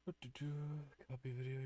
Copy video.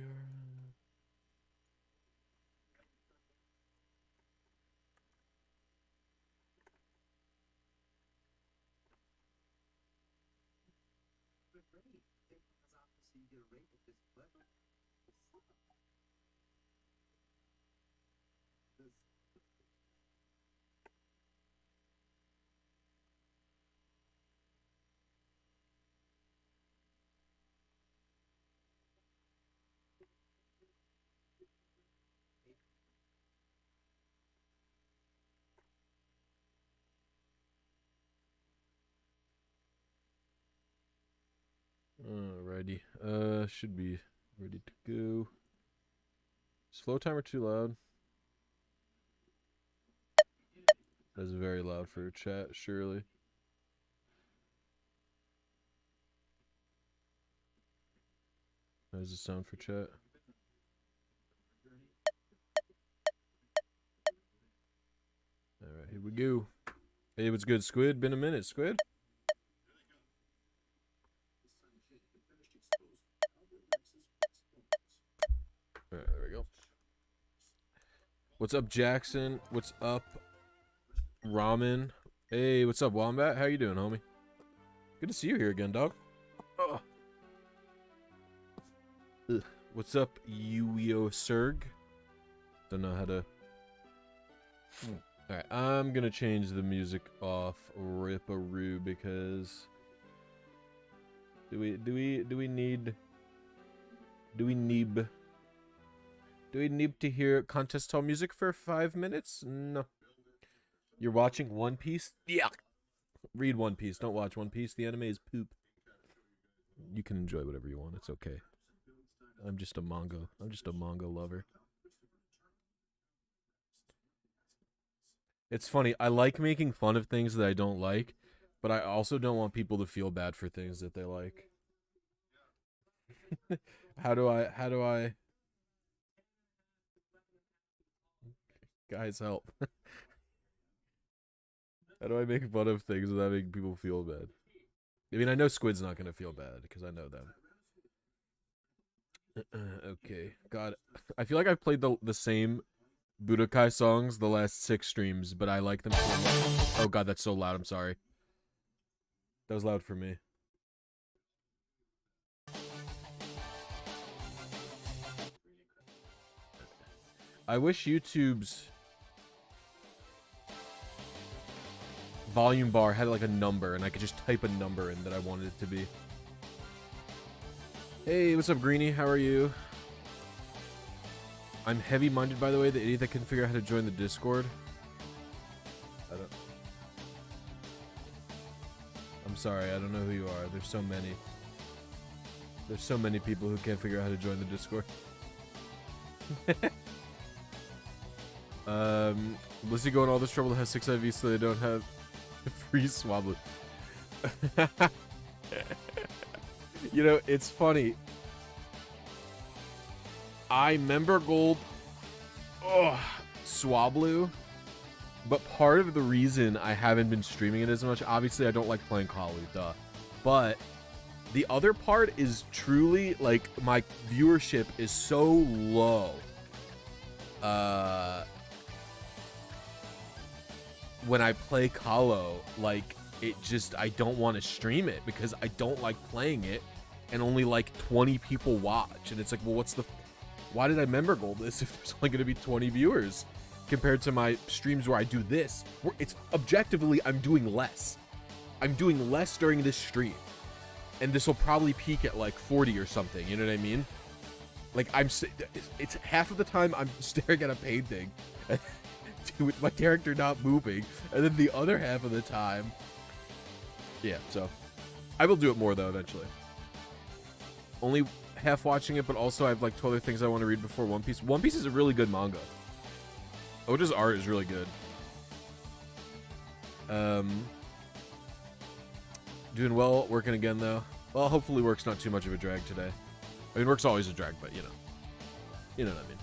Alrighty. Should be ready to go. Is Flowtimer too loud? That's very loud for chat, surely. How does it sound for chat? Alright, here we go. Hey, what's good, Squid? Been a minute, Squid? Alright, there we go. What's up, Jackson? What's up, Ramen? Hey, what's up, Wombat? How you doing, homie? Good to see you here again, dog. Ugh. Ugh. What's up, Yoggerzz? Don't know how to... Alright, I'm gonna change the music off Ripperoo because... Do we need to hear contest hall music for 5 minutes? No. You're watching One Piece? Yeah. Read One Piece. Don't watch One Piece. The anime is poop. You can enjoy whatever you want. It's okay. I'm just a manga lover. It's funny. I like making fun of things that I don't like, but I also don't want people to feel bad for things that they like. How do I Guys, help. How do I make fun of things without making people feel bad? I mean, I know Squid's not gonna feel bad because I know them. Okay, God, I feel like I've played the same Budokai songs the last 6 streams, but I like them so much. Oh God, that's so loud. I'm sorry. That was loud for me. I wish YouTube's volume bar had like a number and I could just type a number in that I wanted it to be. Hey, what's up, Greenie? How are you? I'm heavy-minded, by the way, the idiot that couldn't figure out how to join the Discord. I'm sorry, I don't know who you are. There's so many. There's so many people who can't figure out how to join the Discord. Blisy going all this trouble to have 6 IV so they don't have free Swablu. You know, it's funny. I member gold Swablu, but part of the reason I haven't been streaming it as much, obviously I don't like playing Colo, duh. But the other part is truly, like, my viewership is so low. When I play Colo, like, it just, I don't want to stream it because I don't like playing it and only like 20 people watch. And it's like, well, why did I member gold this if there's only going to be 20 viewers compared to my streams where I do this? Where it's objectively, I'm doing less. I'm doing less during this stream. And this will probably peak at like 40 or something. You know what I mean? Like, it's half of the time I'm staring at a painting with my character not moving, and then the other half of the time, yeah. So I will do it more though eventually. Only half watching it, but also I have like 2 other things I want to read before One Piece. One Piece is a really good manga. Oda's art is really good. Doing well, working again though. Well, hopefully work's not too much of a drag today. I mean, work's always a drag, but you know what I mean.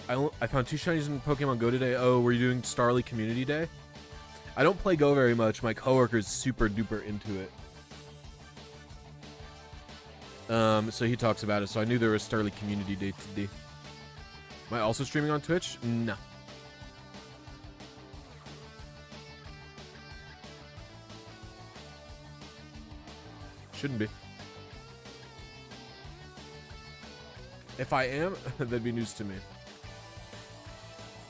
I found 2 shinies in Pokemon Go today. Oh, were you doing Starly Community Day? I don't play Go very much. My coworker's super duper into it. So he talks about it. So I knew there was Starly Community Day today. Am I also streaming on Twitch? No. Shouldn't be. If I am, that'd be news to me.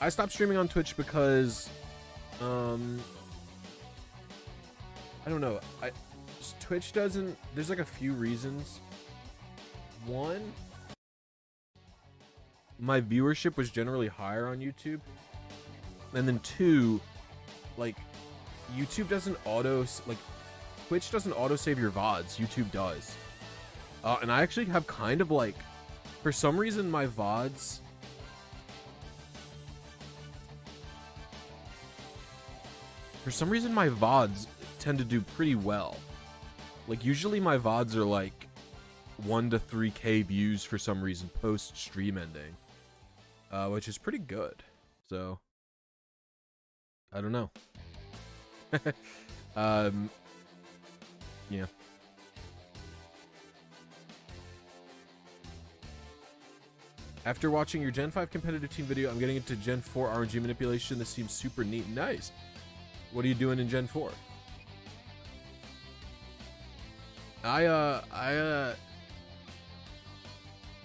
I stopped streaming on Twitch because, I don't know. Twitch doesn't. There's like a few reasons. One, my viewership was generally higher on YouTube, and then two, like, YouTube doesn't Twitch doesn't auto-save your VODs. YouTube does. And I actually have kind of like, for some reason, my VODs... For some reason, my VODs tend to do pretty well. Like, usually my VODs are like 1 to 3K views for some reason post-stream ending. Which is pretty good. So, I don't know. Yeah. After watching your Gen 5 competitive team video, I'm getting into Gen 4 RNG manipulation. This seems super neat. Nice. What are you doing in Gen 4? I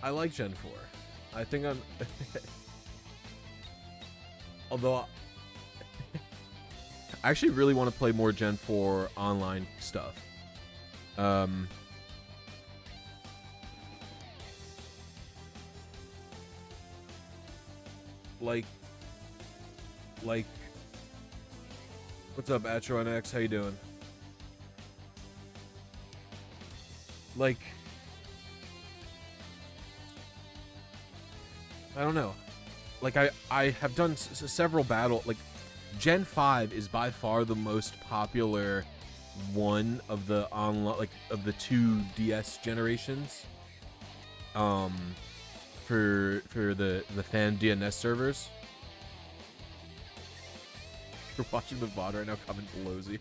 like Gen 4. I think I'm... Although... I actually really want to play more Gen 4 online stuff. Like, what's up, Atron X? How you doing? Like, I don't know. Like, I have done several like, Gen 5 is by far the most popular one of the online, like, of the two DS generations. For the fan DNS servers. You're watching the VOD right now, comment Pelosi.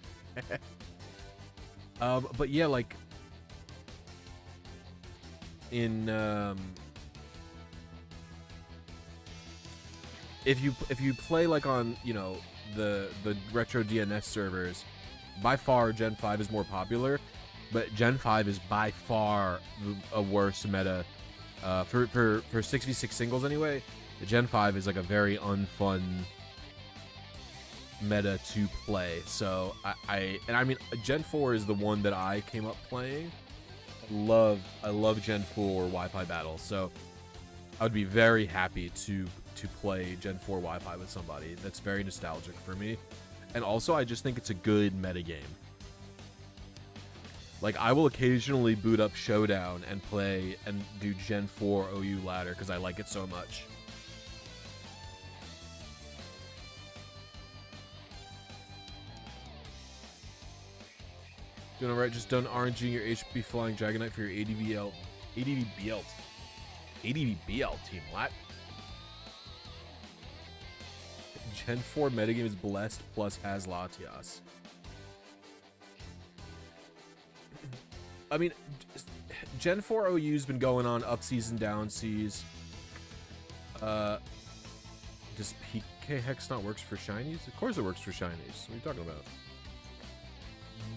But yeah, like, in if you play like on, you know, the retro DNS servers, by far Gen 5 is more popular, but Gen 5 is by far a worse meta. For 6v6 singles anyway, the Gen 5 is like a very unfun meta to play. So I mean, Gen 4 is the one that I came up playing. I love Gen 4 Wi-Fi battles. So I would be very happy to play Gen 4 Wi-Fi with somebody. That's very nostalgic for me. And also, I just think it's a good metagame. Like, I will occasionally boot up Showdown and play and do Gen 4 OU ladder because I like it so much. Doing alright, just done RNG your HP Flying Dragonite for your ADVBL team. What? Gen 4 metagame is Blessed plus has Latias. I mean, Gen 4 OU's been going on upseas and downseas. Does PK Hex not works for shinies? Of course it works for shinies. What are you talking about?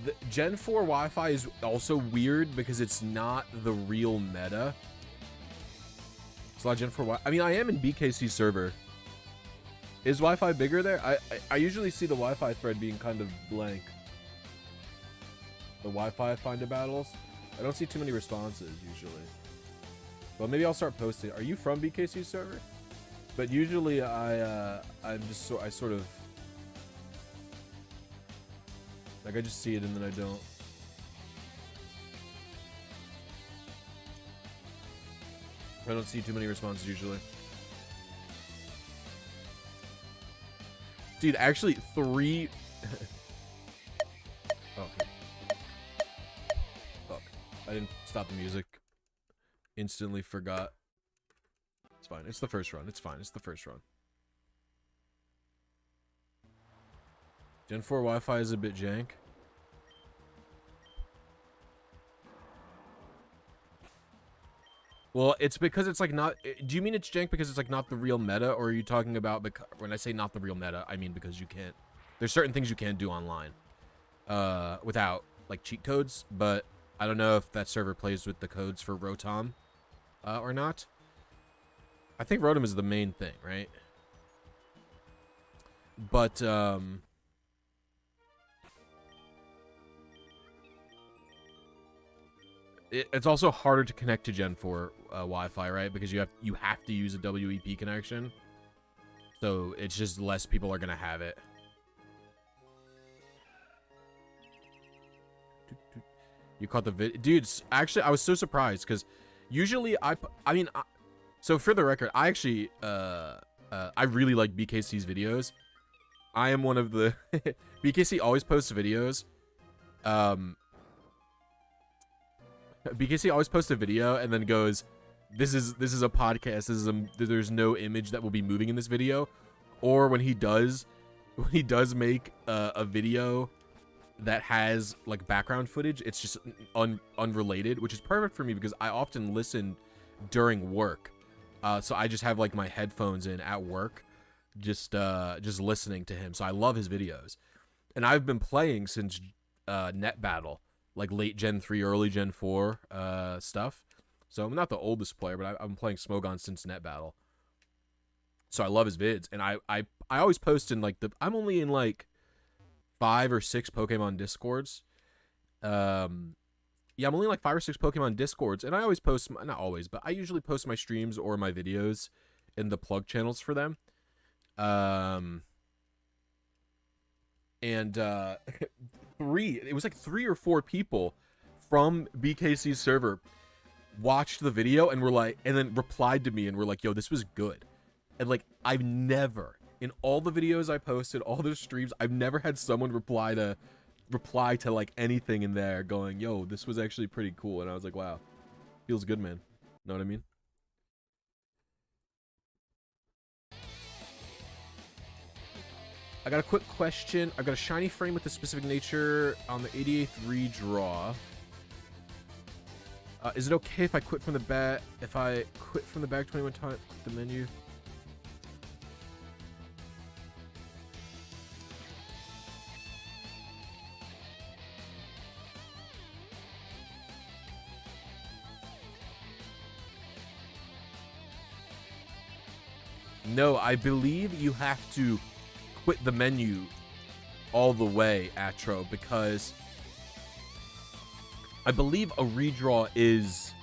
The Gen 4 Wi-Fi is also weird because it's not the real meta. It's not Gen 4 Wi-Fi. I mean, I am in BKC server. Is Wi-Fi bigger there? I usually see the Wi-Fi thread being kind of blank. The Wi-Fi Finder battles. I don't see too many responses usually. Well, maybe I'll start posting. Are you from BKC server? But usually I sort of like, I just see it and then I don't. I don't see too many responses usually. Dude, actually 3 oh, okay. Fuck. I didn't stop the music. Instantly forgot. It's fine. It's the first run. It's fine. It's the first run. Gen 4 Wi-Fi is a bit jank. Well, it's because it's like not. Do you mean it's jank because it's like not the real meta, or are you talking about when I say not the real meta, I mean because you can't. There's certain things you can't do online, without like cheat codes. But I don't know if that server plays with the codes for Rotom, or not. I think Rotom is the main thing, right? But it's also harder to connect to Gen 4 Wi-Fi, right? Because you have to use a WEP connection. So it's just less people are gonna have it. You caught the vid, dudes. Actually, I was so surprised because usually so for the record, I actually I really like BKC's videos. I am one of the BKC always posts videos. BKC always posts a video and then goes, this is a podcast, there's no image that will be moving in this video. Or when he does make a video that has like background footage, it's just unrelated, which is perfect for me because I often listen during work. So I just have like my headphones in at work, just listening to him. So I love his videos. And I've been playing since Net Battle, like late Gen 3, early Gen 4 stuff. So I'm not the oldest player, but I'm playing Smogon since Net Battle. So I love his vids, and I always post in like I'm only in like 5 or 6 Pokemon Discords. Yeah, I'm only like 5 or 6 Pokemon Discords, and I always post, not always, but I usually post my streams or my videos in the plug channels for them. And it was like 3 or 4 people from BKC's server watched the video and were like, and then replied to me and were like, yo, this was good. And like, I've never, in all the videos I posted, all the streams, I've never had someone reply to like anything in there going, yo, this was actually pretty cool. And I was like, wow, feels good, man. Know what I mean? I got a quick question. I've got a shiny frame with a specific nature on the 88th redraw. Is it okay if I quit from the bag? If I quit from the bag 21 times, the menu? No, I believe you have to quit the menu all the way, Atro, because I believe a redraw is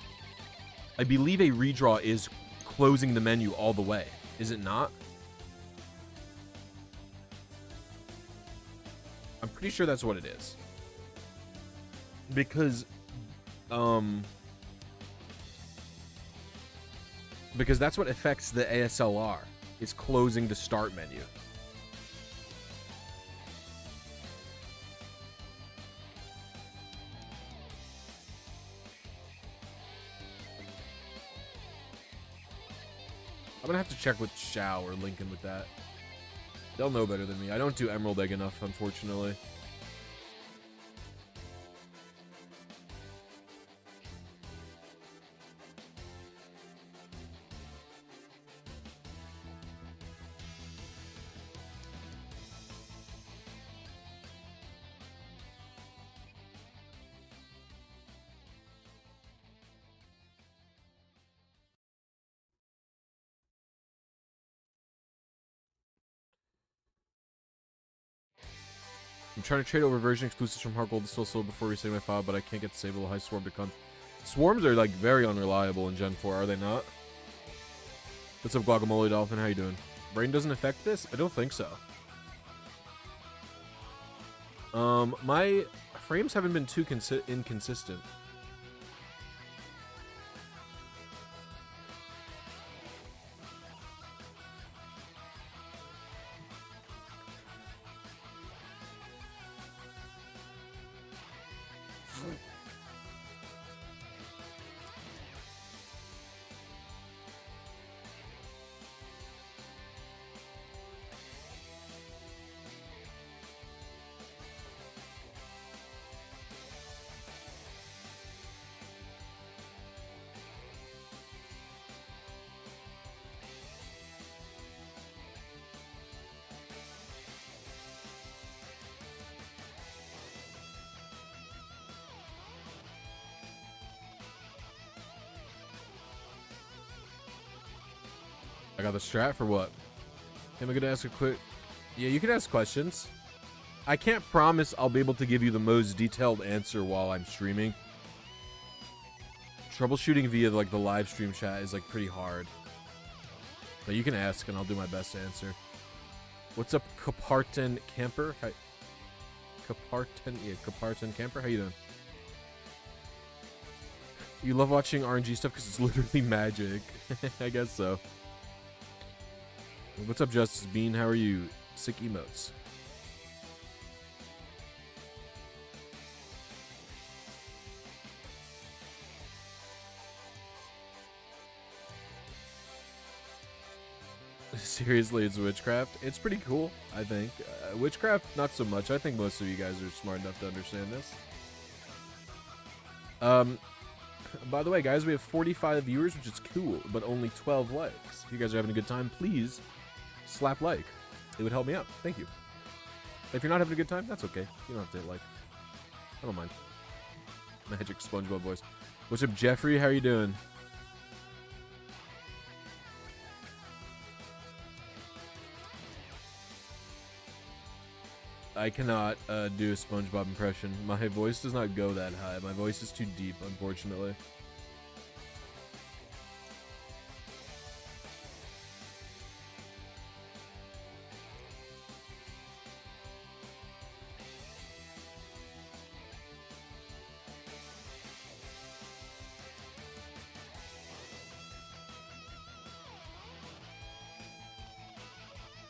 closing the menu all the way. Is it not? I'm pretty sure that's what it is. Because that's what affects the ASLR. It's closing the start menu. I'm gonna have to check with Xiao or Lincoln with that. They'll know better than me. I don't do Emerald Egg enough, unfortunately. I'm trying to trade over version exclusives from Heart Gold to Still Soul before resetting my file, but I can't get disable high swarm to come. Swarms are like very unreliable in Gen 4, are they not? What's up, Guacamole Dolphin? How you doing? Brain doesn't affect this? I don't think so. My frames haven't been too inconsistent. I got the strat for what? Am I gonna ask a quick? Yeah, you can ask questions. I can't promise I'll be able to give you the most detailed answer while I'm streaming. Troubleshooting via like the live stream chat is like pretty hard. But you can ask and I'll do my best to answer. What's up, Caparton Camper? Hi. Caparton Camper? How you doing? You love watching RNG stuff because it's literally magic. I guess so. What's up, Justice Bean? How are you? Sick emotes. Seriously, it's witchcraft. It's pretty cool, I think. Witchcraft, not so much. I think most of you guys are smart enough to understand this. By the way, guys, we have 45 viewers, which is cool, but only 12 likes. If you guys are having a good time, please slap like. It would help me out. Thank you. If you're not having a good time, that's okay. You don't have to hit like. I don't mind. Magic SpongeBob voice. What's up, Jeffrey? How are you doing? I cannot do a SpongeBob impression. My voice does not go that high. My voice is too deep, unfortunately.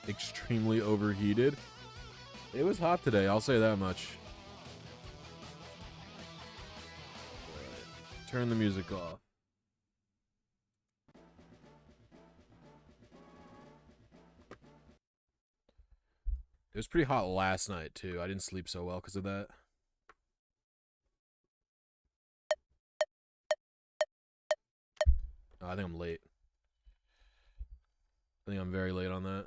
Extremely overheated. It was hot today, I'll say that much. Right. Turn the music off. It was pretty hot last night, too. I didn't sleep so well because of that. Oh, I think I'm late. I think I'm very late on that.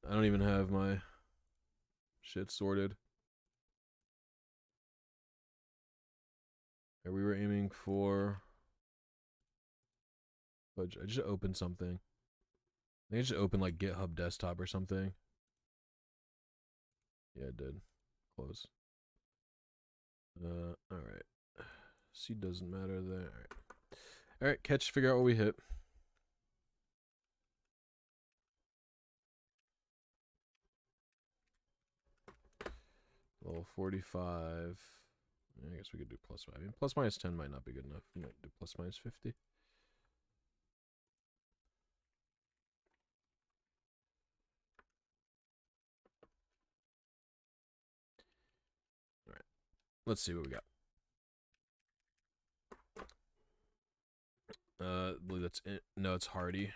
I don't even have my shit sorted. And we were aiming for... I just opened something. I think I just opened like GitHub desktop or something. Yeah, it did. Close. Alright. Seed doesn't matter there. Alright, catch, figure out what we hit. Level 45. I guess we could do plus 5. I mean, plus minus 10 might not be good enough. We might do plus minus 50. Alright. Let's see what we got. I believe that's it. No, it's Hardy.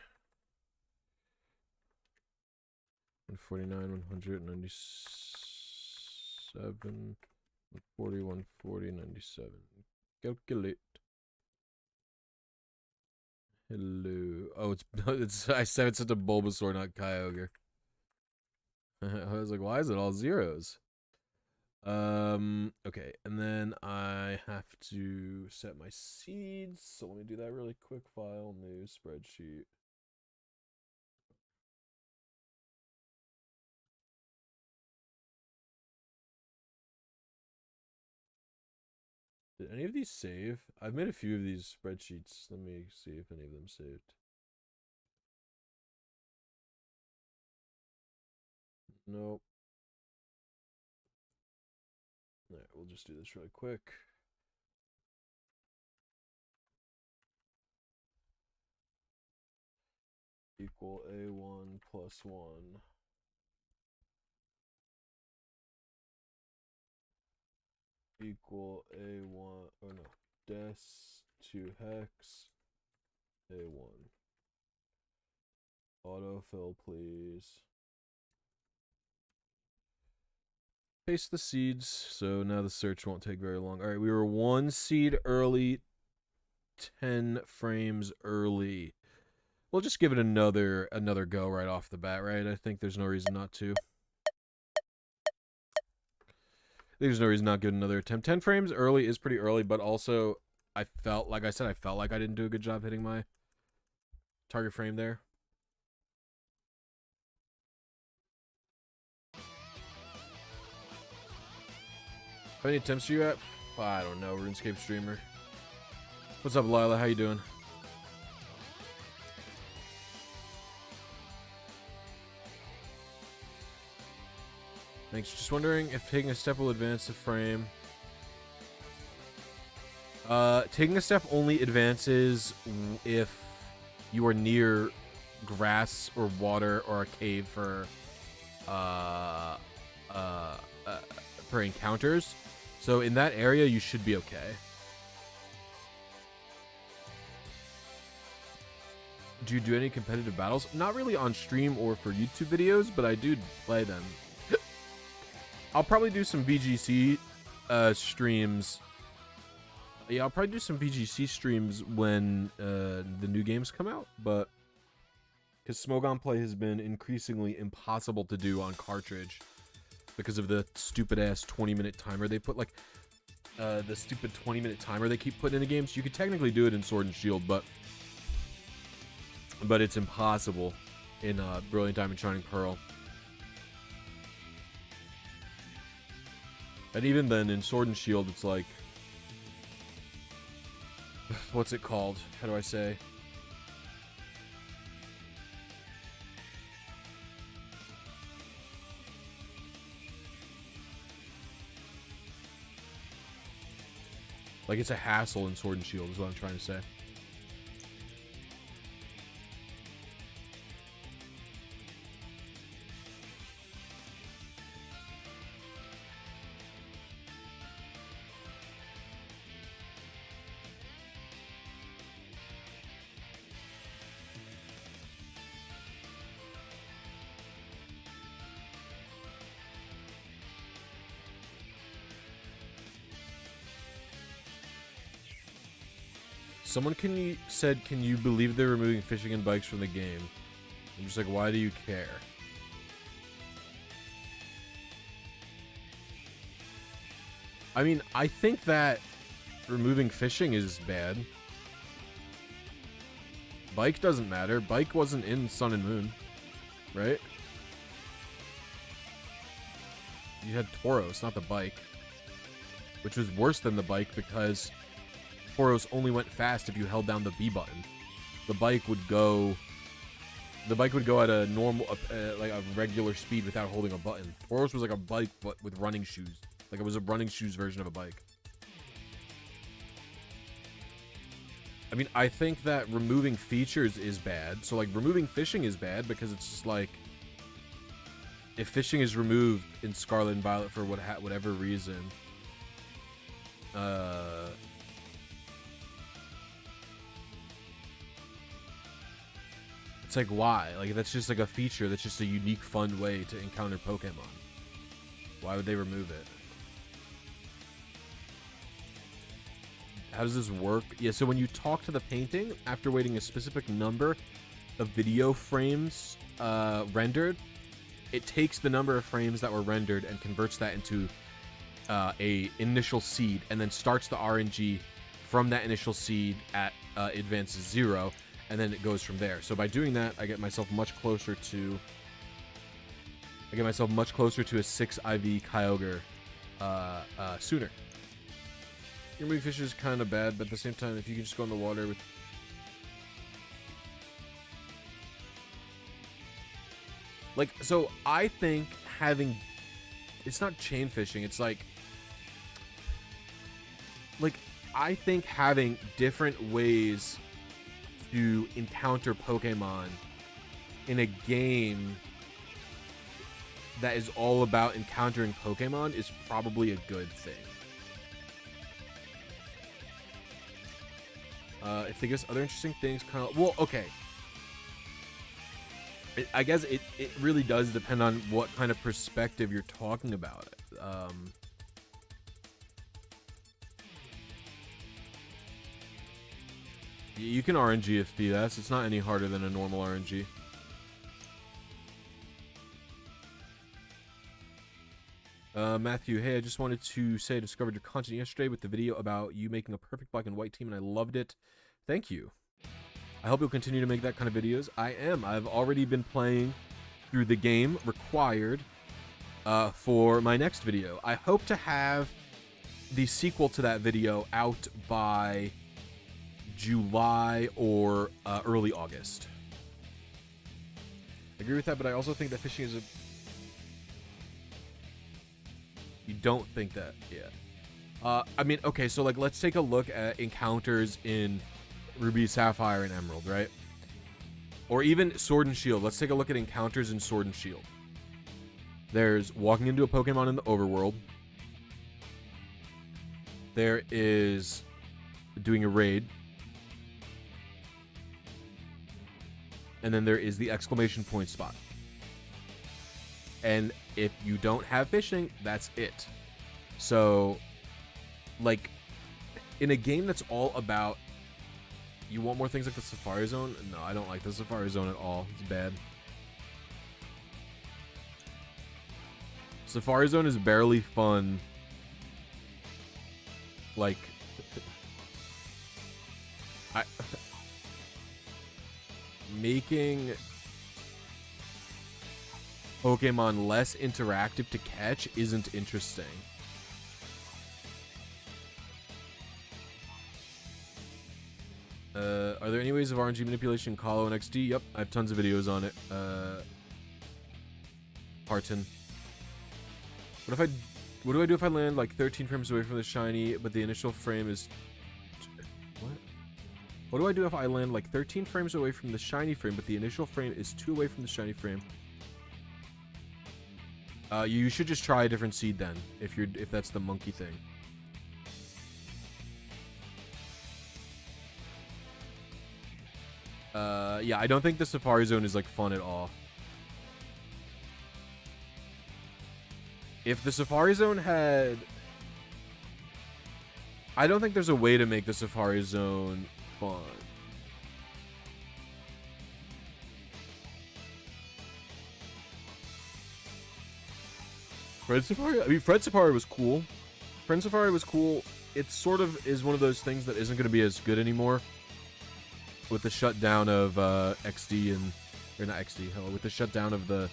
149, 197, 140, 140, 97. Calculate. Hello. Oh, it's I said it's a Bulbasaur, not Kyogre. I was like, why is it all zeros? Okay, and then I have to set my seeds. So let me do that really quick. File, new spreadsheet. Did any of these save? I've made a few of these spreadsheets. Let me see if any of them saved. Nope. Alright, we'll just do this really quick. Equal A1 plus 1. Equal A1, oh no, des to hex A1. Autofill, please. Paste the seeds, so now the search won't take very long. All right, we were 1 seed early, 10 frames early. We'll just give it another go right off the bat, right? I think there's no reason not to. There's no reason not to give another attempt. 10 frames early is pretty early, but also I felt like I didn't do a good job hitting my target frame there. How many attempts are you at? I don't know, RuneScape streamer. What's up, Lila? How you doing? Thanks. Just wondering if taking a step will advance the frame. Taking a step only advances if you are near grass or water or a cave for encounters. So in that area, you should be okay. Do you do any competitive battles? Not really on stream or for YouTube videos, but I do play them. I'll probably do some VGC streams. Yeah, I'll probably do some VGC streams when the new games come out, but because Smogon Play has been increasingly impossible to do on cartridge because of the stupid-ass 20-minute timer they put, like, the stupid 20-minute timer they keep putting into games. You could technically do it in Sword and Shield, but it's impossible in Brilliant Diamond Shining Pearl. And even then, in Sword and Shield, it's like... What's it called? How do I say? Like, it's a hassle in Sword and Shield, is what I'm trying to say. Someone said, can you believe they're removing fishing and bikes from the game? I'm just like, why do you care? I mean, I think that removing fishing is bad. Bike doesn't matter. Bike wasn't in Sun and Moon, right? You had Tauros, not the bike. Which was worse than the bike because Tauros only went fast if you held down the B button. The bike would go at a normal, like a regular speed without holding a button. Tauros was like a bike, but with running shoes. Like it was a running shoes version of a bike. I mean, I think that removing features is bad. So like removing fishing is bad because it's just like, if fishing is removed in Scarlet and Violet for whatever reason, it's like, why? Like, that's just like a feature. That's just a unique, fun way to encounter Pokemon. Why would they remove it? How does this work? Yeah, so when you talk to the painting, after waiting a specific number of video frames rendered, it takes the number of frames that were rendered and converts that into a initial seed, and then starts the RNG from that initial seed at advances 0, and then it goes from there. So by doing that, I get myself much closer to a 6 IV Kyogre sooner. Removing fish is kind of bad, but at the same time, if you can just go in the water with... Like, so I think having... It's not chain fishing, it's like... Like, I think having different ways to encounter Pokemon in a game that is all about encountering Pokemon is probably a good thing. If they give us other interesting things, kind of... Well, okay. I guess it really does depend on what kind of perspective you're talking about it. You can RNG FPS. It's not any harder than a normal RNG. Matthew, hey, I just wanted to say I discovered your content yesterday with the video about you making a perfect black and white team, and I loved it. Thank you. I hope you'll continue to make that kind of videos. I am. I've already been playing through the game required for my next video. I hope to have the sequel to that video out by July or early August. I agree with that, but I also think that fishing is a... You don't think that? Yeah. I mean, okay, so, like, let's take a look at encounters in Ruby, Sapphire, and Emerald, right? Or even Sword and Shield. Let's take a look at encounters in Sword and Shield. There's walking into a Pokemon in the overworld. There is doing a raid. And then there is the exclamation point spot. And if you don't have fishing, that's it. So, like, in a game that's all about... You want more things like the Safari Zone? No, I don't like the Safari Zone at all. It's bad. Safari Zone is barely fun. Like... Making Pokemon less interactive to catch isn't interesting. Are there any ways of RNG manipulation in Colo and XD? Yep, I have tons of videos on it. Parton. What do I do if I land like 13 frames away from the shiny, but the initial frame is... What? What do I do if I land like 13 frames away from the shiny frame, but the initial frame is 2 away from the shiny frame? You should just try a different seed then, if that's the monkey thing. Yeah, I don't think the Safari Zone is like fun at all. If the Safari Zone had... I don't think there's a way to make the Safari Zone fun. Friend Safari? I mean, Friend Safari was cool. Friend Safari was cool. It sort of is one of those things that isn't going to be as good anymore. With the shutdown of XD and... Or not XD, hell, with the shutdown of the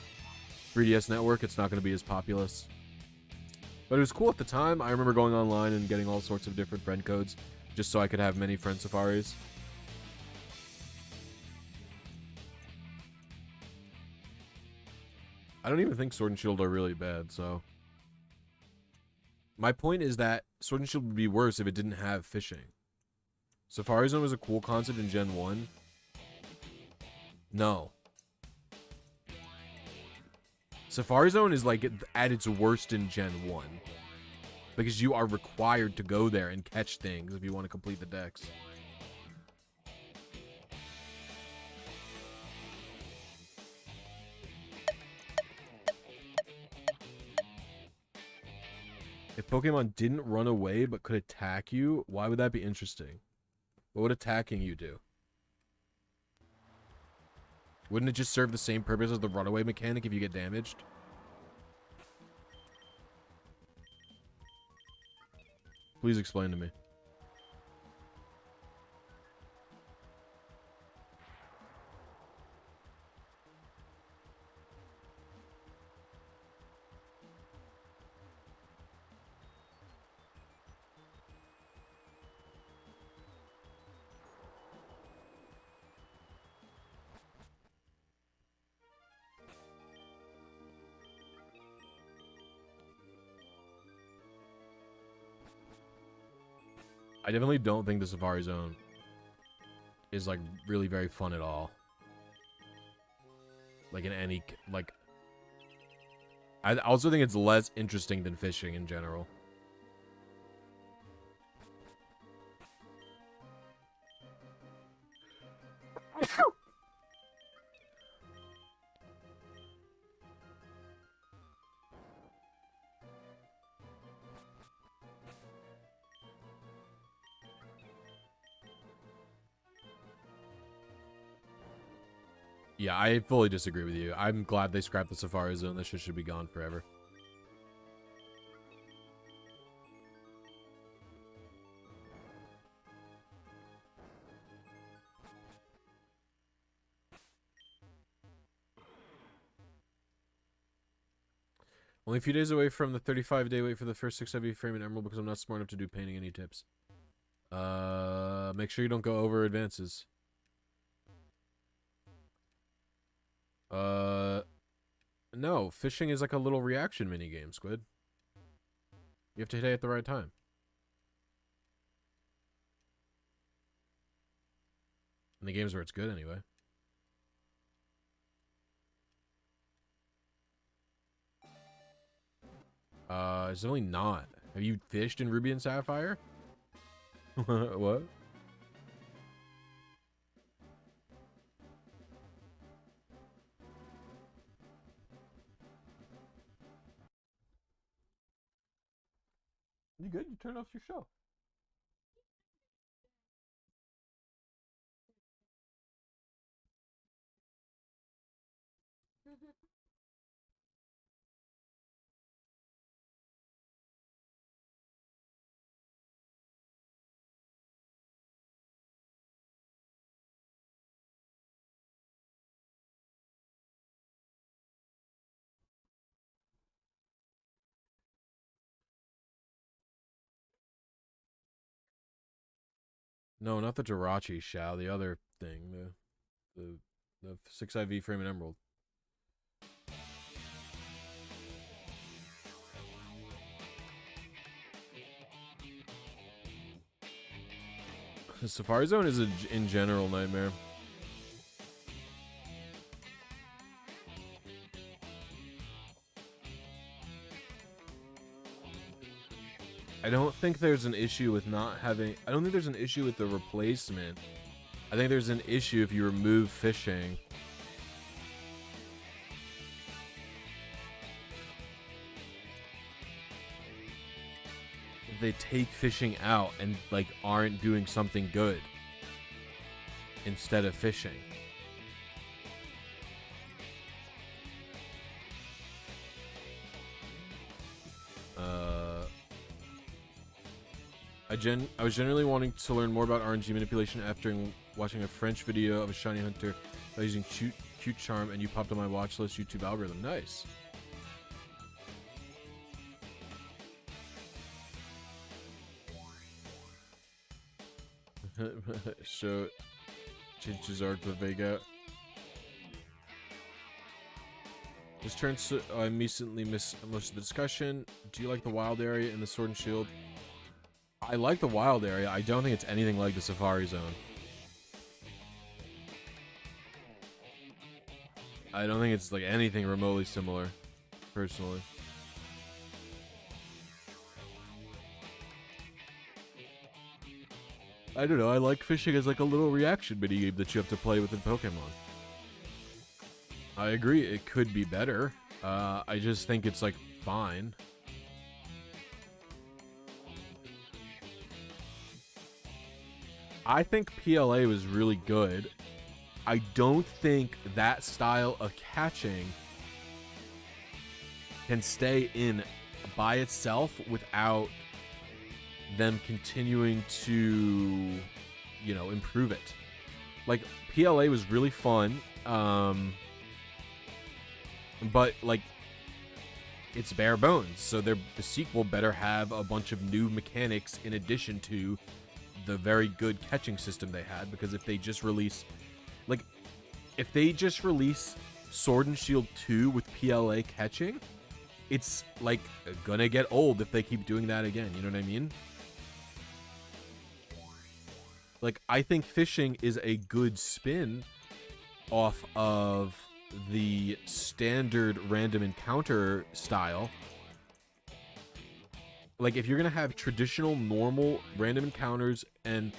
3DS network, it's not going to be as populous. But it was cool at the time. I remember going online and getting all sorts of different friend codes just so I could have many friend safaris. I don't even think Sword and Shield are really bad, so... My point is that Sword and Shield would be worse if it didn't have fishing. Safari Zone was a cool concept in Gen 1. No. Safari Zone is like at its worst in Gen 1. Because you are required to go there and catch things if you want to complete the decks. If Pokemon didn't run away but could attack you, why would that be interesting? What would attacking you do? Wouldn't it just serve the same purpose as the runaway mechanic if you get damaged? Please explain to me. I definitely don't think the Safari Zone is, like, really very fun at all. Like, in any... Like... I also think it's less interesting than fishing in general. Yeah, I fully disagree with you. I'm glad they scrapped the Safari Zone. This shit should be gone forever. Only a few days away from the 35-day wait for the first 6 heavy frame in Emerald because I'm not smart enough to do painting. Any tips? Make sure you don't go over advances. No, fishing is like a little reaction mini game, Squid. You have to hit A at the right time. In the games where it's good, anyway. It's definitely not. Have you fished in Ruby and Sapphire? What? You good? You turned off your show. No, not the Jirachi Shao, the other thing, the 6 IV frame in Emerald. The Safari Zone is in general nightmare. I don't think there's an issue with not having... I don't think there's an issue with the replacement. I think there's an issue if you remove fishing. They take fishing out and like aren't doing something good instead of fishing. I was generally wanting to learn more about RNG manipulation after watching a French video of a shiny hunter by using cute charm, and you popped on my watch list YouTube algorithm. Nice. So, changes are the Vega. This turns to, I recently missed most of the discussion. Do you like the wild area in the Sword and Shield? I like the wild area. I don't think it's anything like the Safari Zone. I don't think it's like anything remotely similar, personally. I don't know. I like fishing as like a little reaction mini game that you have to play within Pokemon. I agree. It could be better. I just think it's like fine. I think PLA was really good. I don't think that style of catching can stay in by itself without them continuing to, you know, improve it. Like, PLA was really fun, but, like, it's bare bones. So the sequel better have a bunch of new mechanics in addition to the very good catching system they had, because if they just release Sword and Shield 2 with PLA catching, it's like gonna get old if they keep doing that again, you know what I mean? Like, I think fishing is a good spin off of the standard random encounter style. Like, if you're gonna have traditional, normal, random encounters and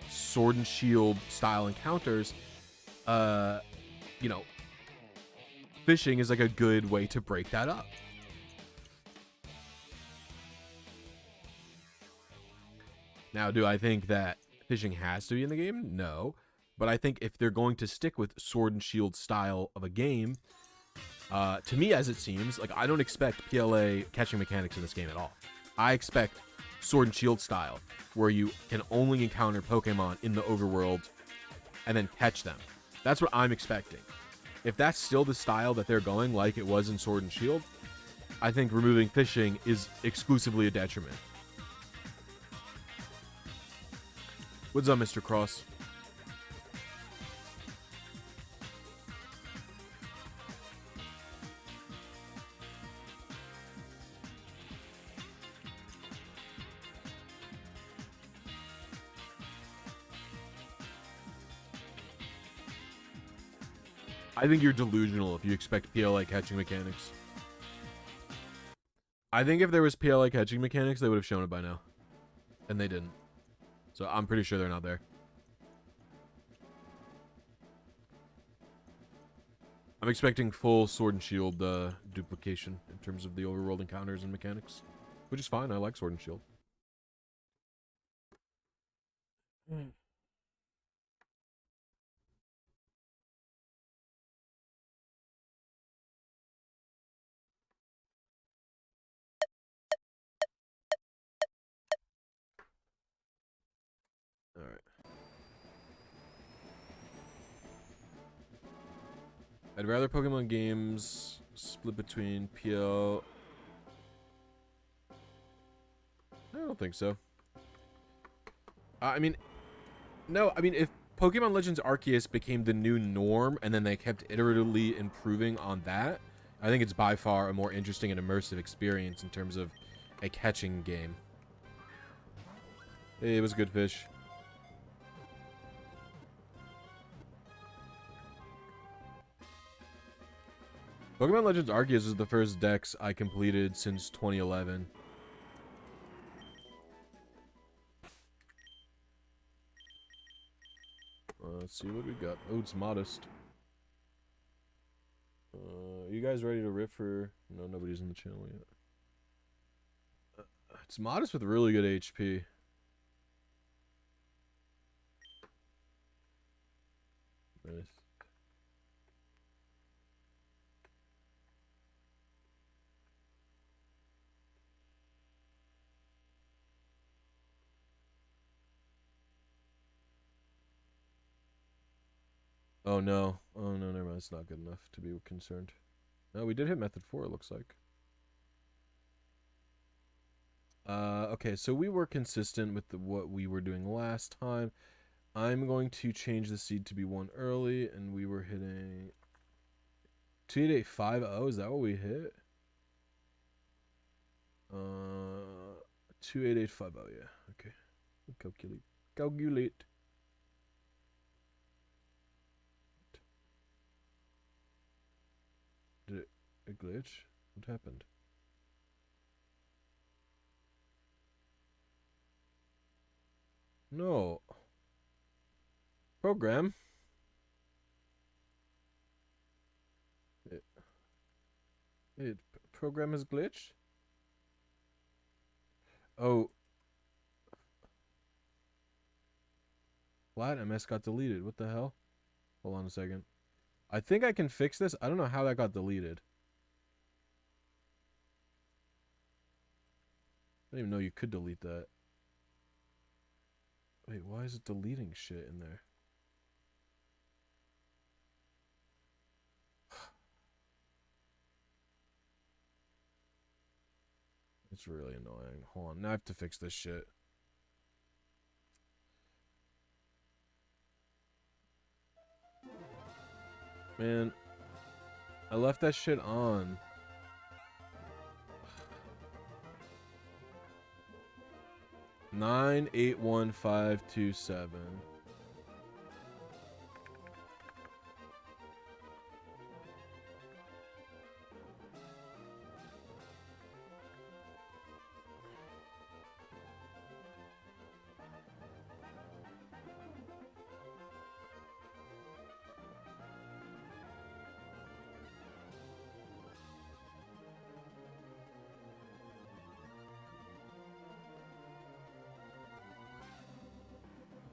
Sword and Shield style encounters, you know, fishing is like a good way to break that up. Now, do I think that fishing has to be in the game? No. But I think if they're going to stick with Sword and Shield style of a game, to me, as it seems, like, I don't expect PLA catching mechanics in this game at all. I expect Sword and Shield style, where you can only encounter Pokemon in the overworld and then catch them. That's what I'm expecting. If that's still the style that they're going, like it was in Sword and Shield, I think removing fishing is exclusively a detriment. What's up, Mr. Cross? I think you're delusional if you expect PLA catching mechanics. I think if there was PLA catching mechanics, they would have shown it by now. And they didn't. So I'm pretty sure they're not there. I'm expecting full Sword and Shield duplication in terms of the overworld encounters and mechanics. Which is fine, I like Sword and Shield. Alright. I'd rather Pokemon games split between PL. I don't think so. I mean, no, I mean, if Pokemon Legends Arceus became the new norm and then they kept iteratively improving on that, I think it's by far a more interesting and immersive experience in terms of a catching game. Hey, it was good fish. Pokemon Legends Arceus is the first dex I completed since 2011. Let's see what we got. Oh, it's modest. You guys ready to riff for... No, nobody's in the channel yet. It's modest with really good HP. Nice. Oh no. Oh no, never mind. It's not good enough to be concerned. No, we did hit method 4, it looks like. Okay, so we were consistent with what we were doing last time. I'm going to change the seed to be 1 early, and we were hitting 28850. Is that what we hit? 28850, yeah. Okay. Calculate. Calculate. Did it glitch? What happened? No. Program. Program has glitched? Oh. Flat MS got deleted. What the hell? Hold on a second. I think I can fix this. I don't know how that got deleted. I didn't even know you could delete that. Wait, why is it deleting shit in there? It's really annoying. Hold on. Now I have to fix this shit. Man, I left that shit on. 981527.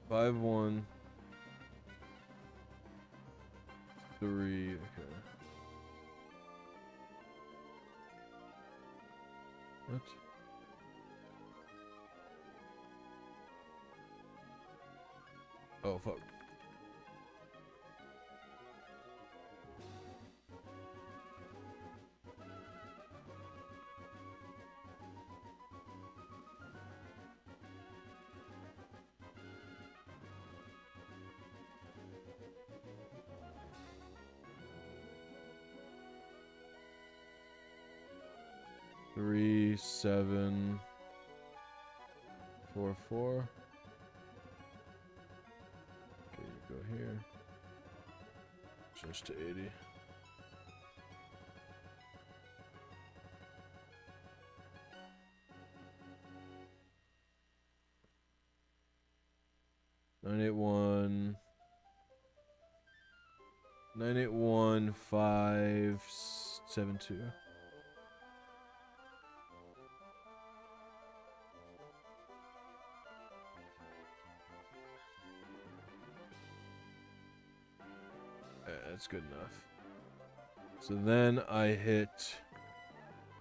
Five, 1, 3. Okay. What? Oh fuck. 3744. Okay, you go here. Just to 80. Nine eight one 572. That's good enough. So then I hit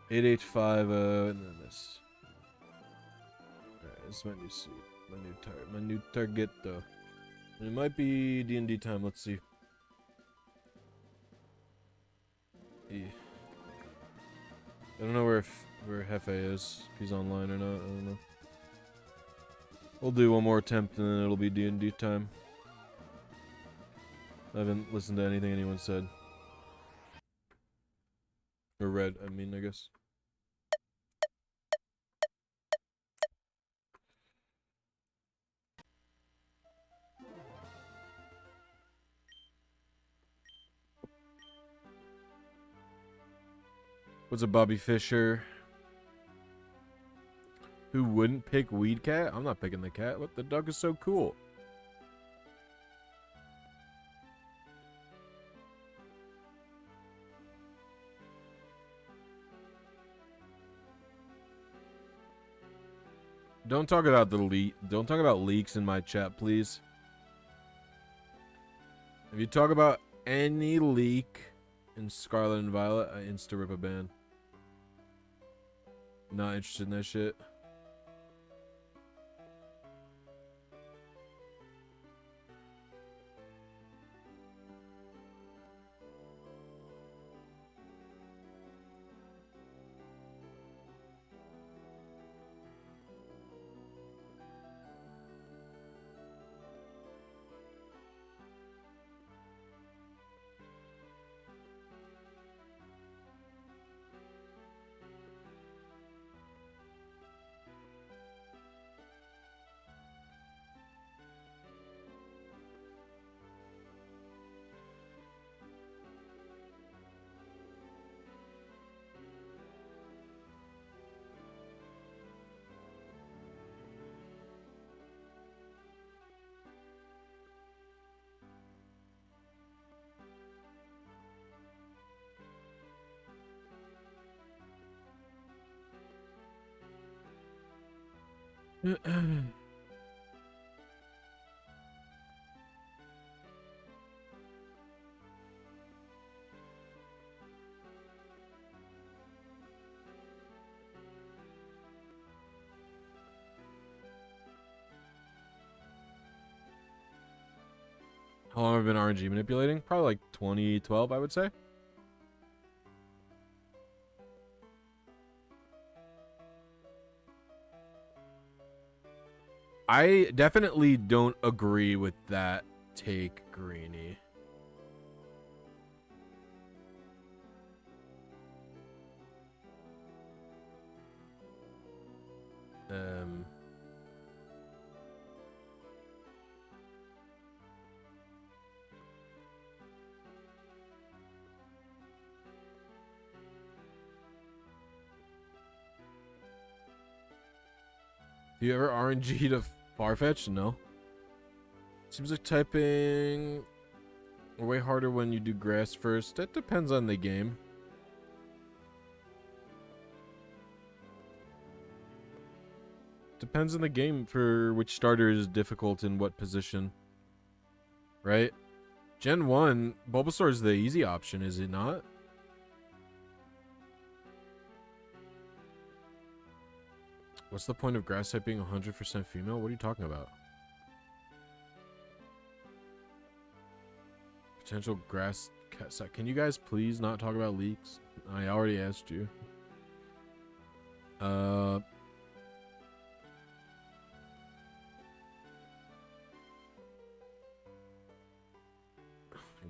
8850 and then this. Alright, this is my new seed. My new target though. It might be D&D time, let's see. I don't know where Jefe is, if he's online or not, I don't know. We'll do one more attempt and then it'll be D&D time. I haven't listened to anything anyone said. Or read, I mean, I guess. What's a Bobby Fischer? Who wouldn't pick Weed Cat? I'm not picking the cat. What? The dog is so cool. Don't talk about the leak. Don't talk about leaks in my chat, please. If you talk about any leak in Scarlet and Violet, I insta rip a ban. Not interested in that shit. How long have I been RNG manipulating? Probably like 2012, I would say. I definitely don't agree with that take, Greenie. Do you ever RNG to Farfetch? No. Seems like typing way harder when you do grass first. That depends on the game. Depends on the game for which starter is difficult in what position. Right? Gen 1, Bulbasaur is the easy option, is it not? What's the point of grass type being 100% female? What are you talking about? Potential grass cat. Can you guys please not talk about leaks? I already asked you.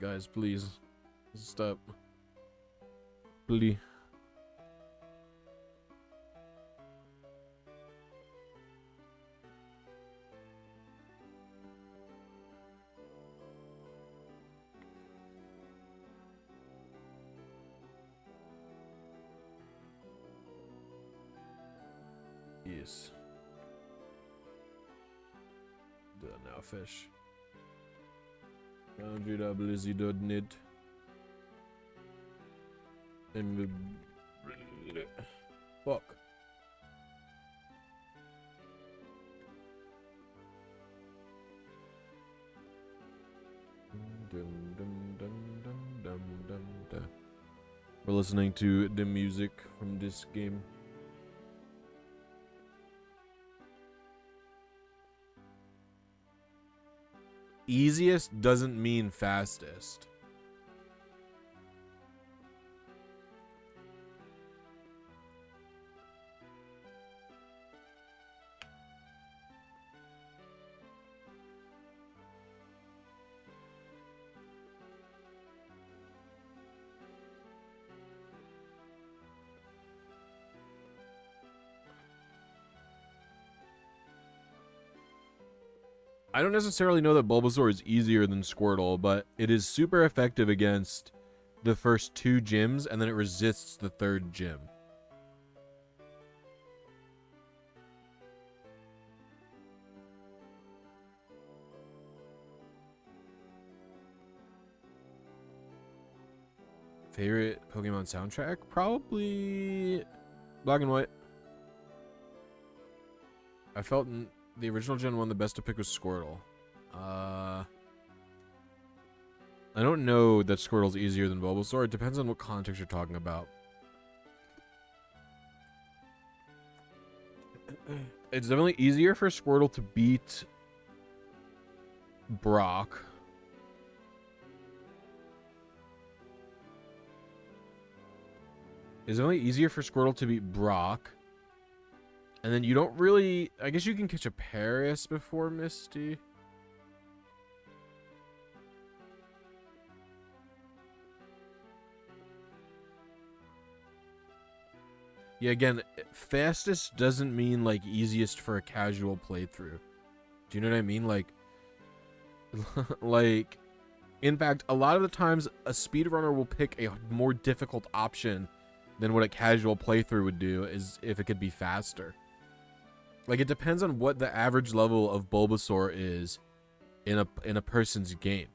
Guys, please stop. Please. Yes. Done now, fish. RNG.blisy.net. And fuck. We're listening to the music from this game. Easiest doesn't mean fastest. I don't necessarily know that Bulbasaur is easier than Squirtle, but it is super effective against the first 2 gyms, and then it resists the 3rd gym. Favorite Pokemon soundtrack? Probably Black and White. I felt the original Gen 1, the best to pick was Squirtle. I don't know that Squirtle's easier than Bulbasaur. It depends on what context you're talking about. It's definitely easier for Squirtle to beat Brock. It's definitely easier for Squirtle to beat Brock. And then you don't really... I guess you can catch a Paris before Misty. Yeah, again, fastest doesn't mean, like, easiest for a casual playthrough. Do you know what I mean? Like, like, in fact, a lot of the times, a speedrunner will pick a more difficult option than what a casual playthrough would do, is if it could be faster. Like, it depends on what the average level of Bulbasaur is in a person's game.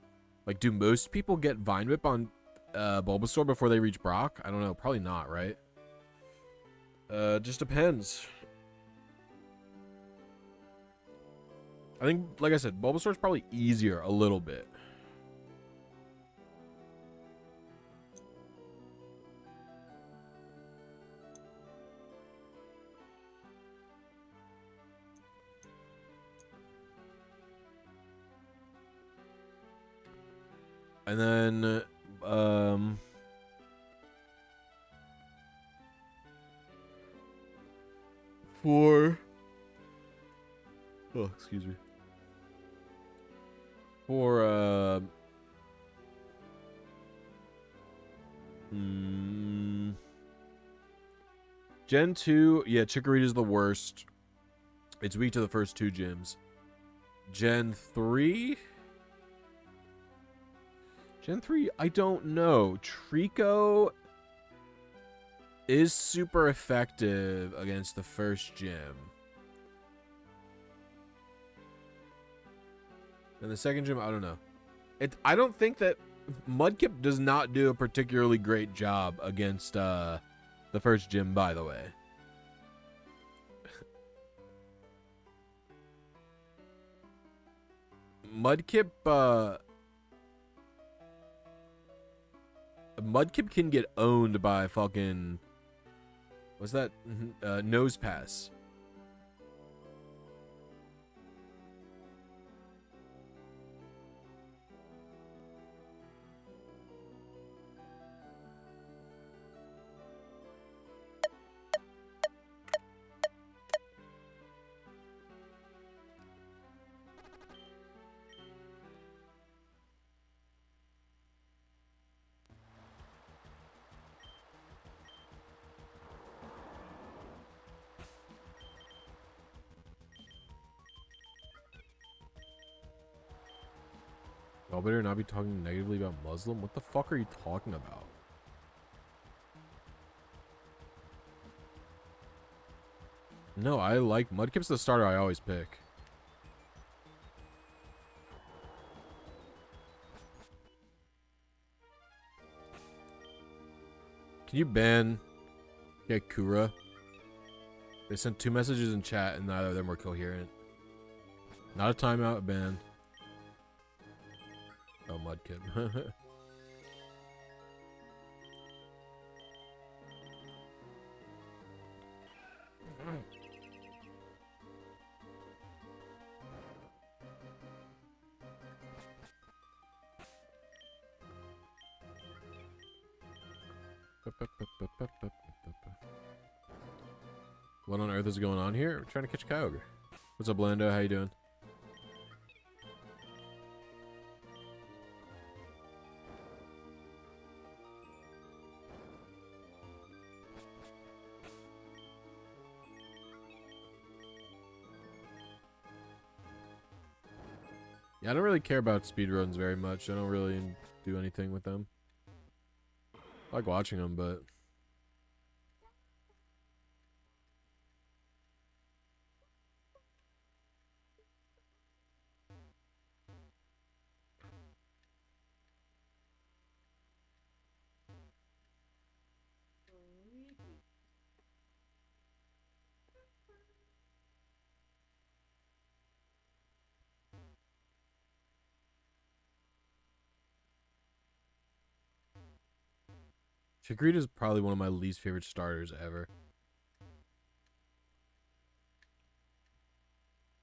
Like, do most people get Vine Whip on Bulbasaur before they reach Brock? I don't know. Probably not, right? Just depends. I think, like I said, Bulbasaur's probably easier a little bit. And then, for, oh, excuse me. For, Gen 2, yeah, Chikorita's the worst. It's weak to the first 2 gyms. Gen 3? Gen 3, I don't know. Trico is super effective against the first gym. And the second gym, I don't know. I don't think that... Mudkip does not do a particularly great job against the first gym, by the way. Mudkip can get owned by fucking... What's that? Nose Pass. Y'all better not be talking negatively about Muslim. What the fuck are you talking about? No, I like Mudkip's the starter I always pick. Can you ban Yakura? They sent 2 messages in chat and neither of them were coherent. Not a timeout, a ban. Oh, Mudkip. What on earth is going on here? We're trying to catch Kyogre. What's up, Lando? How you doing? Yeah, I don't really care about speedruns very much. I don't really do anything with them. I like watching them, but... Chikorita is probably one of my least favorite starters ever.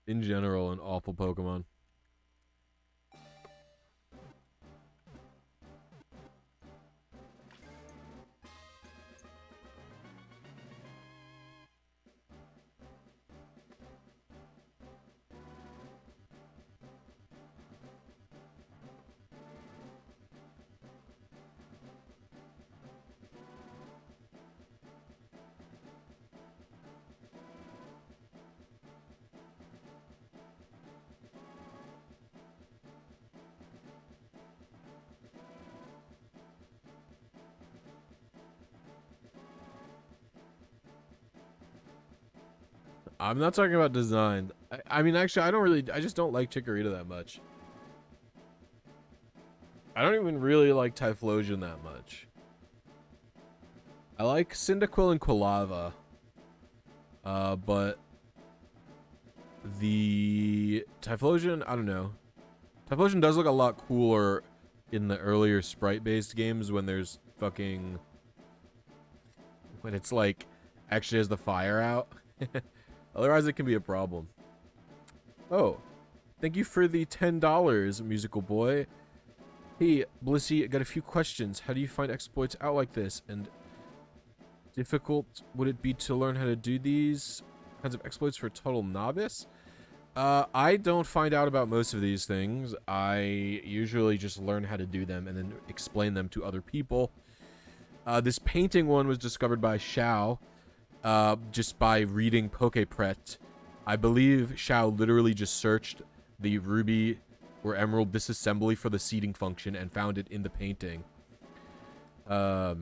In general, an awful Pokemon. I'm not talking about design. I mean, actually, I just don't like Chikorita that much. I don't even really like Typhlosion that much. I like Cyndaquil and Quilava. But the Typhlosion, I don't know. Typhlosion does look a lot cooler in the earlier sprite-based games when there's fucking... when it's like, actually has the fire out. Otherwise, it can be a problem. Oh, thank you for the $10, musical boy. Hey, Blisy, I got a few questions. How do you find exploits out like this? And difficult would it be to learn how to do these kinds of exploits for a total novice? I don't find out about most of these things. I usually just learn how to do them and then explain them to other people. This painting one was discovered by Xiao. Just by reading Pokepret. I believe Xiao literally just searched the Ruby or Emerald disassembly for the seeding function and found it in the painting. I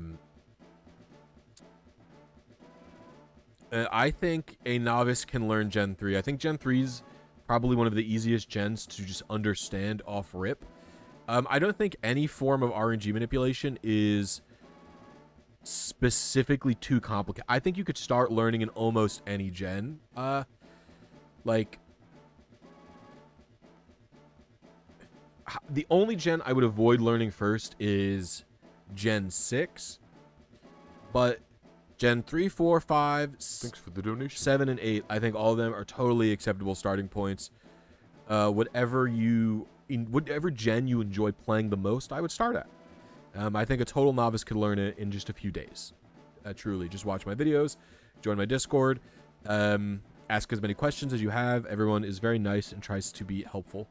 think a novice can learn Gen 3. I think Gen 3 is probably one of the easiest gens to just understand off rip. I don't think any form of RNG manipulation is specifically too complicated. I think you could start learning in almost any gen. Like, the only gen I would avoid learning first is Gen 6. But Gen 3, 4, 5, thanks for the donation. 7, and 8, I think all of them are totally acceptable starting points. Whatever gen you enjoy playing the most, I would start at. I think a total novice could learn it in just a few days. Truly, just watch my videos, join my Discord, ask as many questions as you have. Everyone is very nice and tries to be helpful.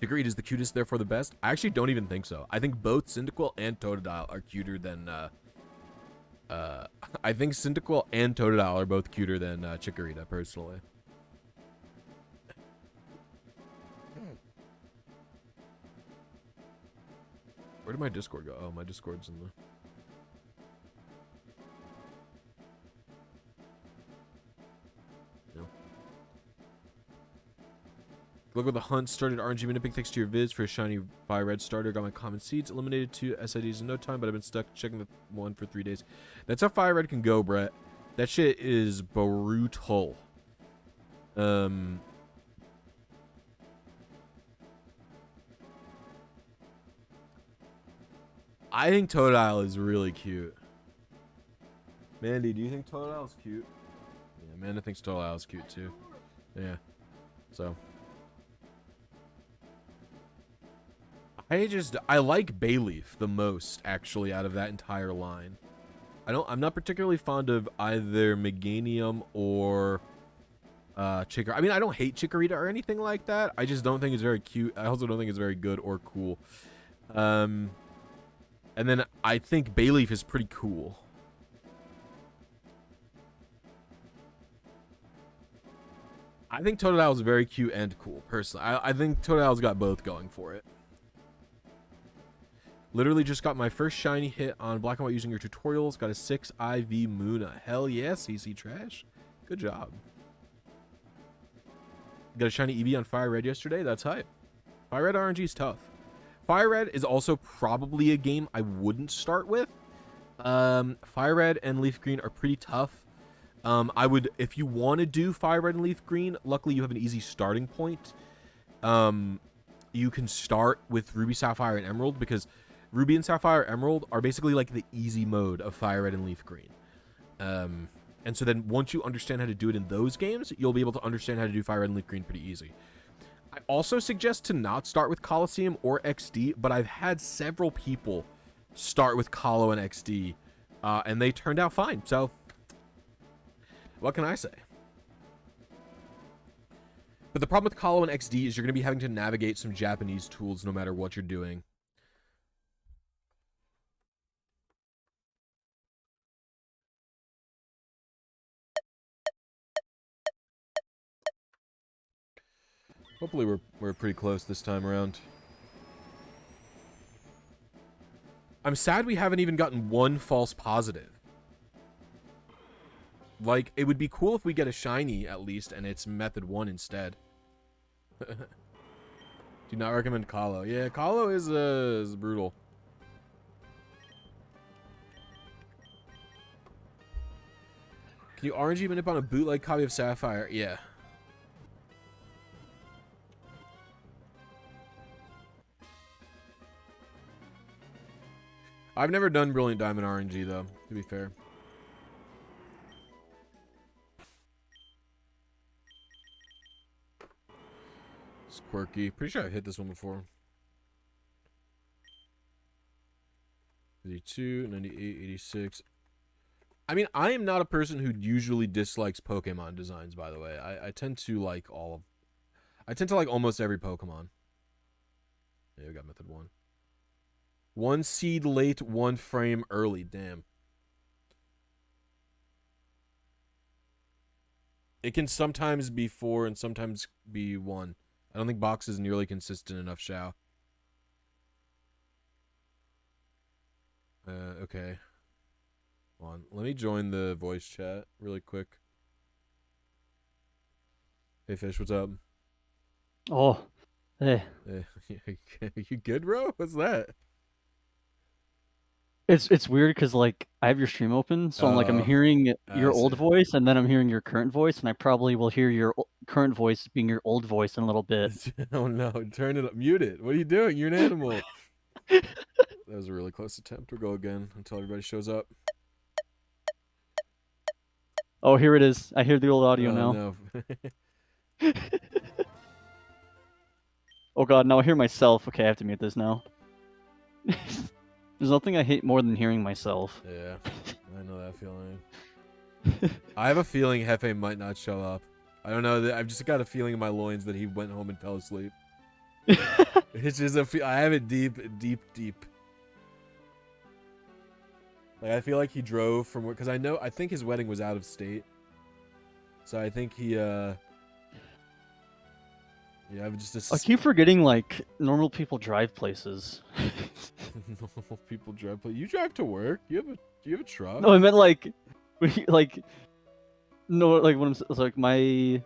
Agreed is the cutest, therefore the best. I actually don't even think so. I think both Cyndaquil and Totodile are cuter than... I think Cyndaquil and Totodile are both cuter than Chikorita, personally. Where did my Discord go? Oh, my Discord's in the... Look at the hunt started. RNG Minipig, thanks to your vids for a shiny fire red starter. Got my common seeds. Eliminated 2 SIDs in no time, but I've been stuck checking the one for 3 days. That's how fire red can go, Brett. That shit is brutal. I think Totodile is really cute. Mandy, do you think Totodile is cute? Yeah, Amanda thinks Totodile is cute too. Yeah. So. I like Bayleaf the most, actually, out of that entire line. I'm not particularly fond of either Meganium or Chikorita. I mean, I don't hate Chikorita or anything like that. I just don't think it's very cute. I also don't think it's very good or cool. And then I think Bayleaf is pretty cool. I think Totodile is very cute and cool, personally. I think Totodile's got both going for it. Literally just got my first shiny hit on Black and White using your tutorials. Got a 6 IV Muna. Hell yeah, CC Trash. Good job. Got a shiny EV on Fire Red yesterday. That's hype. Fire Red RNG is tough. Fire Red is also probably a game I wouldn't start with. Fire Red and Leaf Green are pretty tough. I would, if you want to do Fire Red and Leaf Green, luckily you have an easy starting point. You can start with Ruby, Sapphire, and Emerald, because Ruby and Sapphire Emerald are basically like the easy mode of Fire Red and Leaf Green. And so then once you understand how to do it in those games, you'll be able to understand how to do Fire Red and Leaf Green pretty easy. I also suggest to not start with Coliseum or XD, but I've had several people start with Colo and XD, and they turned out fine. So, what can I say? But the problem with Colo and XD is you're going to be having to navigate some Japanese tools no matter what you're doing. Hopefully we're pretty close this time around. I'm sad we haven't even gotten one false positive. Like, it would be cool if we get a shiny at least, and it's method 1 instead. Do not recommend Colo. Yeah, Colo is brutal. Can you RNG Minip on a bootleg copy of Sapphire? Yeah. I've never done Brilliant Diamond RNG, though, to be fair. It's quirky. Pretty sure I've hit this one before. 82, 98, 86. I mean, I am not a person who usually dislikes Pokemon designs, by the way. I tend to like all of... I tend to like almost every Pokemon. Yeah, we got method 1. 1 seed late, 1 frame early. Damn. It can sometimes be 4 and sometimes be 1. I don't think box is nearly consistent enough, Shao. Okay. Hold on. Let me join the voice chat really quick. Hey, Fish, what's up? Oh, hey. You good, bro? What's that? It's weird because like I have your stream open, so I'm hearing your old voice, and then I'm hearing your current voice, and I probably will hear your current voice being your old voice in a little bit. Oh no, turn it up, mute it. What are you doing? You're an animal. That was a really close attempt. We'll go again until everybody shows up. Oh, here it is. I hear the old audio now. No. Oh god, now I hear myself. Okay, I have to mute this now. There's nothing I hate more than hearing myself. Yeah, I know that feeling. I have a feeling Hefe might not show up. I don't know. I've just got a feeling in my loins that he went home and fell asleep. It's just I have it deep. Like, I feel like he drove from work, because I think his wedding was out of state. So I think he, yeah, I keep forgetting, like, normal people drive places. Normal people drive places? You drive to work? Do you have a truck? No, I meant, like, no, like, when I'm, like, my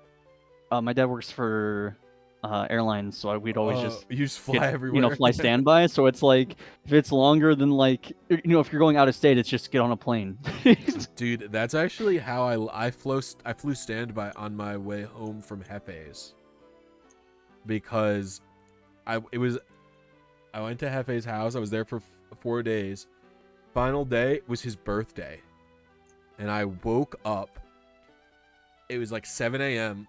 dad works for, airlines, so we'd always just you just fly everywhere. fly standby. So it's like if it's longer than like if you're going out of state, it's just get on a plane. Dude, that's actually how I flew standby on my way home from Jefe's, because I went to Jefe's house. I was there for 4 days. Final day was his birthday, and I woke up. It was like 7 a.m.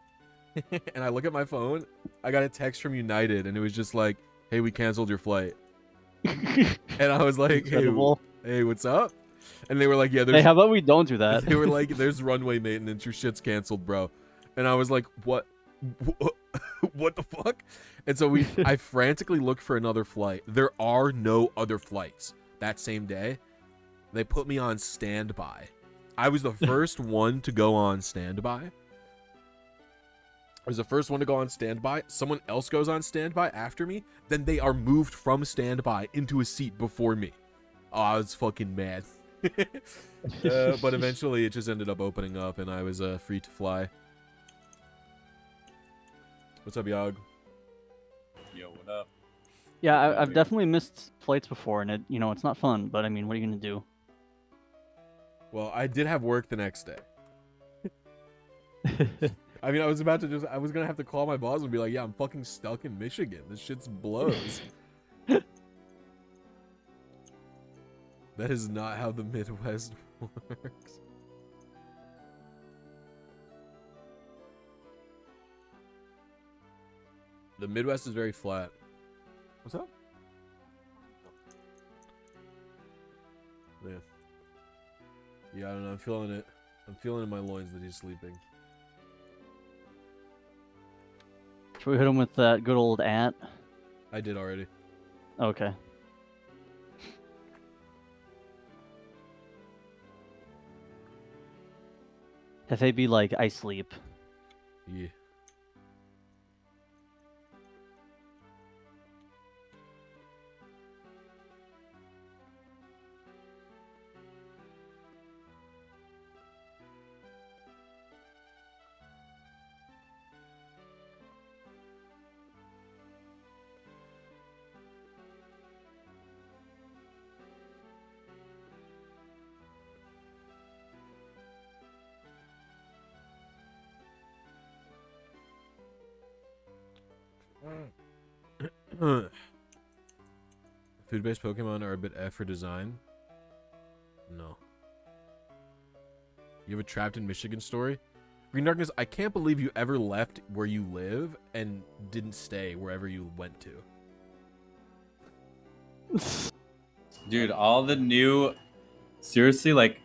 and I look at my phone. I got a text from United, and it was just like, "Hey, we canceled your flight." And I was like, "Hey, what's up?" And they were like, "Yeah, there's." Hey, how about we don't do that? They were like, "There's runway maintenance. Your shit's canceled, bro." And I was like, "What? What the fuck?" And so I frantically looked for another flight. There are no other flights that same day. They put me on standby. I was the first one to go on standby. I was the first one to go on standby. Someone else goes on standby after me. Then they are moved from standby into a seat before me. Oh, I was fucking mad. But eventually it just ended up opening up, and I was free to fly. What's up, Yogg? Yo, what up? Yeah, I've definitely missed flights before, and it's not fun. But I mean, what are you gonna do? Well, I did have work the next day. I mean, I was gonna have to call my boss and be like, "Yeah, I'm fucking stuck in Michigan. This shit's blows." That is not how the Midwest works. The Midwest is very flat. What's up? Yeah. Yeah, I don't know. I'm feeling it. I'm feeling in my loins that he's sleeping. Should we hit him with that good old @? I did already. Okay. Have they be like, I sleep. Yeah. Food-based Pokemon are a bit F for design. No. You have a trapped in Michigan story? greenDarkness, I can't believe you ever left where you live and didn't stay wherever you went to. Dude, all the new... Seriously, like...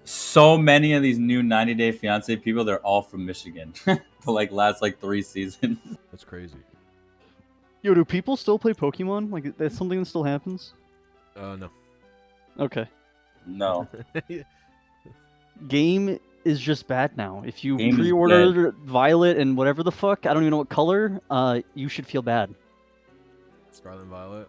So many of these new 90 Day Fiancé people, they're all from Michigan. The last 3 seasons. That's crazy. Yo, do people still play Pokemon? Like, that's something that still happens? No. Okay. No. Game is just bad now. If you Game is pre-ordered Violet and whatever the fuck, I don't even know what color, you should feel bad. Scarlet and Violet.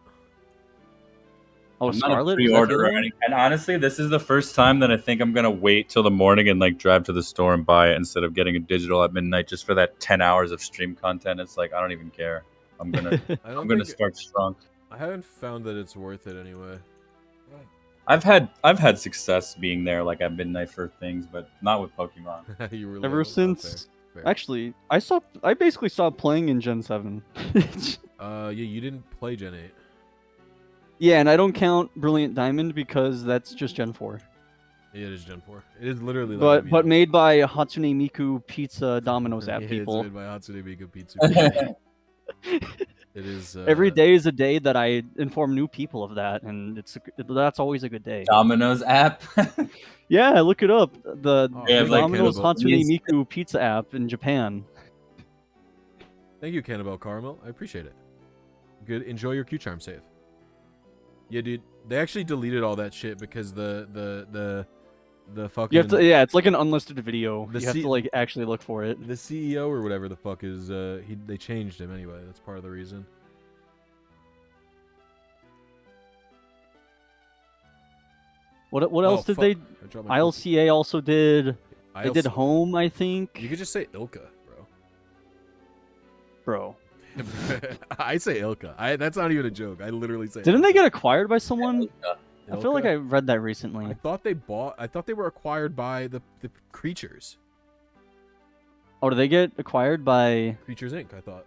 Oh, I'm Scarlet? not a pre-order or anything. And honestly, this is the first time that I think I'm gonna wait till the morning and drive to the store and buy it instead of getting a digital at midnight just for that 10 hours of stream content. It's like I don't even care. I'm gonna start strong. I haven't found that it's worth it anyway. I've had success being there at midnight for things, but not with Pokemon. You were Ever since... Fair. Actually, I basically stopped playing in Gen 7. Yeah, you didn't play Gen 8. Yeah, and I don't count Brilliant Diamond because that's just Gen 4. Yeah, it is Gen 4. It is literally but made by Hatsune Miku Pizza Domino's app people. It's made by Hatsune Miku Pizza. It is every day is a day that I inform new people of that, and that's always a good day. Domino's app. Yeah, look it up. The Domino's Cannibal. Hatsune Miku Pizza app in Japan. Thank you, Cannibal Caramel. I appreciate it. Good. Enjoy your Q-Charm save. Yeah, dude. They actually deleted all that shit because the fucking... You have to, yeah, it's like an unlisted video. You have to actually look for it. The CEO or whatever the fuck is they changed him anyway. That's part of the reason. What else did they? ILCA also did. They did Home, I think. You could just say Ilka, bro. bro. I say Ilka. That's not even a joke. I literally say. Didn't they Ilka. get acquired by someone? I feel like Ilka? I read that recently. I thought they were acquired by the creatures. Oh, did they get acquired by? Creatures Inc. I thought.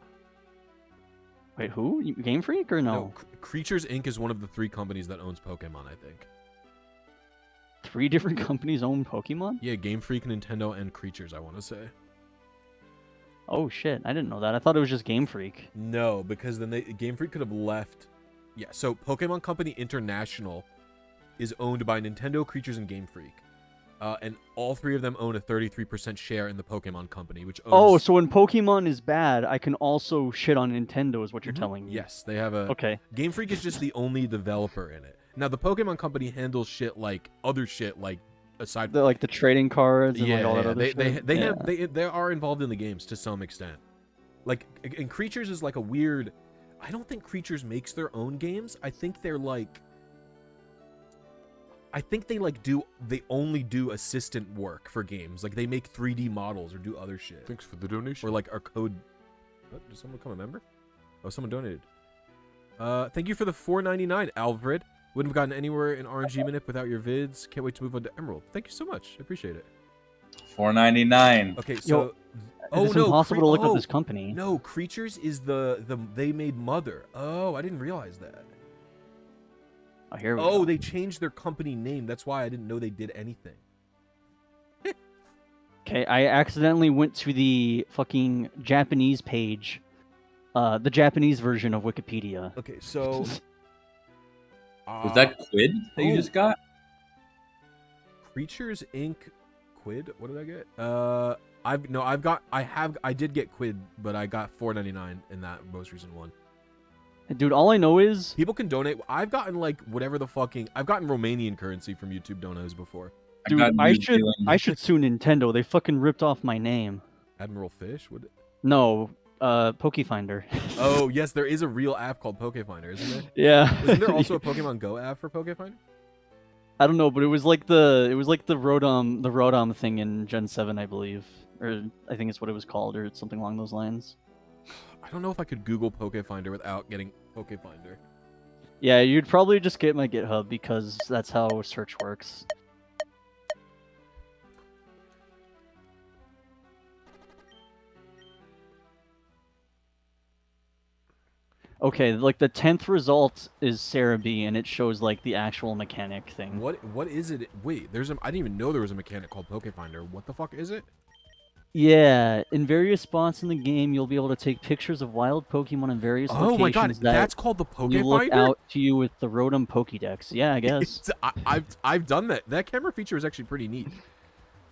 Wait, who? Game Freak or no? Creatures Inc. is one of the 3 companies that owns Pokemon. I think. 3 different companies own Pokemon? Yeah, Game Freak, Nintendo, and Creatures. I want to say. Oh shit! I didn't know that. I thought it was just Game Freak. No, because then Game Freak could have left. Yeah, so Pokemon Company International is owned by Nintendo, Creatures, and Game Freak. And all 3 of them own a 33% share in the Pokemon Company, which owns... Oh, so when Pokemon is bad, I can also shit on Nintendo, is what you're telling me. Yes, they have a... Okay. Game Freak is just the only developer in it. Now, the Pokemon Company handles shit like other shit, like aside from... Like the trading cards and like all that other shit. They are involved in the games to some extent. Like, and Creatures is like a weird... I don't think Creatures makes their own games. I think they're like... they only do assistant work for games. Like they make 3D models or do other shit. Thanks for the donation. Or like our code. What? Did someone become a member? Oh, someone donated. Thank you for the $4.99, Alfred. Wouldn't have gotten anywhere in RNG Minute without your vids. Can't wait to move on to Emerald. Thank you so much. I appreciate it. $4.99. Okay, so it's impossible to look up this company. No, Creatures is the they made Mother. Oh, I didn't realize that. Oh, here we go. They changed their company name. That's why I didn't know they did anything. Okay, I accidentally went to the fucking Japanese page. The Japanese version of Wikipedia. Okay, so... Was that Quid that you just got? Creatures Inc. Quid? What did I get? I did get Quid, but I got $4.99 in that most recent one. Dude, all I know is... People can donate. I've gotten, like, whatever the fucking... I've gotten Romanian currency from YouTube donos before. Dude, I should sue Nintendo. They fucking ripped off my name. AdmiralFish? Would it? No, Pokefinder. Oh, yes, there is a real app called Pokefinder, isn't there? Yeah. Isn't there also a Pokemon Go app for Pokefinder? I don't know, but it was like the Rotom thing in Gen 7, I believe. Or I think it's what it was called, or something along those lines. I don't know if I could Google Pokefinder without getting Pokefinder. Yeah, you'd probably just get my GitHub because that's how search works. Okay, like the 10th result is Sarah B, and it shows like the actual mechanic thing. What is it? Wait, I didn't even know there was a mechanic called Pokefinder. What the fuck is it? Yeah, in various spots in the game, you'll be able to take pictures of wild Pokemon in various locations. Oh my god, that's called the Pokefinder? You look out to you with the Rotom Pokédex. Yeah, I guess. I've done that. That camera feature is actually pretty neat.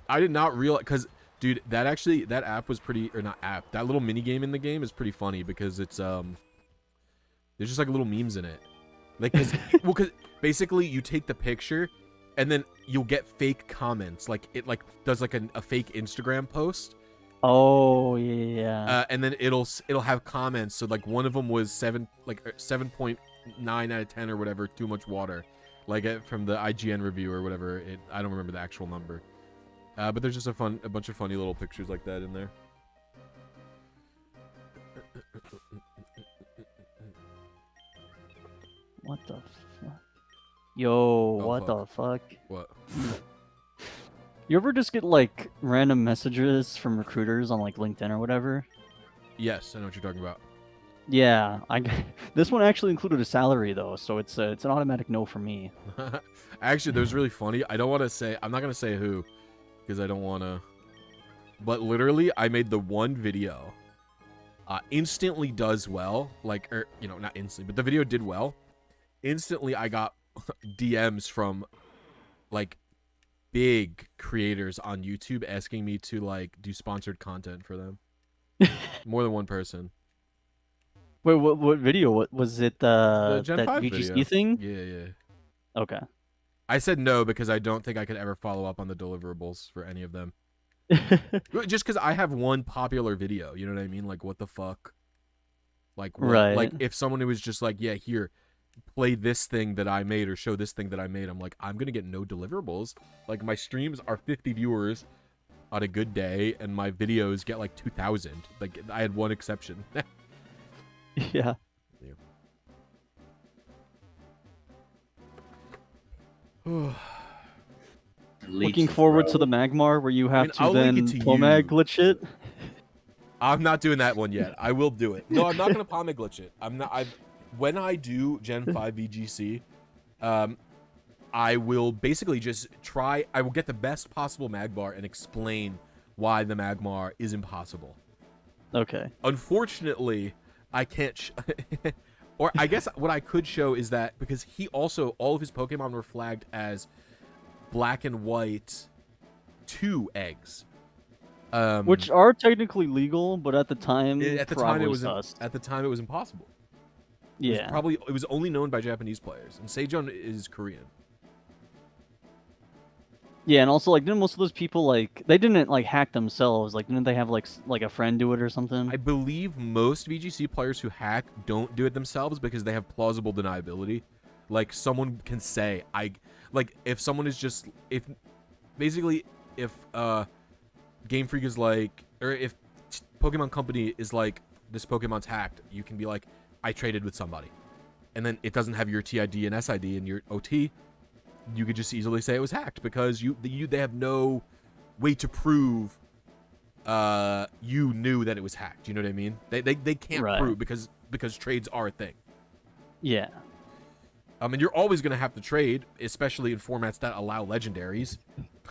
I did not realize, because, dude, that app was pretty, or not app, that little mini game in the game is pretty funny because it's, there's just like little memes in it. Like, cause basically you take the picture and then you'll get fake comments. Like it like does like a fake Instagram post. Oh yeah. And then it'll have comments. So like one of them was 7.9 out of 10 or whatever. Too much water, like from the IGN review or whatever. I don't remember the actual number. But there's just a bunch of funny little pictures like that in there. What the fuck? Yo, what the fuck? What? You ever just get like random messages from recruiters on like LinkedIn or whatever? Yes, I know what you're talking about. Yeah, this one actually included a salary though, so it's an automatic no for me. Actually, that was really funny. I don't want to say. I'm not gonna say who, because I don't want to. But literally, I made the one video. Instantly does well. Like, or not instantly, but the video did well. Instantly, I got DMs from like big creators on YouTube asking me to like do sponsored content for them. More than one person. Wait, what video? What was it? The Gen that 5 VGC video. thing? Yeah. Okay. I said no because I don't think I could ever follow up on the deliverables for any of them. Just because I have one popular video, you know what I mean? Like, what the fuck? Like, what? Right. Like, if someone who was just like, yeah, here, play this thing that I made or show this thing that I made, I'm like, I'm gonna get no deliverables. Like, my streams are 50 viewers, on a good day, and my videos get like 2,000. Like I had one exception. Yeah. Looking forward to the Magmar where you have to I'll then link it to Pomag you. glitch it. I'm not doing that one yet. I will do it. No, I'm not gonna Pomeg glitch it. I'm not. When I do Gen 5 VGC, I will basically just try. I will get the best possible Magmar and explain why the Magmar is impossible. Okay. Unfortunately, I can't. Or I guess what I could show is that because he also all of his Pokemon were flagged as black and white 2 eggs. Which are technically legal, but at the time, it was sus. at the time it was impossible. Yeah. It was only known by Japanese players, and Sejong is Korean. Yeah, and also like didn't most of those people like they didn't like hack themselves? Like didn't they have like a friend do it or something? I believe most VGC players who hack don't do it themselves because they have plausible deniability. Like someone can say if someone is just if Game Freak is like, or if Pokemon Company is like, this Pokemon's hacked, you can be like, I traded with somebody. And then it doesn't have your TID and SID and your OT. You could just easily say it was hacked because they have no way to prove you knew that it was hacked. You know what I mean? They can't prove because trades are a thing. Yeah. And you're always going to have to trade, especially in formats that allow legendaries,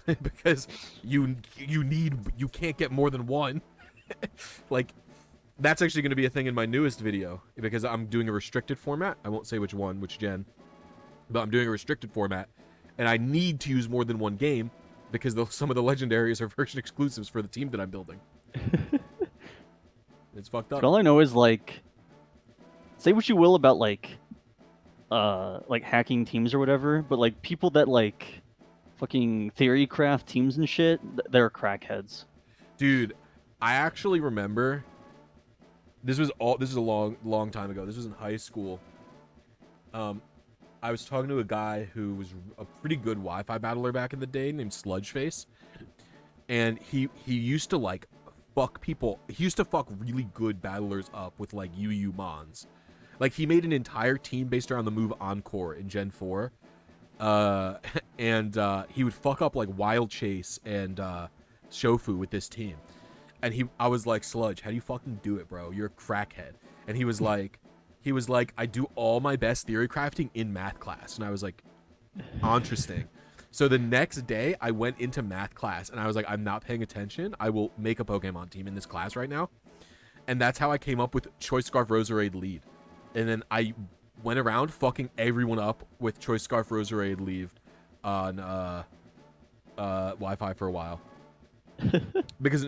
because you can't get more than one. Like, that's actually going to be a thing in my newest video, because I'm doing a restricted format. I won't say which gen, but I'm doing a restricted format, and I need to use more than one game, because some of the legendaries are version exclusives for the team that I'm building. It's fucked up. But all I know is, like, say what you will about, like hacking teams or whatever, but like people that like fucking Theorycraft teams and shit, they're crackheads. Dude, I actually remember this is a long time ago. This was in high school. I was talking to a guy who was a pretty good Wi-Fi battler back in the day named Sludgeface, and he used to like fuck people. He used to fuck really good battlers up with like UU Mons. Like, he made an entire team based around the move Encore in Gen 4. And he would fuck up, like, Wild Chase and Shofu with this team. And I was like, Sludge, how do you fucking do it, bro? You're a crackhead. And he was like, I do all my best theory crafting in math class. And I was like, interesting. So the next day, I went into math class, and I was like, I'm not paying attention. I will make a Pokemon team in this class right now. And that's how I came up with Choice Scarf Roserade lead. And then I went around fucking everyone up with Choice Scarf Roserade leave on Wi-Fi for a while. Because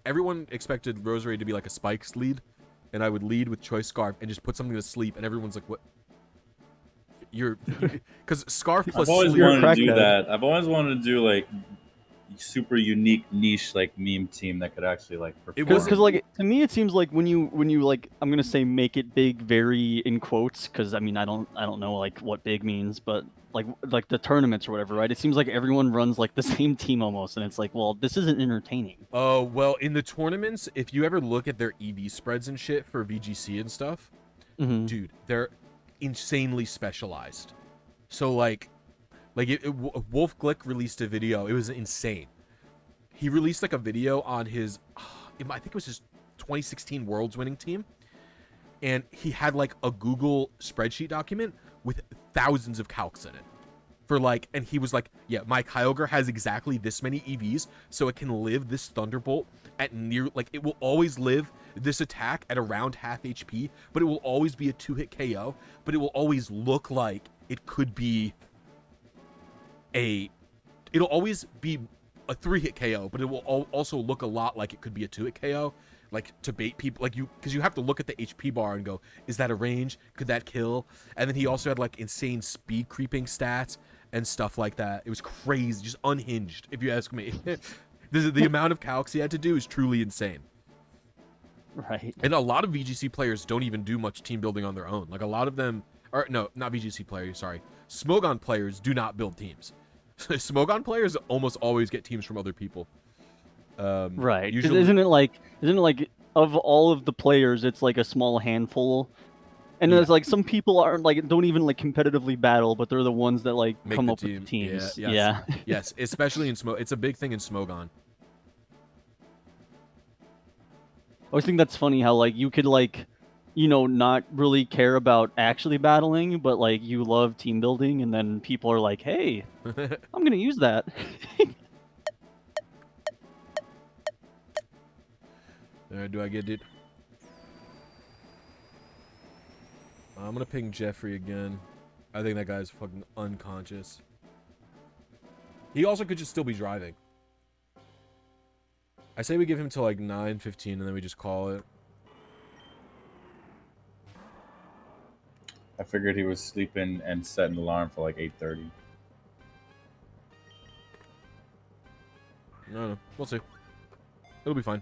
everyone expected Roserade to be like a Spikes lead. And I would lead with Choice Scarf and just put something to sleep. And everyone's like, what? Because Scarf plus I've always sleep. wanted to do that. I've always wanted to do like super unique niche like meme team that could actually like perform. Because like to me it seems like when you like, I'm gonna say make it big very in quotes, because I mean I don't know like what big means, but like the tournaments or whatever, right? It seems like everyone runs like the same team almost, and it's like, well, this isn't entertaining. Oh, well, in the tournaments, if you ever look at their EV spreads and shit for VGC and stuff, dude, they're insanely specialized. So like Wolf Glick released a video. It was insane. He released like a video on his, I think it was his 2016 Worlds winning team. And he had like a Google spreadsheet document with thousands of calcs in it. For like, and he was like, yeah, my Kyogre has exactly this many EVs, so it can live this Thunderbolt at near, like it will always live this attack at around half HP, but it will always be a 2-hit KO, but it will always look like it could be it'll always be a 3-hit KO, but it will also look a lot like it could be a 2-hit KO, like to bait people, like because you have to look at the HP bar and go, is that a range? Could that kill? And then he also had like insane speed creeping stats and stuff like that. It was crazy, just unhinged, if you ask me. The amount of calcs he had to do is truly insane. Right. And a lot of VGC players don't even do much team building on their own. Like a lot of them, or no, not VGC players, sorry. Smogon players do not build teams. Smogon players almost always get teams from other people. Right. 'Cause Usually, isn't it like of all of the players, it's like a small handful, and Yeah. there's like some people aren't like don't even like competitively battle, but they're the ones that like Make come the up with the team. Yeah, teams. yes. Yeah. yes, especially in Smogon. It's a big thing in Smogon. I always think that's funny how like you could like, not really care about actually battling, but like you love team building, and then people are like, "Hey, I'm gonna use that." Do I get it? I'm gonna ping Jeffrey again. I think that guy's fucking unconscious. He also could just still be driving. I say we give him till like 9:15 and then we just call it. I figured he was sleeping and set an alarm for like 8:30. No, we'll see. It'll be fine.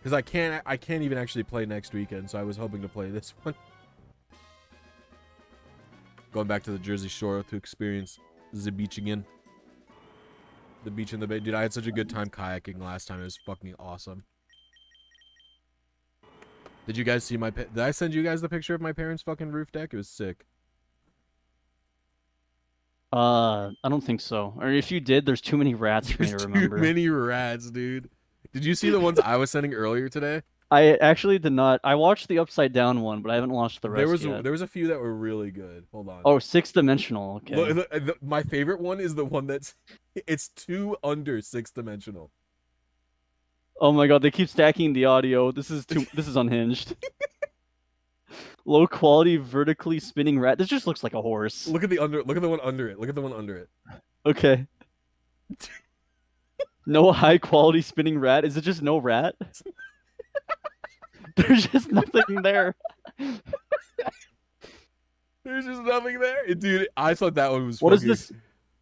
Because I can't even actually play next weekend, so I was hoping to play this one. Going back to the Jersey Shore to experience the beach again. The beach in the bay. Dude, I had such a good time kayaking last time. It was fucking awesome. Did you guys see my... Did I send you guys the picture of my parents' fucking roof deck? It was sick. I don't think so. Or if you did, there's too many rats for me to remember. Too many rats, dude. Did you see the ones I was sending earlier today? I actually did not. I watched the upside down one, but I haven't watched the rest yet. There was a few that were really good. Hold on. Oh, 6-dimensional. Okay. Look, my favorite one is the one that's... It's 2 under 6-dimensional. Oh my god, they keep stacking the audio. This is unhinged. Low quality vertically spinning rat. This just looks like a horse. Look at the one under it. Look at the one under it. Okay. No high quality spinning rat. Is it just no rat? There's just nothing there. There's just nothing there. Dude, I thought that one was What is this?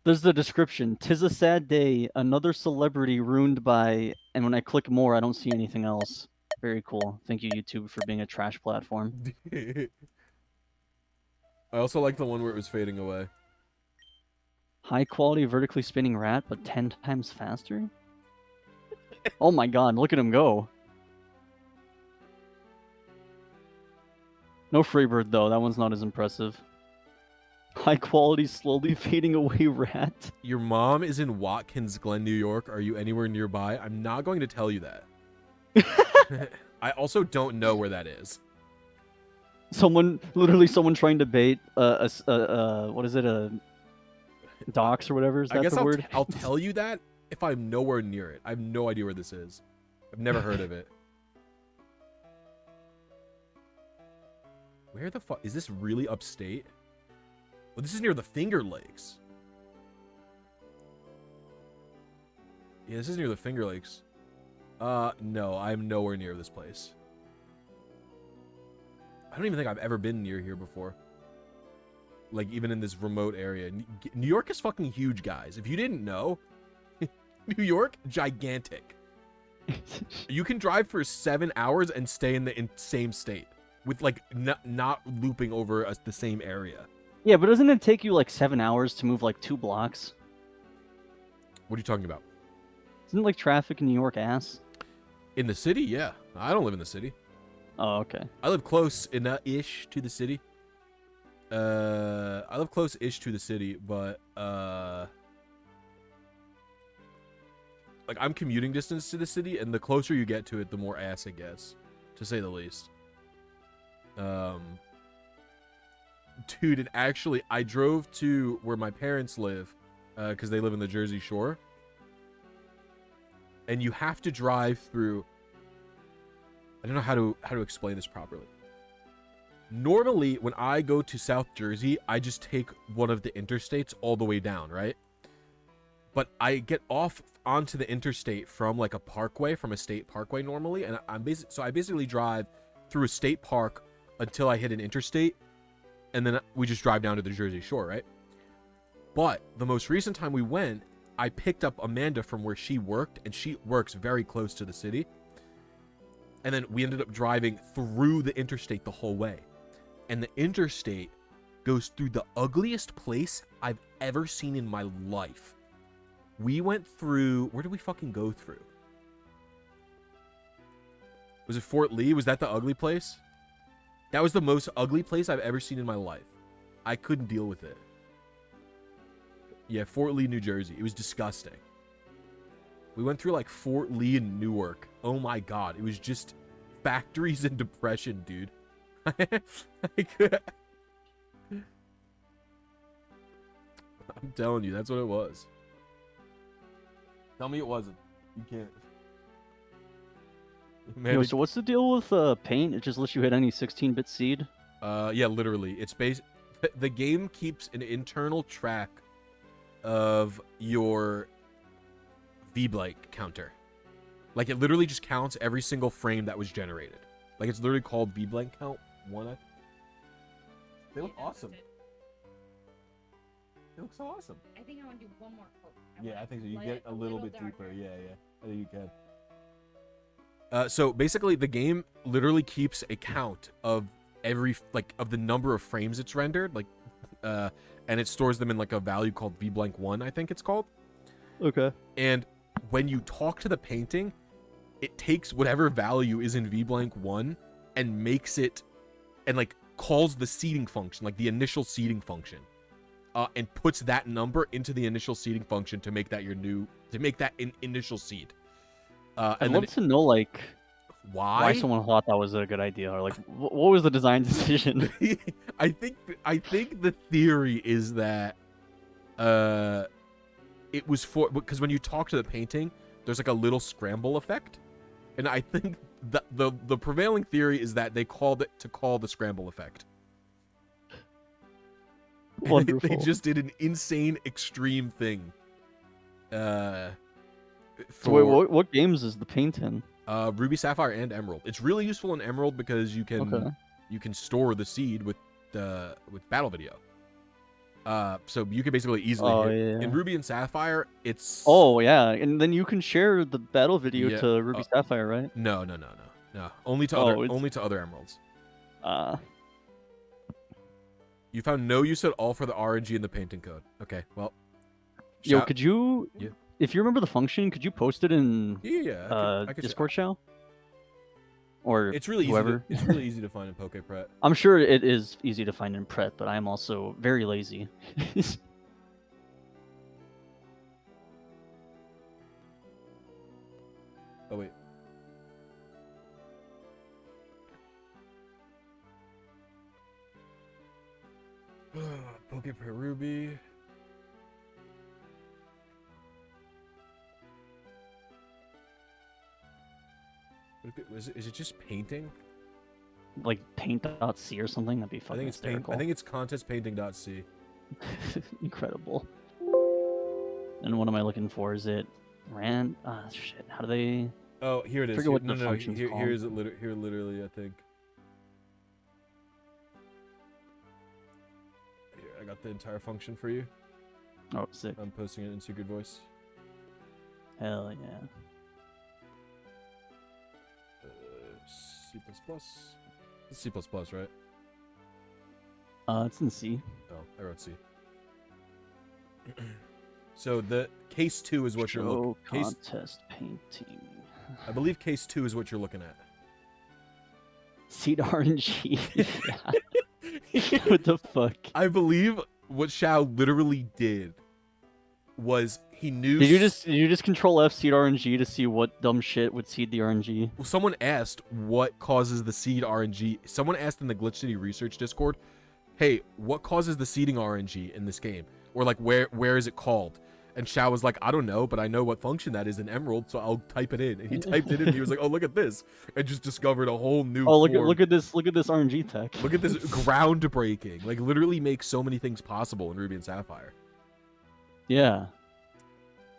There's the description. 'Tis a sad day. Another celebrity ruined by... And when I click more, I don't see anything else. Very cool. Thank you, YouTube, for being a trash platform. I also like the one where it was fading away. High quality vertically spinning rat, but 10 times faster? Oh my god, look at him go. No Freebird, though. That one's not as impressive. High quality, slowly fading away rat. Your mom is in Watkins Glen, New York. Are you anywhere nearby? I'm not going to tell you that. I also don't know where that is. Literally someone trying to bait what is it, a docs or whatever? Is that the word? I'll tell you that if I'm nowhere near it. I have no idea where this is. I've never heard of it. Where the fuck? Is this really upstate? Well, this is near the Finger Lakes. Yeah, this is near the Finger Lakes. No, I'm nowhere near this place. I don't even think I've ever been near here before. Like, even in this remote area. New York is fucking huge, guys. If you didn't know, New York, gigantic. You can drive for 7 hours and stay in the same state. With, like, not looping over the same area. Yeah, but doesn't it take you, like, 7 hours to move, like, 2 blocks? What are you talking about? Isn't, like, traffic in New York ass? In the city? Yeah. I don't live in the city. Oh, okay. I live close ish to the city. I live close-ish to the city, but, like, I'm commuting distance to the city, and the closer you get to it, the more ass it gets, to say the least. Dude, and actually, I drove to where my parents live, because they live in the Jersey Shore. And you have to drive through... I don't know how to explain this properly. Normally, when I go to South Jersey, I just take one of the interstates all the way down, right? But I get off onto the interstate from, like, a parkway, from a state parkway normally, and I basically drive through a state park until I hit an interstate, and then we just drive down to the Jersey Shore, right? But the most recent time we went, I picked up Amanda from where she worked, and she works very close to the city. And then we ended up driving through the interstate the whole way. And the interstate goes through the ugliest place I've ever seen in my life. We went through... Where did we fucking go through? Was it Fort Lee? Was that the ugly place? That was the most ugly place I've ever seen in my life. I couldn't deal with it. Yeah, Fort Lee, New Jersey. It was disgusting. We went through like Fort Lee and Newark. Oh my god. It was just factories and depression, dude. I'm telling you, that's what it was. Tell me it wasn't. You can't. Man, Yo, so what's the deal with paint? It just lets you hit any 16-bit seed? yeah, literally. It's the game keeps an internal track of your V-blank counter. Like, it literally just counts every single frame that was generated. Like, it's literally called V-blank count 1. They look awesome. It looks so awesome. I think I want to do one more coat. Yeah, I think so. You get a little bit deeper. Yeah. I think you can. So basically, the game literally keeps a count of of the number of frames it's rendered, and it stores them in like a value called V-blank1, I think it's called. Okay. And when you talk to the painting, it takes whatever value is in V-blank1 and makes it, and like calls the seeding function, like the initial seeding function. And puts that number into the initial seeding function to make that an initial seed. I'd love to know, like, why someone thought that was a good idea, or like, what was the design decision? I think the theory is that it was because when you talk to the painting, there's like a little scramble effect, and I think the prevailing theory is that they called it to call the scramble effect. Wonderful. They just did an insane extreme thing. So wait, what games is the paint in? Ruby, Sapphire, and Emerald. It's really useful in Emerald because you can store the seed with battle video. So you can basically easily hit. In Ruby and Sapphire, it's and then you can share the battle video to Ruby Sapphire, right? No. Only to other Emeralds. You found no use at all for the RNG in the painting code. Okay, well. Yo, could you, if you remember the function, could you post it in I could Discord shell? Or it's really whoever? It's really easy to find in PokePret. I'm sure it is easy to find in Pret, but I am also very lazy. Oh, wait. PokePret Ruby. Is it just painting? Like paint.c or something? That'd be fucking hysterical. I think it's contestpainting.c. Incredible. And what am I looking for? Is it ran? Shit. How do they? Oh, here it is. Forget what the function's called. Here is it. Here, literally, I think. Here, I got the entire function for you. Oh, sick. I'm posting it in Secret Voice. Hell yeah. C++. It's C++, right? It's in C. Oh, I wrote C. So the case 2 is what you're looking at. Contest painting. I believe case 2 is what you're looking at. Seed RNG. What the fuck? I believe what Xiao literally did was he knew. Did you just control F seed RNG to see what dumb shit would seed the RNG? Well, someone asked what causes the seed RNG. Someone asked in the Glitch City Research Discord, "Hey, what causes the seeding RNG in this game?" Or like, where is it called? And Xiao was like, "I don't know, but I know what function that is in Emerald, so I'll type it in." And he typed it in. And he was like, "Oh, look at this!" And just discovered a whole new. Oh, look at this RNG tech. Look at this groundbreaking. Like, literally makes so many things possible in Ruby and Sapphire. Yeah.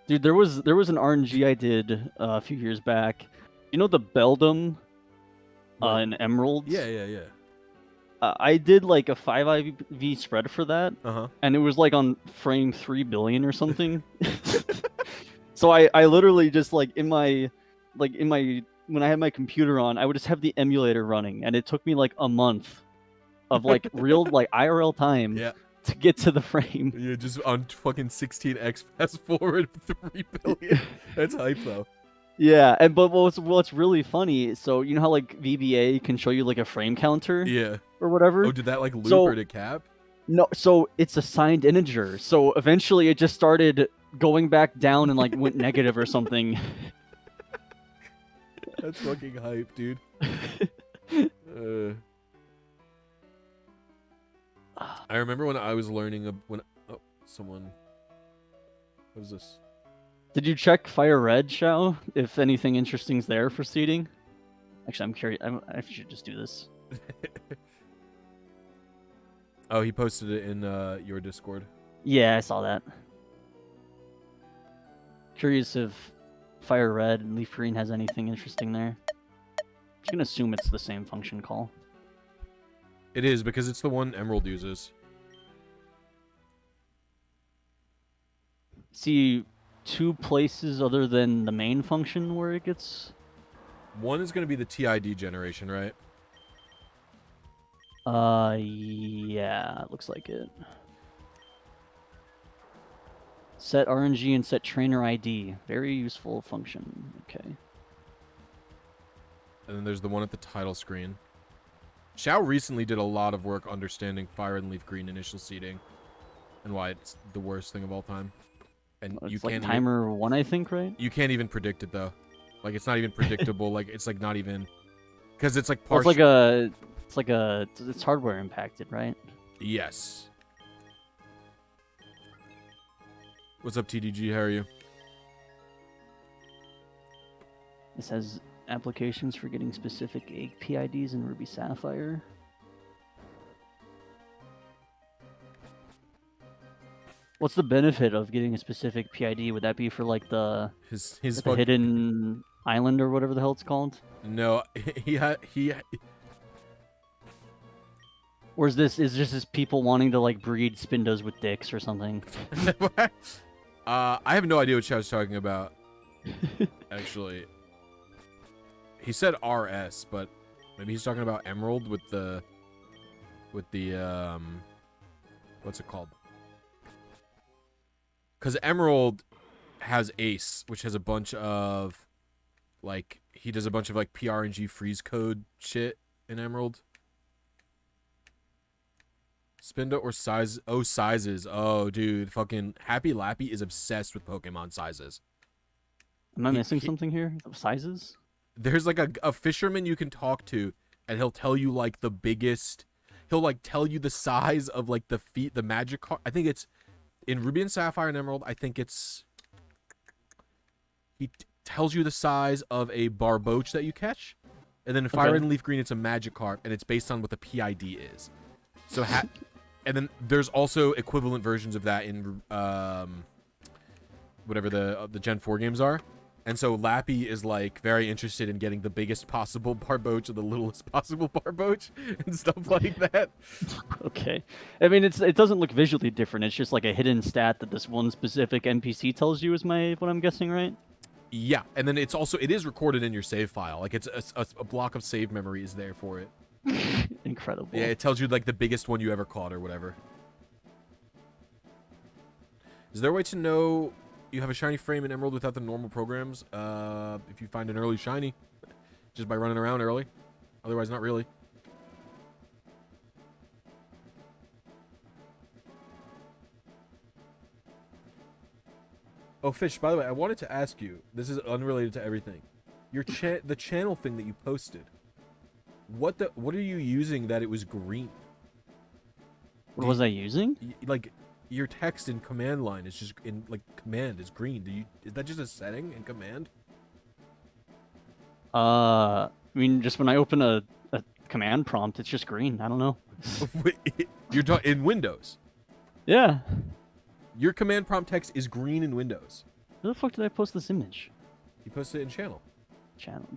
Dude, there was an RNG I did a few years back. You know the Beldum in Emerald? Yeah. I did like a 5IV spread for that, and it was like on frame 3 billion or something. So I literally just like in my when I had my computer on, I would just have the emulator running, and it took me like a month of like real like IRL time to get to the frame. Yeah, just on fucking 16x fast forward 3 billion. That's hype though. Yeah, and but what's really funny, so you know how like VBA can show you like a frame counter Yeah. or whatever? Oh, did that like loop So- or did cap? No, so it's a signed integer. So eventually it just started going back down and like went negative or something. That's fucking hype, dude. I remember when I was learning someone. What is this? Did you check Fire Red, Shao? If anything interesting's there for seeding? Actually, I'm curious. I should just do this. Oh, he posted it in your Discord. Yeah, I saw that. Curious if Fire Red and Leaf Green has anything interesting there. I'm just gonna assume it's the same function call. It is because it's the one Emerald uses. See two places other than the main function where it gets. One is going to be the TID generation, right? Yeah, it looks like it. Set RNG and set trainer ID. Very useful function. Okay. And then there's the one at the title screen. Xiao recently did a lot of work understanding Fire and Leaf Green initial seeding and why it's the worst thing of all time. And It's you like can't timer 1, I think, right? you can't even predict it though. Like it's not even predictable. Like it's like not even because it's like Well, partial. it's hardware impacted, right? Yes. What's up, TDG? How are you? This has applications for getting specific egg PIDs in Ruby Sapphire. What's the benefit of getting a specific PID? Would that be for like the His the hidden island or whatever the hell it's called? No, he Or is this people wanting to like breed spindos with dicks or something? I have no idea what Xiao's talking about. Actually, he said RS, but maybe he's talking about Emerald with the what's it called? Because Emerald has Ace, which has a bunch of like he does a bunch of like PRNG freeze code shit in Emerald. Spindo or size? Oh, sizes. Oh, dude. Fucking Happy Lappy is obsessed with Pokemon sizes. Am I missing something here? Sizes? There's like a fisherman you can talk to, and he'll tell you like the biggest. He'll like tell you the size of like the feet, the magic card. I think it's in Ruby and Sapphire and Emerald. I think it's. He tells you the size of a Barboach that you catch, and then in Fire and Leaf Green, it's a magic card, and it's based on what the PID is. So and then there's also equivalent versions of that in whatever the Gen 4 games are. And so Lappy is like very interested in getting the biggest possible Barboach or the littlest possible Barboach and stuff like that. Okay. I mean, it doesn't look visually different. It's just like a hidden stat that this one specific NPC tells you is what I'm guessing, right? Yeah, and then it is recorded in your save file. Like it's a block of save memory is there for it. Incredible. Yeah, it tells you like the biggest one you ever caught or whatever. Is there a way to know you have a shiny frame in Emerald without the normal programs? If you find an early shiny, just by running around early. Otherwise, not really. Oh, Fish, by the way, I wanted to ask you, this is unrelated to everything. The channel thing that you posted. What are you using that it was green? What was I using? Like your text in command line is just in like command is green. Is that just a setting in command? I mean, just when I open a command prompt, it's just green. I don't know. You're talking in Windows. Yeah. Your command prompt text is green in Windows. Where the fuck did I post this image? You posted it in channel.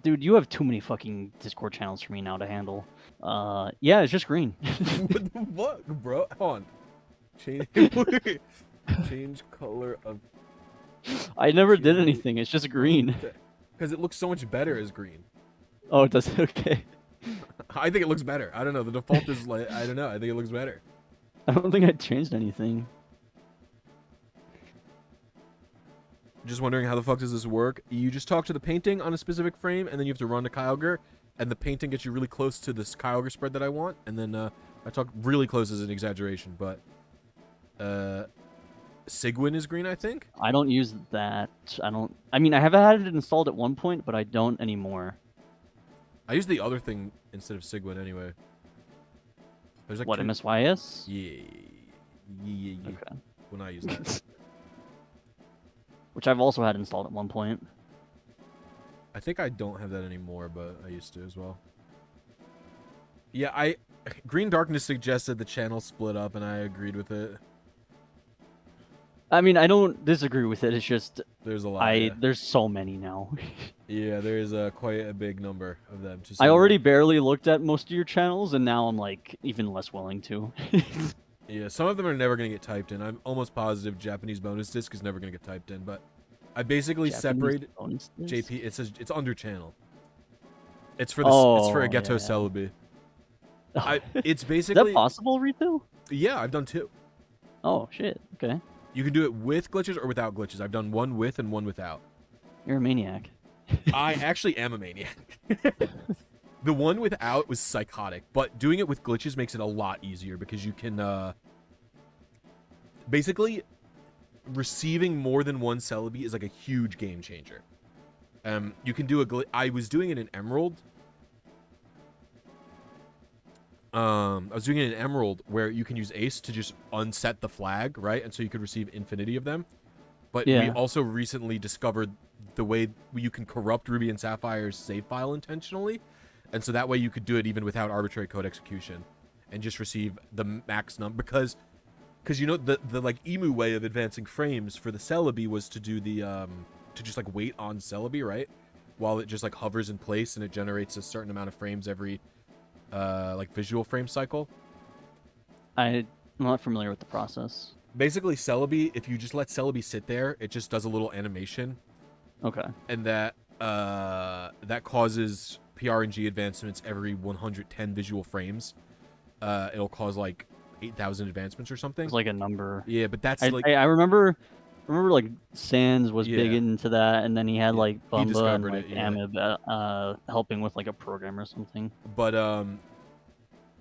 Dude, you have too many fucking Discord channels for me now to handle. Yeah, it's just green. What the fuck, bro? Hold on. Change color of. I never did anything. It's just green. Because it looks so much better as green. Oh, it does. Okay. I think it looks better. I don't know. The default is like I don't know. I think it looks better. I don't think I changed anything. just wondering how the fuck does this work? You just talk to the painting on a specific frame, and then you have to run to Kyogre, and the painting gets you really close to this Kyogre spread that I want, and then I talk really close as an exaggeration, but Sigwin is green, I think. I don't use that. I mean, I have had it installed at one point, but I don't anymore. I use the other thing instead of Sigwin anyway. There's like What, MSYS? Yeah. Okay. When I use that. Which I've also had installed at one point. I think I don't have that anymore, but I used to as well. Yeah, greenDarkness suggested the channel split up, and I agreed with it. I mean, I don't disagree with it. It's just there's a lot. There's so many now. Yeah, there's quite a big number of them. I already barely looked at most of your channels, and now I'm like even less willing to. Yeah, some of them are never gonna get typed in. I'm almost positive Japanese bonus disc is never gonna get typed in, but I basically separated JP. It says it's under channel. It's for the it's for a ghetto celebi. It's basically. Is that possible, Rito? Yeah, I've done 2. Oh shit. Okay. You can do it with glitches or without glitches. I've done one with and one without. You're a maniac. I actually am a maniac. The one without was psychotic, but doing it with glitches makes it a lot easier because you can basically receiving more than one Celebi is like a huge game changer. You can do a glitch. I was doing it in Emerald. I was doing it in Emerald where you can use Ace to just unset the flag, right? And so you could receive infinity of them. But we also recently discovered the way you can corrupt Ruby and Sapphire's save file intentionally. And so that way you could do it even without arbitrary code execution and just receive the max number. Because you know, the like emu way of advancing frames for the Celebi was to do the, to just like wait on Celebi, right? While it just like hovers in place and it generates a certain amount of frames every like visual frame cycle. I'm not familiar with the process. Basically, Celebi, if you just let Celebi sit there, it just does a little animation. Okay. And that that causes PRNG advancements every 110 visual frames. It'll cause like 8,000 advancements or something. It's like a number. Yeah, but that's like I remember like Sans was big into that, and then he had like Bumba and like Amib helping with like a program or something. But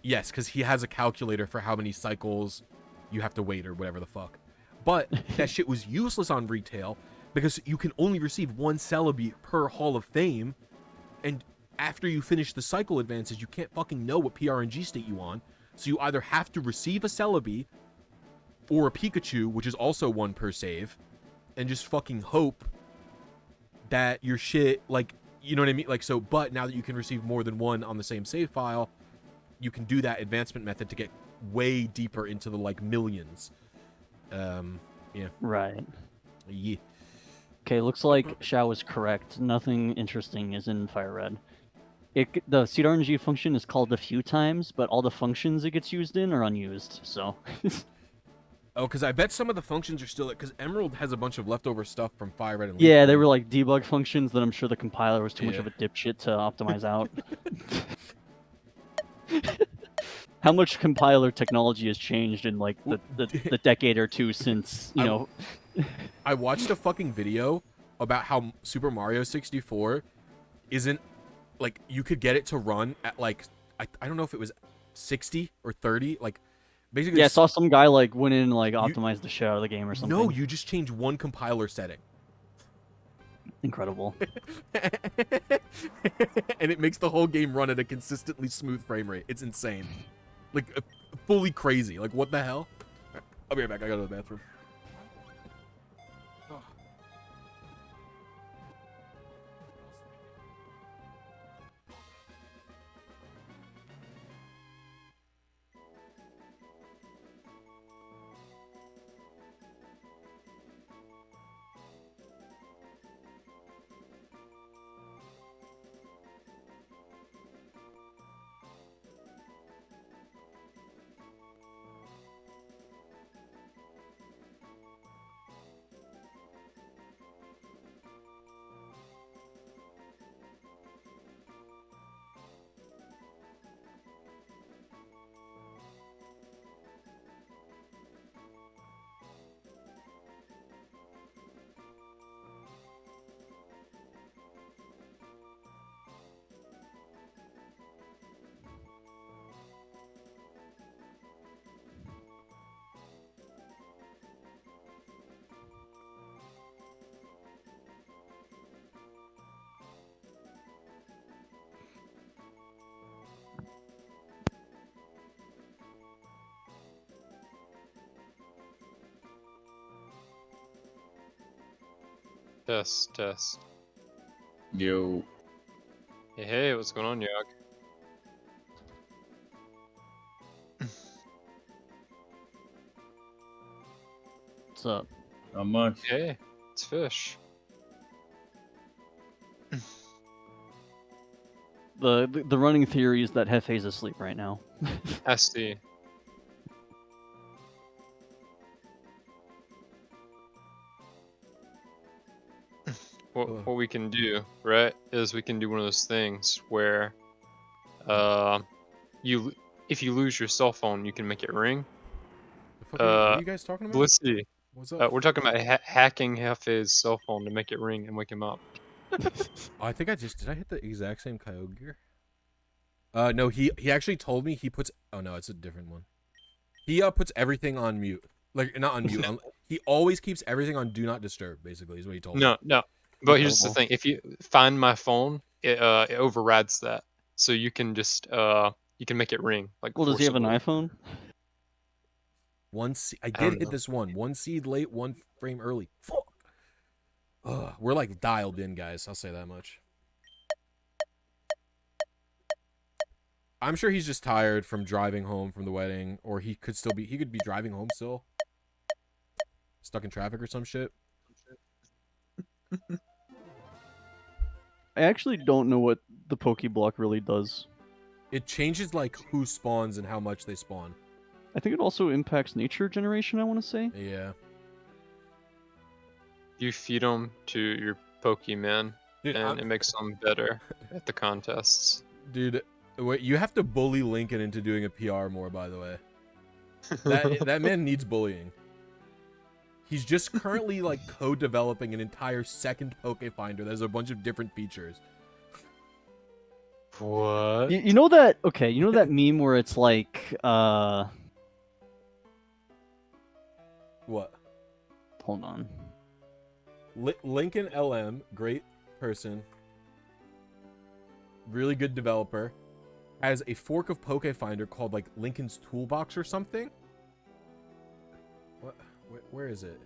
yes, because he has a calculator for how many cycles you have to wait or whatever the fuck. But that shit was useless on retail because you can only receive one Celebi per Hall of Fame, and after you finish the cycle advances, you can't fucking know what PRNG state you on. So you either have to receive a Celebi or a Pikachu, which is also one per save, and just fucking hope that your shit, like, you know what I mean? Like, so, but now that you can receive more than one on the same save file, you can do that advancement method to get way deeper into the, like, millions. Yeah. Right. Yeah. Okay, looks like Xiao was correct. Nothing interesting is in Fire Red. The seed RNG function is called a few times, but all the functions it gets used in are unused, so... Oh, because I bet some of the functions are still... Because Emerald has a bunch of leftover stuff from Fire Red and Leaf. Yeah, they were like debug functions that I'm sure the compiler was too much of a dipshit to optimize out. How much compiler technology has changed in like the decade or two since, you know... I watched a fucking video about how Super Mario 64 isn't... Like, you could get it to run at, like... I don't know if it was 60 or 30, like... Basically, yeah, I saw some guy like went in and like optimized the shit out of the game or something. No, you just change one compiler setting. Incredible. And it makes the whole game run at a consistently smooth frame rate. It's insane. Like, fully crazy. Like, what the hell? I'll be right back. I gotta go to the bathroom. Test, test. Yo. Hey, hey, what's going on, Yog? What's up? Not much. Hey, it's Fish. The running theory is that Hefe's asleep right now. SD. What we can do, right, is we can do one of those things where, if you lose your cell phone, you can make it ring. The fuck what are you guys talking about? Blisy. What's up? We're talking about hacking Hefe's cell phone to make it ring and wake him up. Oh, I think did I hit the exact same Kyogre? No, he actually told me he puts. Oh no, it's a different one. He puts everything on mute, like not on mute. He always keeps everything on do not disturb. Basically, is what he told me. No. But here's the thing: if you find my phone, it overrides that, so you can just you can make it ring. Like, Well, does he have an forcibly. iPhone? I did hit this one seed late, 1 frame early. Fuck. Ugh, we're like dialed in, guys. I'll say that much. I'm sure he's just tired from driving home from the wedding, or he could be driving home still, stuck in traffic or some shit. I actually don't know what the Pokeblock really does. It changes like who spawns and how much they spawn. I think it also impacts nature generation, I want to say. Yeah. You feed them to your Pokemon, Dude, and it makes them better at the contests. Dude, wait, you have to bully Lincoln into doing a PR more, by the way. That man needs bullying. He's just currently like co-developing an entire second Pokefinder. There's a bunch of different features. What? You know that? Okay, you know that meme where it's like, What? hold on. Lincoln LM, great person, really good developer, has a fork of Pokefinder called like Lincoln's Toolbox or something. What? Where is it?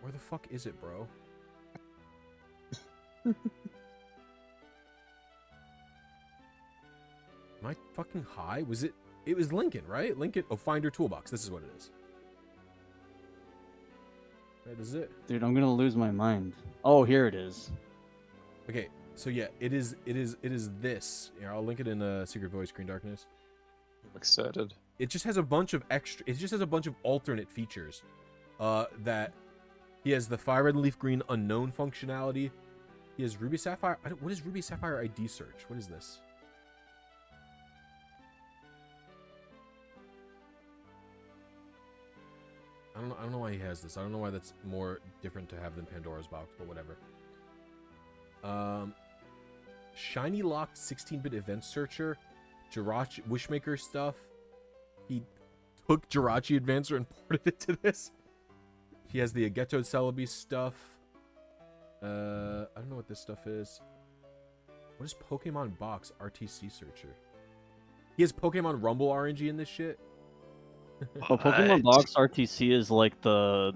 Where the fuck is it, bro? Am I fucking high? Was it? It was Lincoln, right? Lincoln. Oh, Finder Toolbox. This is what it is. That is it. Dude, I'm gonna lose my mind. Oh, here it is. Okay, so yeah, it is this. Here, I'll link it in Secret Voice, greenDarkness. I'm excited. It just has a bunch of extra. It just has a bunch of alternate features. That he has the Fire Red and Leaf Green unknown functionality. He has Ruby Sapphire. What is Ruby Sapphire ID search? What is this? I don't know why he has this. I don't know why that's more different to have than Pandora's Box, but whatever. Shiny Locked 16-bit event searcher, Jirachi Wishmaker stuff. He took Jirachi Advancer and ported it to this. He has the Ageto Celebi stuff. I don't know what this stuff is. What is Pokemon Box RTC searcher? He has Pokemon Rumble RNG in this shit. Oh, Pokemon Box RTC is like the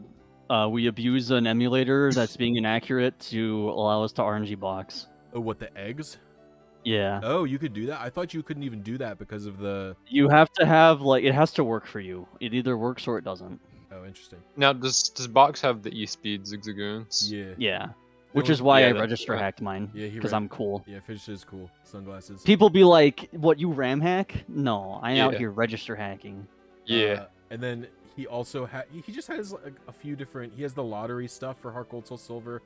we abuse an emulator that's being inaccurate to allow us to RNG box. Oh, what, the eggs? Yeah. Oh, you could do that? I thought you couldn't even do that because of the... You have to have, like, it has to work for you. It either works or it doesn't. Oh, interesting. Now, does Box have the E-Speed Zigzagoons? Yeah. Yeah. Which is why yeah, I that's register right. hacked mine. Yeah, because I'm cool. Yeah, Fish is cool. Sunglasses. People be like, what, you RAM hack? No, I'm out Yeah. here register hacking. Yeah. And then he also he just has like a few different... He has the lottery stuff for Heart Gold Soul Silver.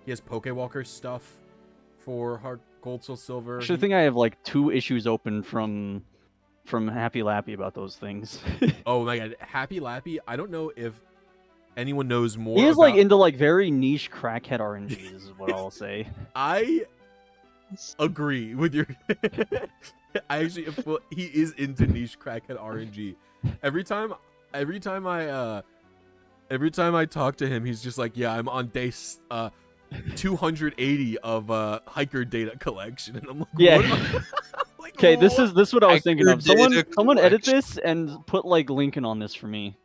He has Pokewalker stuff for Heart Gold Soul Silver. Actually, I think I have like 2 issues open from Happy Lappy about those things. Oh my god, Happy Lappy. I don't know if anyone knows more. He is about... like into like very niche crackhead RNGs, is what I'll say. I agree with your. I actually, well, he is into niche crackhead RNG. Every time I talk to him, he's just like, yeah, I'm on day 280 of hiker data collection, and I'm like, Yeah. what am I... like, Okay, this is what I was thinking of. Actor data Someone edit collection. this and put like Lincoln on this for me.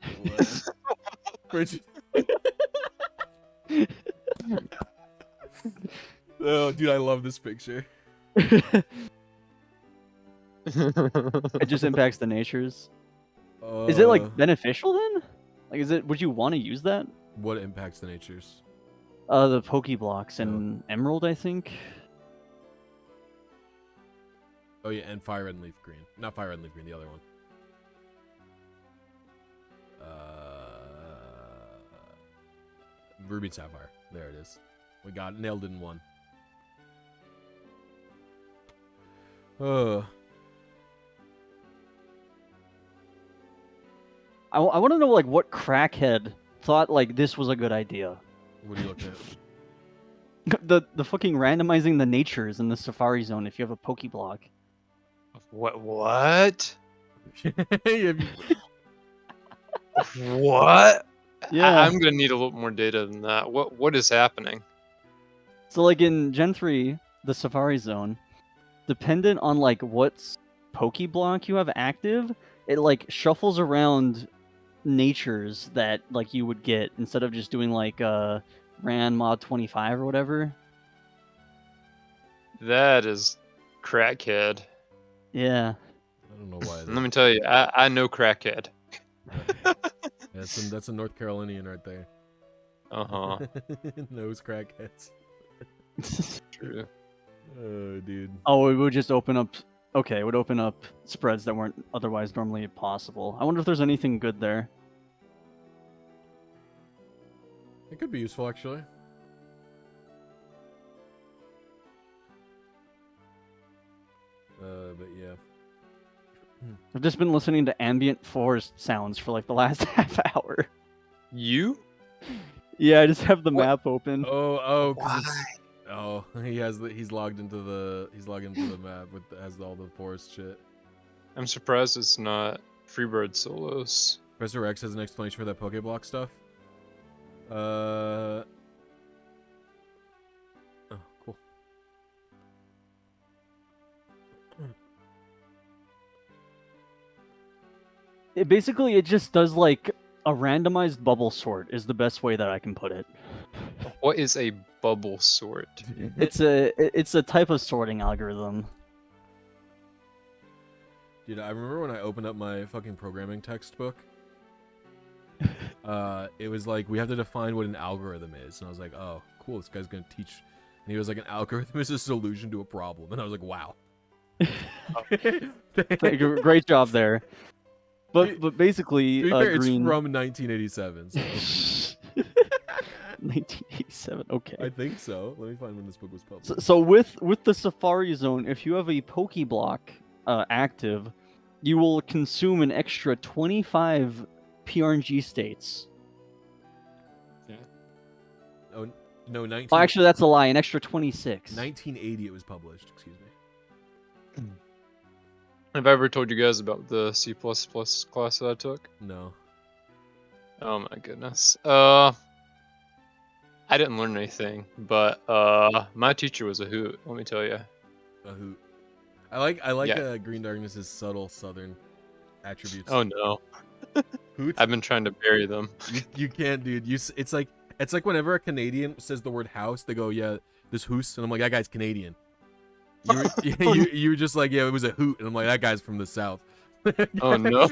Bridget. Oh, dude, I love this picture. It just impacts the natures. Is it like beneficial then? Like, would you want to use that? What impacts the natures? The Pokeblocks and Emerald, I think. Oh yeah, and Fire Red and Leaf Green. Not Fire Red and Leaf Green, the other one. Ruby and Sapphire. There it is. We got it. Nailed it in one. I want to know like what crackhead thought like this was a good idea. What are you looking at? The fucking randomizing the natures in the Safari Zone if you have a Pokeblock. What? Yeah, What? Yeah. I'm gonna need a little more data than that. What is happening? So like in Gen 3, the Safari Zone, dependent on like what Pokeblock you have active, it like shuffles around natures that like you would get instead of just doing like ran mod 25 or whatever. That is crackhead. Yeah. I don't know why. Let me tell you, I know crackhead. That's a North Carolinian right there. Uh-huh. Knows crackheads. True. Oh, dude. Oh, it would just open up. Okay, it would open up spreads that weren't otherwise normally possible. I wonder if there's anything good there. It could be useful, actually. But yeah. I've just been listening to ambient forest sounds for like the last half hour. You? Yeah, I just have the What? map open. Oh, because he's logged into the map has all the forest shit. I'm surprised it's not Freebird solos. Professor X has an explanation for that Pokeblock stuff. Oh, cool. It just does like a randomized bubble sort is the best way that I can put it. What is a bubble sort? It's a type of sorting algorithm. Dude, I remember when I opened up my fucking programming textbook. It was like, we have to define what an algorithm is, and I was like, oh, cool, this guy's gonna teach. And he was like, an algorithm is a solution to a problem, and I was like, wow. Great job there. But basically, To be fair, it's green. from 1987. So. 1987. Okay. I think so. Let me find when this book was published. So with the Safari Zone, if you have a Pokeblock active, you will consume an extra 25 PRNG states. Yeah. Oh no, 19. Oh, actually, that's a lie. An extra 26. 1980 it was published. Excuse me. Have I ever told you guys about the C++ class that I took? No. Oh my goodness. I didn't learn anything, but my teacher was a hoot. Let me tell you. A hoot. I like Yeah. greenDarkness's subtle southern attributes. Oh no, Hoot. I've been trying to bury them. You can't, dude. It's like whenever a Canadian says the word house, they go, yeah, this hoose, and I'm like, that guy's Canadian. You were just like, yeah, it was a hoot, and I'm like, that guy's from the south. Oh no.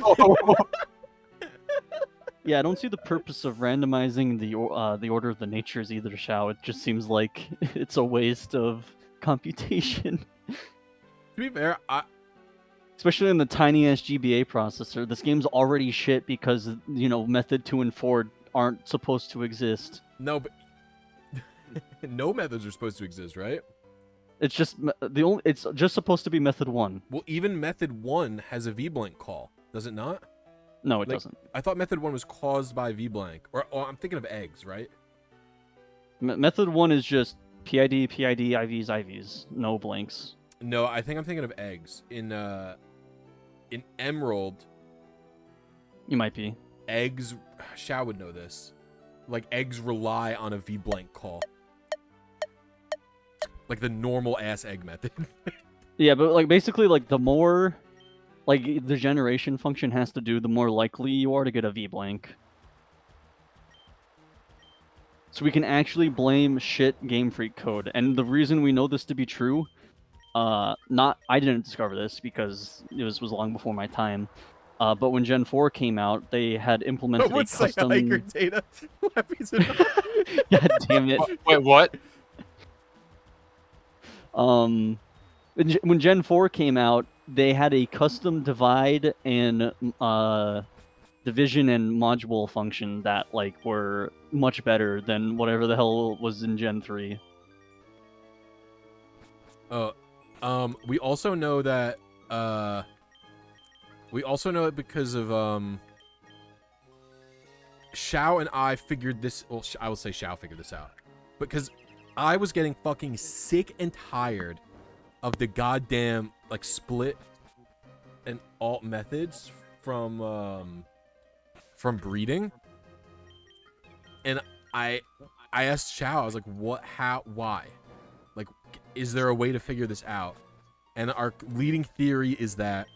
Yeah, I don't see the purpose of randomizing the order of the natures either, Shao. It just seems like it's a waste of computation. To be fair, Especially in the tiny ass GBA processor, this game's already shit because method 2 and 4 aren't supposed to exist. no, but no methods are supposed to exist, right? It's just it's just supposed to be method 1. Well, even method 1 has a VBlank call, does it not? No, it Like, doesn't. I thought method 1 was caused by VBlank, or I'm thinking of eggs, right? Method 1 is just PID, PID, IVs, IVs, no blanks. No, I think I'm thinking of eggs. In Emerald, You might be. eggs. Shao would know this. Like, eggs rely on a VBlank call. Like the normal ass egg method. Yeah, but like basically like the more like the generation function has to do, the more likely you are to get a V blank. So we can actually blame shit Game Freak code, and the reason we know this to be true, not I didn't discover this because it was long before my time. But when Gen 4 came out, they had implemented a custom. Hiker data. God damn it! Wait, what? When Gen 4 came out, they had a custom divide and division and module function that like were much better than whatever the hell was in Gen 3. We also know that because of Xiao and I figured this. Well, I will say Xiao figured this out because I was getting fucking sick and tired of the goddamn like split and alt methods from breeding, and I asked Xiao, I was like, what, how, why, like, is there a way to figure this out? And our leading theory is that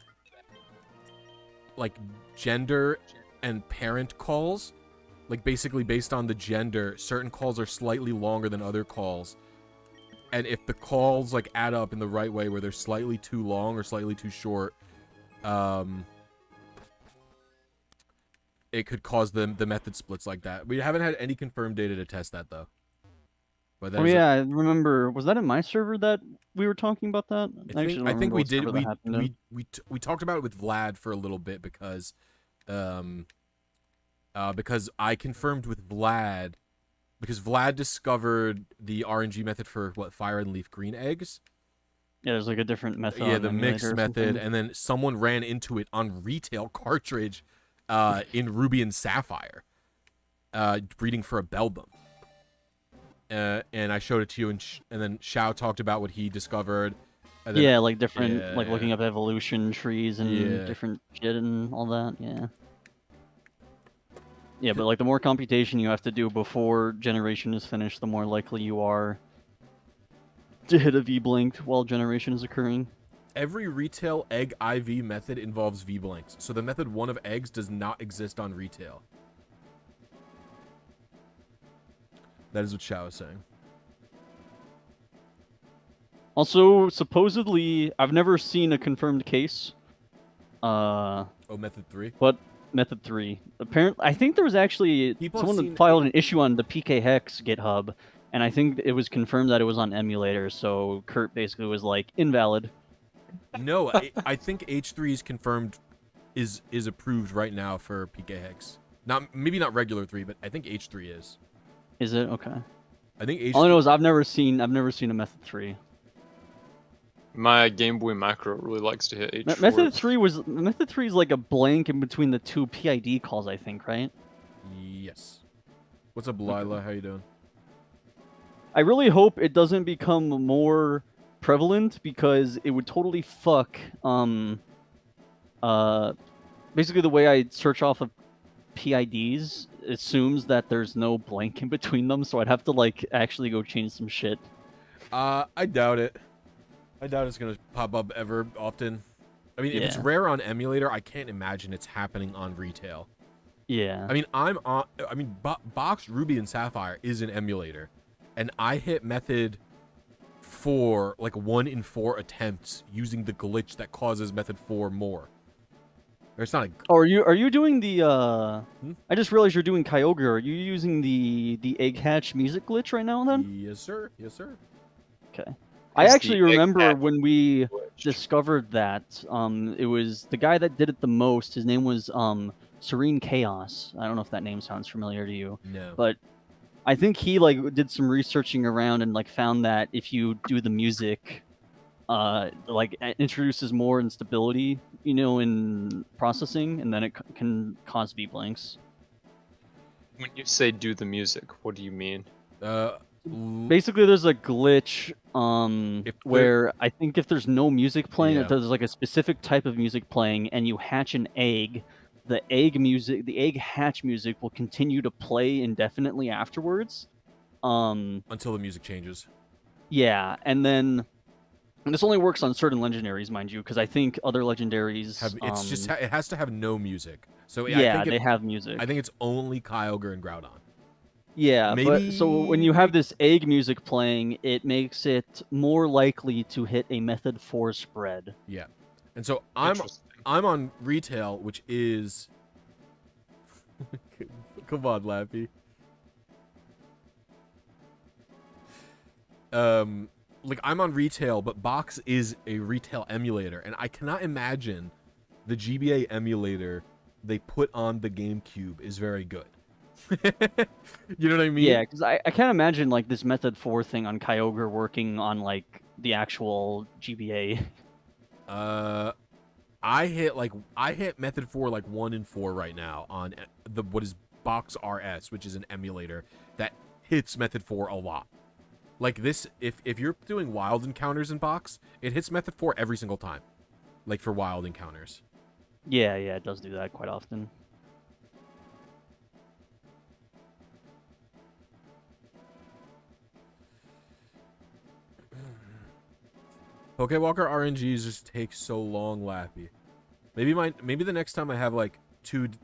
like gender and parent calls, like basically based on the gender, certain calls are slightly longer than other calls. And if the calls like add up in the right way, where they're slightly too long or slightly too short, it could cause the method splits like that. We haven't had any confirmed data to test that though. But Oh yeah, I remember. Was that in my server that we were talking about that? I think we did. We talked about it with Vlad for a little bit because I confirmed with Vlad. Because Vlad discovered the RNG method for, what, fire and leaf green eggs? Yeah, there's like a different method. Yeah, the mix method. And then someone ran into it on retail cartridge in Ruby and Sapphire, breeding for a Beldum. And I showed it to you, and then Xiao talked about what he discovered. And then, yeah, like different, like looking up evolution trees and different shit and all that, yeah. Yeah, but like the more computation you have to do before generation is finished, the more likely you are to hit a V-blink while generation is occurring. Every retail egg IV method involves V-blanks, so the method 1 of eggs does not exist on retail. That is what Xiao is saying. Also, supposedly, I've never seen a confirmed case. Method 3? But Method 3. Apparently, I think there was actually someone that seen filed an issue on the PK Hex GitHub, and I think it was confirmed that it was on emulator. So Kurt basically was like invalid. No, I think H3 is confirmed, is approved right now for PK Hex. Maybe not regular 3, but I think H3 is. Is it okay? I think H3. All I know is I've never seen a Method 3. My Game Boy Macro really likes to hit H4s. Method 3 is like a blank in between the two PID calls, I think, right? Yes. What's up, Lila? How you doing? I really hope it doesn't become more prevalent because it would totally fuck basically the way I search off of PIDs assumes that there's no blank in between them, so I'd have to like actually go change some shit. I doubt it. I doubt it's gonna pop up ever often. I mean, if it's rare on emulator, I can't imagine it's happening on retail. Yeah. I mean, Box Ruby and Sapphire is an emulator, and I hit method 4 like 1 in 4 attempts using the glitch that causes method 4 more. Or it's not a... Oh, are you doing the I just realized you're doing Kyogre. Are you using the egg hatch music glitch right now then? Yes, sir. Yes, sir. Okay. I actually remember when we discovered that. It was the guy that did it the most. His name was Serene Chaos. I don't know if that name sounds familiar to you. No. But I think he like did some researching around and like found that if you do the music, like introduces more instability, you know, in processing, and then it can cause V-blanks. When you say do the music, what do you mean? Basically, there's a glitch where I think if there's no music playing, if there's like a specific type of music playing, and you hatch an egg, the egg hatch music will continue to play indefinitely afterwards. Until the music changes. Yeah, and then And this only works on certain legendaries, mind you, because I think other legendaries. It has to have no music. So I Yeah, think they have music. I think it's only Kyogre and Groudon. Yeah, Maybe... but so when you have this egg music playing, it makes it more likely to hit a Method 4 spread. Yeah, and so I'm on retail, which is... Come on, Lappy. Like, I'm on retail, but Box is a retail emulator, and I cannot imagine the GBA emulator they put on the GameCube is very good. You know what I mean? Yeah, because I can't imagine, like, this Method 4 thing on Kyogre working on, like, the actual GBA. I hit Method 4 like 1 and 4 right now on what is Box RS, which is an emulator that hits Method 4 a lot. Like this, if you're doing wild encounters in Box, it hits Method 4 every single time. Like for wild encounters. Yeah, it does do that quite often. Pokewalker RNGs just take so long, Lappy. Maybe the next time I have like 2-3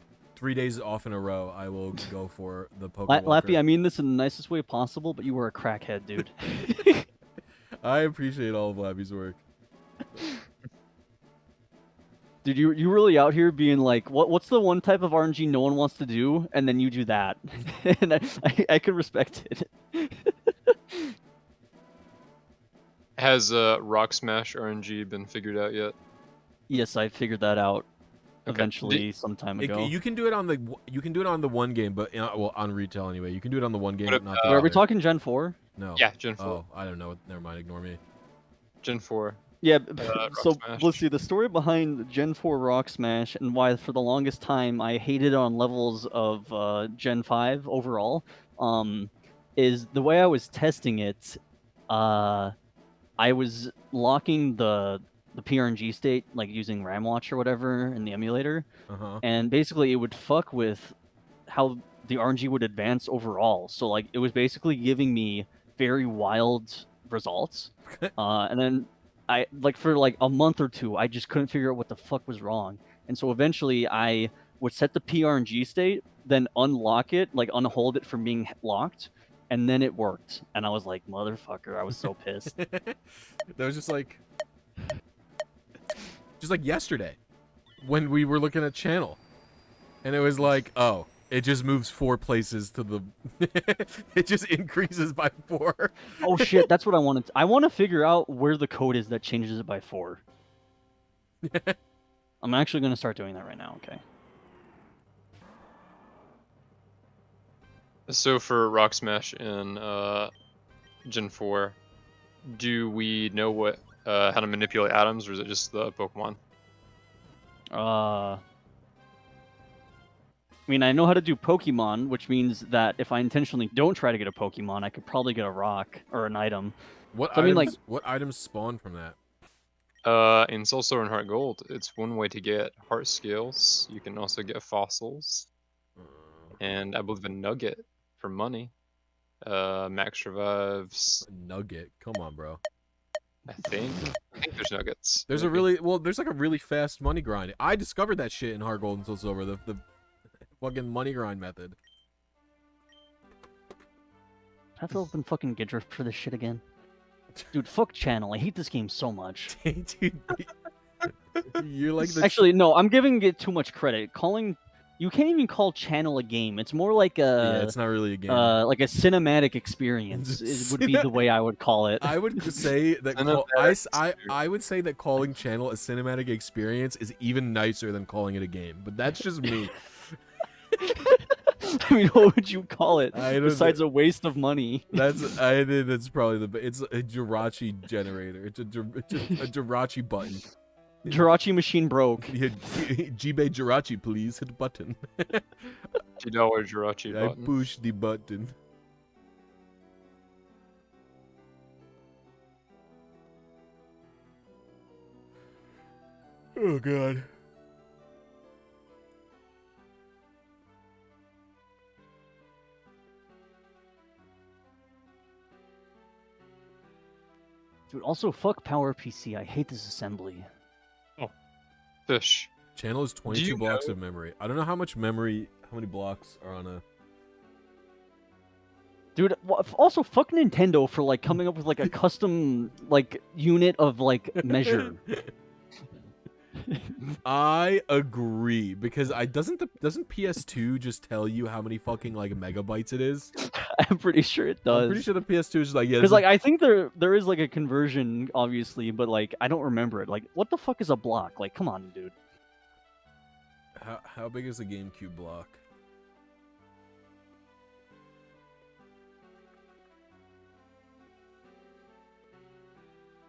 days off in a row, I will go for the Pokewalker. Lappy, I mean this in the nicest way possible, but you were a crackhead, dude. I appreciate all of Lappy's work. Dude, you really out here being like, what's the one type of RNG no one wants to do, and then you do that, and I can respect it. Has Rock Smash RNG been figured out yet? Yes, I figured that out Okay. eventually some time ago. You can do it on the one game, but well, on retail anyway. You can do it on the one game, but not the Are we other. talking Gen 4? No. Yeah, Gen 4. Oh, I don't know. Never mind. Ignore me. Gen 4. Yeah, so Smash. let's see, the story behind Gen 4 Rock Smash and why for the longest time I hated it on levels of Gen 5 overall, is the way I was testing it, I was locking the PRNG state, like using RamWatch or whatever in the emulator, and basically it would fuck with how the RNG would advance overall. So like it was basically giving me very wild results, and then for like a month or two, I just couldn't figure out what the fuck was wrong. And so eventually I would set the PRNG state, then unlock it, like unhold it from being locked, and then it worked. And I was like, motherfucker, I was so pissed. That was just like yesterday when we were looking at channel. And it was like, oh, it just moves 4 places to the... It just increases by 4. Oh shit, that's what I wanted. I want to figure out where the code is that changes it by 4. I'm actually going to start doing that right now, okay. So for Rock Smash in Gen 4, do we know how to manipulate atoms, or is it just the Pokemon? I mean, I know how to do Pokemon, which means that if I intentionally don't try to get a Pokemon, I could probably get a rock or an item. What items spawn from that? In Soul Silver and Heart Gold, it's one way to get heart scales. You can also get fossils, and I believe a nugget for money. Max revives. Nugget? Come on, bro. I think there's nuggets. There's like a really fast money grind. I discovered that shit in Heart Gold and Soul Silver. The fucking money grind method. I have to open fucking Gidrift for this shit again. Dude, fuck channel. I hate this game so much. Dude, you're like the... Actually, no, I'm giving it too much credit. You can't even call channel a game. It's more like Yeah, it's not really a game. Like a cinematic experience would be the way I would call it. I would say that I would say that calling channel a cinematic experience is even nicer than calling it a game. But that's just me. I mean, what would you call it besides know. a waste of money? That's probably it's a Jirachi generator. It's a Jirachi button. Jirachi machine broke. Yeah, Jibe Jirachi, please hit the button. $2 Jirachi I button. push the button. Oh god. Dude, also fuck PowerPC. I hate this assembly. Fish. Channel is 22 you blocks know- of memory. I don't know how much memory, how many blocks are on a. Dude, also fuck Nintendo for like coming up with like a custom like unit of like measure. I agree because doesn't PS2 just tell you how many fucking like megabytes it is? I'm pretty sure it does. I'm pretty sure the PS2 is just like, yeah. Because like I think there is like a conversion, obviously, but like I don't remember it. Like, what the fuck is a block? Like, come on, dude. How big is the GameCube block?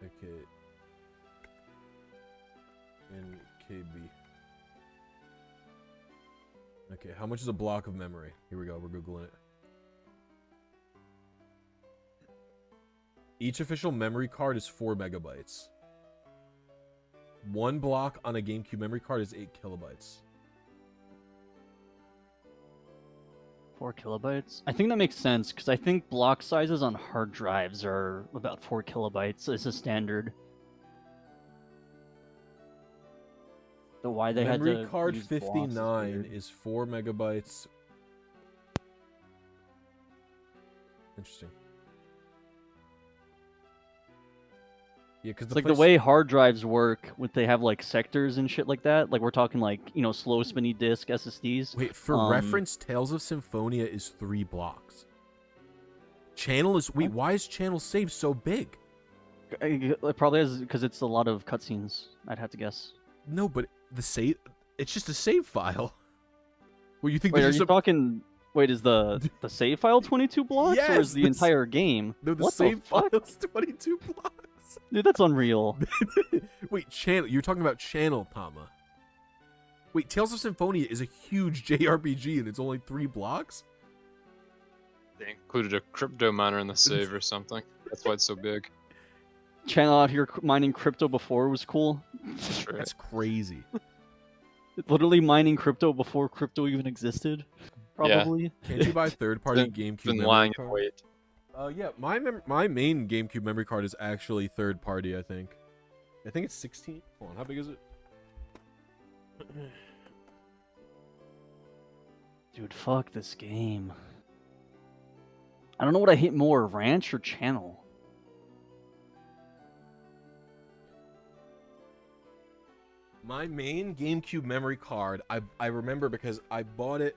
Okay. In KB. Okay, how much is a block of memory? Here we go, we're Googling it. Each official memory card is 4 megabytes. One block on a GameCube memory card is 8 kilobytes. 4 kilobytes? I think that makes sense, because I think block sizes on hard drives are about 4 kilobytes as a standard. So why they had to Memory card use blocks is 59 weird. is 4 megabytes. Interesting. Yeah, because It's like the way hard drives work, when they have like sectors and shit like that. Like we're talking like, you know, slow spinny disk SSDs. Wait, for reference, Tales of Symphonia is 3 blocks. Channel is... Wait, why is Channel save so big? It probably is because it's a lot of cutscenes, I'd have to guess. No, but the save... It's just a save file. Well, you think Wait, are there's you just talking... Wait, is the save file 22 blocks, or Yes, is the entire game? No, the what save the fuck? file's 22 blocks. Dude, that's unreal. Wait, Channel... You're talking about Channel, Tama. Wait, Tales of Symphonia is a huge JRPG and it's only 3 blocks? They included a crypto miner in the save or something. That's why it's so big. Channel out here mining crypto before was cool. That's right. That's crazy. Literally mining crypto before crypto even existed. Yeah. Probably. Can't you buy third-party Been- GameCube Been memory lying in card? wait. Yeah, my main GameCube memory card is actually third party, I think. I think it's 16. Hold on, how big is it? Dude, fuck this game. I don't know what I hate more, Ranch or Channel. My main GameCube memory card, I remember because I bought it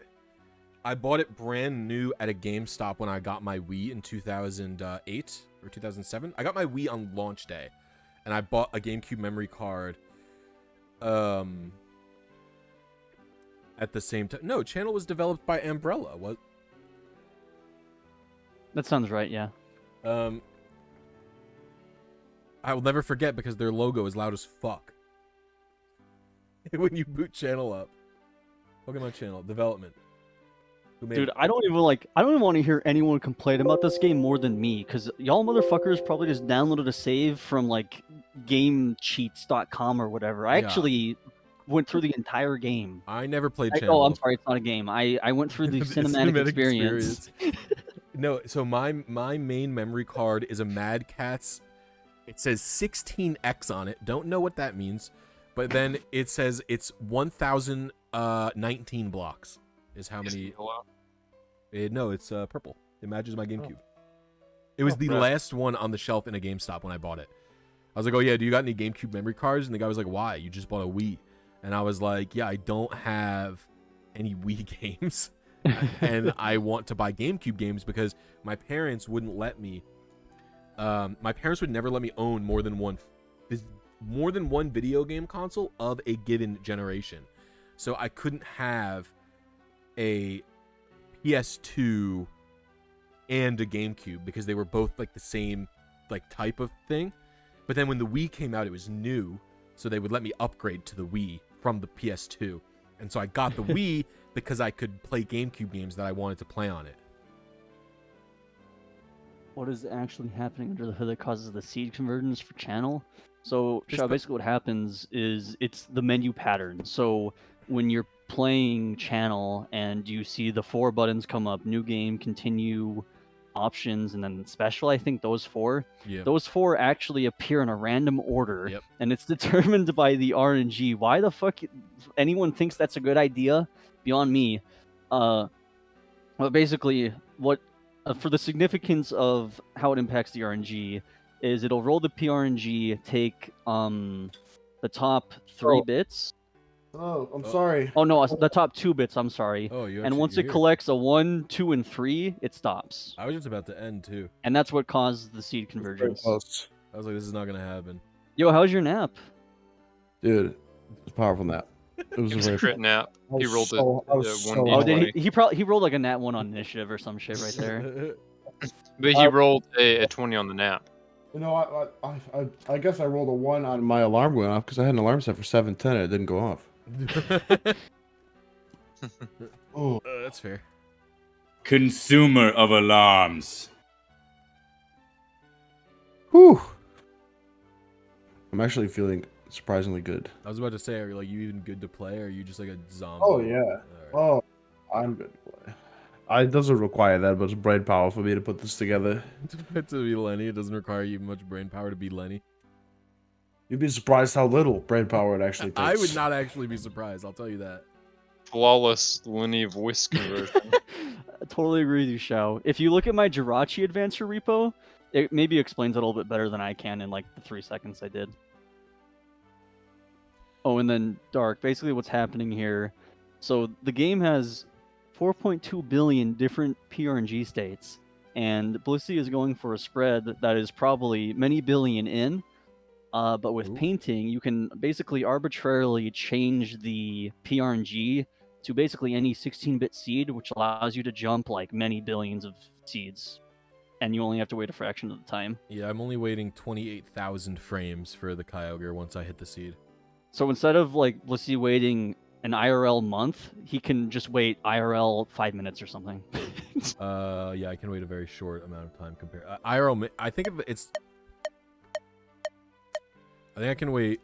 brand new at a GameStop when I got my Wii in 2008 or 2007. I got my Wii on launch day, and I bought a GameCube memory card at the same time. No, Channel was developed by Umbrella. What? That sounds right, yeah. I will never forget because their logo is loud as fuck. When you boot Channel up. Pokemon Channel development. Who made Dude, it? I don't even want to hear anyone complain about this game more than me, because y'all motherfuckers probably just downloaded a save from like GameCheats.com or whatever. I Yeah. actually went through the entire game. I never played Channel. Oh, I'm sorry, it's not a game. I went through the cinematic experience. No, so my main memory card is a Mad Catz. It says 16X on it. Don't know what that means, but then it says it's 1019 blocks. Is how many? No, it's purple. It matches my GameCube. It was the last one on the shelf in a GameStop when I bought it. I was like, "Oh yeah, do you got any GameCube memory cards?" And the guy was like, "Why? You just bought a Wii." And I was like, "Yeah, I don't have any Wii games." And I want to buy GameCube games because my parents wouldn't let me. My parents would never let me own more than one video game console of a given generation, so I couldn't have a PS2 and a GameCube because they were both like the same like type of thing. But then when the Wii came out, it was new, so they would let me upgrade to the Wii from the PS2, and so I got the Wii because I could play GameCube games that I wanted to play on it. What is actually happening under the hood that causes the seed conversions for Channel? So, Just Shaw, basically what happens is it's the menu pattern. So when you're playing Channel and you see the 4 buttons come up, new game, continue, options, and then special. I think those 4. Yeah. Those 4 actually appear in a random order, Yep. and it's determined by the RNG. Why the fuck anyone thinks that's a good idea? Beyond me. But basically, what for the significance of how it impacts the RNG is it'll roll the PRNG, take the top 3 bits. Oh, I'm sorry. Oh no, the top 2 bits. I'm sorry. Oh, you. And once you're it here. collects a 1, 2, and 3, it stops. I was just about to end too. And that's what caused the seed Very convergence. close. I was like, this is not gonna happen. Yo, how's your nap? Dude, it was a powerful nap. It was It a was a very crit nap. I He was rolled so- I it was so- 1d20. Oh, did he rolled like a nat 1 on initiative or some shit right there. But he rolled a 20 on the nap. You know, I guess I rolled a 1 on my alarm going off because I had an alarm set for 7:10 and it didn't go off. Oh, That's fair. Consumer of alarms. whew. I'm actually feeling surprisingly good. I was about to say, are you even good to play, or are you just like a zombie? Oh yeah. Alright. Oh, I'm good to play. It doesn't require that much brain power for me to put this together. To be Lenny, it doesn't require you much brain power to be Lenny. You'd be surprised how little brain power it actually takes. I would not actually be surprised. I'll tell you that. Flawless Lenny voice conversion. I totally agree with you, Shao. If you look at my Jirachi Advancer repo, it maybe explains it a little bit better than I can in like the 3 seconds I did. Oh, and then Dark. Basically what's happening here, so the game has 4.2 billion different PRNG states, and Blisy is going for a spread that is probably many billion in, but with Ooh. painting, you can basically arbitrarily change the PRNG to basically any 16-bit seed, which allows you to jump like many billions of seeds, and you only have to wait a fraction of the time. Yeah, I'm only waiting 28,000 frames for the Kyogre once I hit the seed. So instead of like Blisy waiting an IRL month, he can just wait IRL 5 minutes or something. Yeah, I can wait a very short amount of time compared. IRL, I think it's. I think I can wait.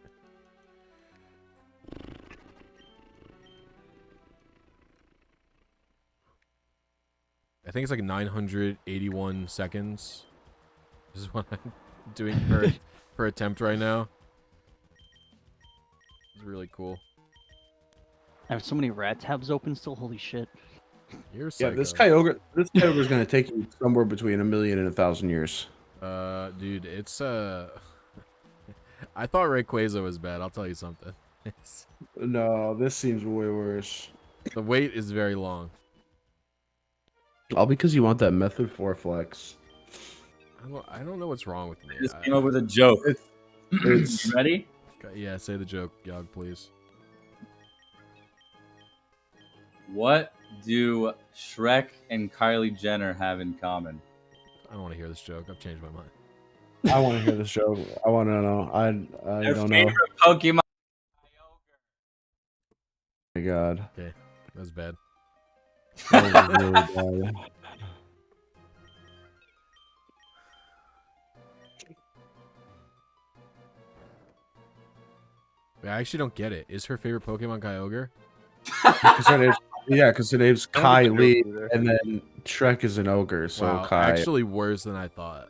I think it's like 981 seconds. This is what I'm doing per attempt right now. It's really cool. I have so many rat tabs open still. Holy shit. You're Yeah, psycho. this Kyogre is going to take you somewhere between 1,000,000 and 1,000 years. Dude, it's I thought Rayquaza was bad. I'll tell you something. No, this seems way worse. The wait is very long. All because you want that Method 4 flex. I don't know what's wrong with me. Just came up with a joke. It's You ready? Yeah, say the joke, Yogg, please. What do Shrek and Kylie Jenner have in common? I don't want to hear this joke. I've changed my mind. I want to hear this joke. I want to know. I Their don't know. favorite Pokemon. Oh my god. That was bad. That was really bad. I actually don't get it. Is her favorite Pokemon Kyogre? Because her name's I don't get the Kylie, joke either. and then Shrek is an ogre, so Wow, Kai. actually worse than I thought.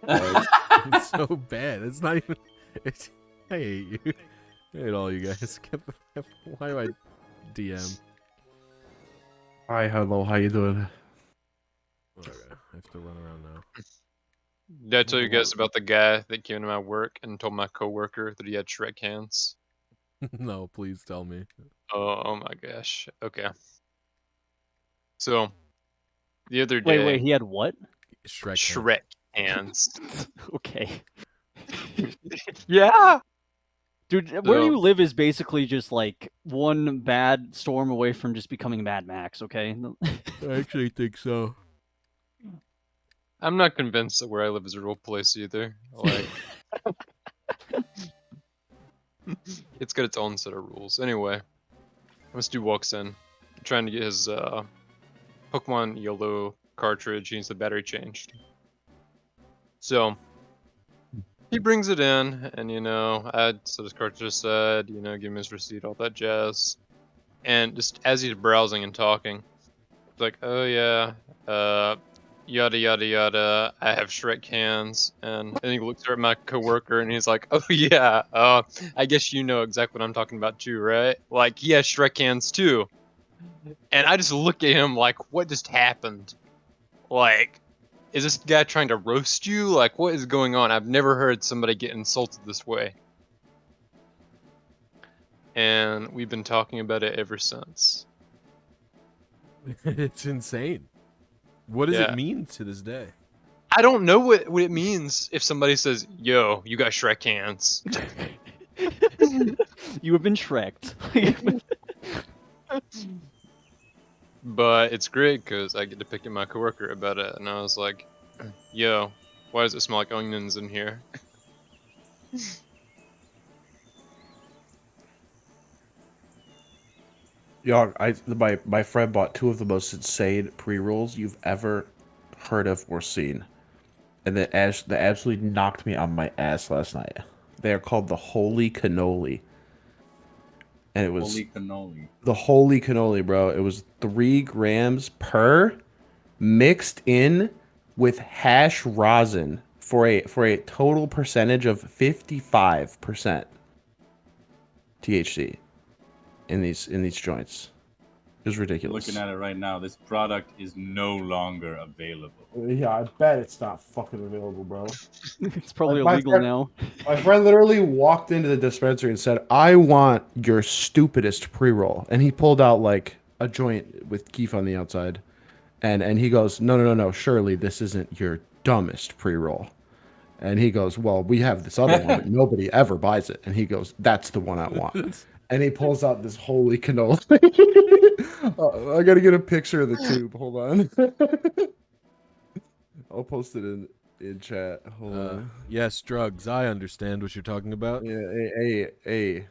It's so bad. It's not even. It's, I hate you. I hate all you guys. Why do I DM? Hi, hello, how you doing? Okay, I have to run around now. Did I tell you guys about the guy that came to my work and told my coworker that he had Shrek hands? No, please tell me. Oh my gosh. Okay. So, the other day, Wait, he had what? Shrek. hands. Okay. Yeah. Dude, where So- you live is basically just like one bad storm away from just becoming Mad Max, okay? I actually think so. I'm not convinced that where I live is a real place either. Like, it's got its own set of rules. Anyway, this dude walks in, trying to get his Pokemon Yellow cartridge. He needs the battery changed. So he brings it in, and I set his cartridge aside. Give him his receipt, all that jazz. And just as he's browsing and talking, it's like, oh yeah, yada yada yada. I have Shrek hands, and he looks at my coworker and he's like, "Oh yeah, I guess you know exactly what I'm talking about too, right? Like, he has Shrek hands too." And I just look at him like, "What just happened? Like, is this guy trying to roast you? Like, what is going on? I've never heard somebody get insulted this way." And we've been talking about it ever since. It's insane. What does it Yeah. mean to this day? I don't know what it means if somebody says, "Yo, you got Shrek hands." You have been Shreked. But it's great because I get to pick at my coworker about it, and I was like, "Yo, why does it smell like onions in here?" Y'all, my friend bought 2 of the most insane pre-rolls you've ever heard of or seen, and they absolutely knocked me on my ass last night. They are called the Holy Cannoli, and it was Holy cannoli. the Holy Cannoli, bro. It was 3 grams per, mixed in with hash rosin for a total percentage of 55% THC in these joints. It was ridiculous. Looking at it right now, this product is no longer available. Yeah, I bet it's not fucking available, bro. It's probably My illegal friend- now. My friend literally walked into the dispensary and said, "I want your stupidest pre-roll," and he pulled out like a joint with keef on the outside, and he goes, "No, surely this isn't your dumbest pre-roll." And he goes, "Well, we have this other one, but nobody ever buys it." And he goes, "That's the one I want." And he pulls out this Holy Cannoli. I gotta get a picture of the tube. Hold on. I'll post it in chat. Hold on. Yes, drugs. I understand what you're talking about. Yeah, hey.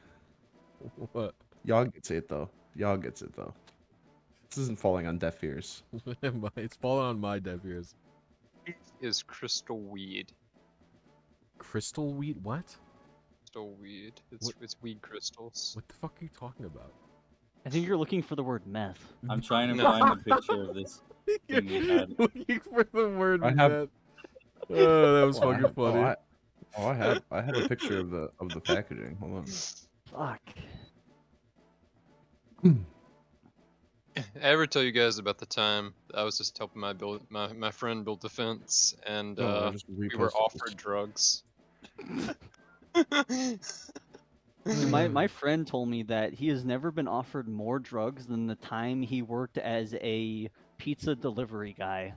What? Y'all gets it though. This isn't falling on deaf ears. It's falling on my deaf ears. Is crystal weed. Crystal weed? What? Crystal weed. It's weed crystals. What the fuck are you talking about? I think you're looking for the word meth. I'm trying to No. find a picture of this thing we had. Looking for the word I have- meth. Oh, that was fucking funny. I have a picture of the packaging. Hold on. Fuck. I ever tell you guys about the time I was just helping my friend build the fence, and No, I just we were reposted offered this. drugs. Dude, my friend told me that he has never been offered more drugs than the time he worked as a pizza delivery guy.